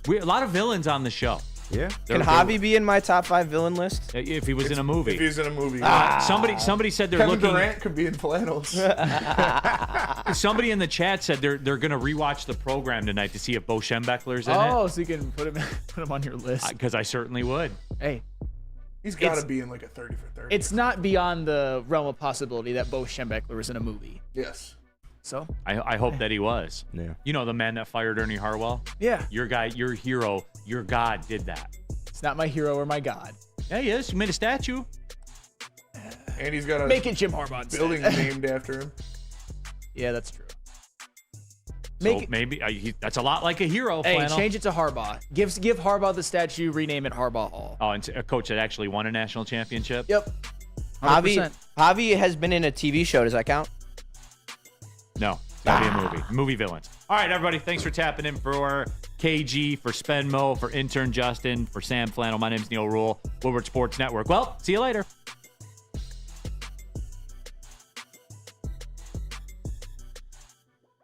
A lot of villains on the show. Yeah. Can Javi be in my top 5 villain list? If he was in a movie. If he's in a movie. Somebody said they're Kevin looking. Durant could be in flannels. Somebody in the chat said they're going to rewatch the program tonight to see if Bo Schembechler's in it. Oh, so you can put him on your list. Because I certainly would. Hey. He's got to be in a 30 for 30. It's not beyond the realm of possibility that Bo Schembechler is in a movie. Yes. So? I hope that he was. Yeah. You know the man that fired Ernie Harwell? Yeah. Your guy, your hero, your God did that. It's not my hero or my God. Yeah, he is. He made a statue. And he's got a Make it Jim Harbaugh building named after him. Yeah, that's true. Maybe that's a lot like a hero. Hey, Flannel. change it to Harbaugh. Give Harbaugh the statue, rename it Harbaugh Hall. Oh, and a coach that actually won a national championship? Yep. 100%. Javi has been in a TV show. Does that count? No. It's got to be a movie. Movie villains. All right, everybody. Thanks for tapping in for KG, for Spenmo, for intern Justin, for Sam Flannel. My name's Neal Ruhl, Woodward Sports Network. Well, see you later.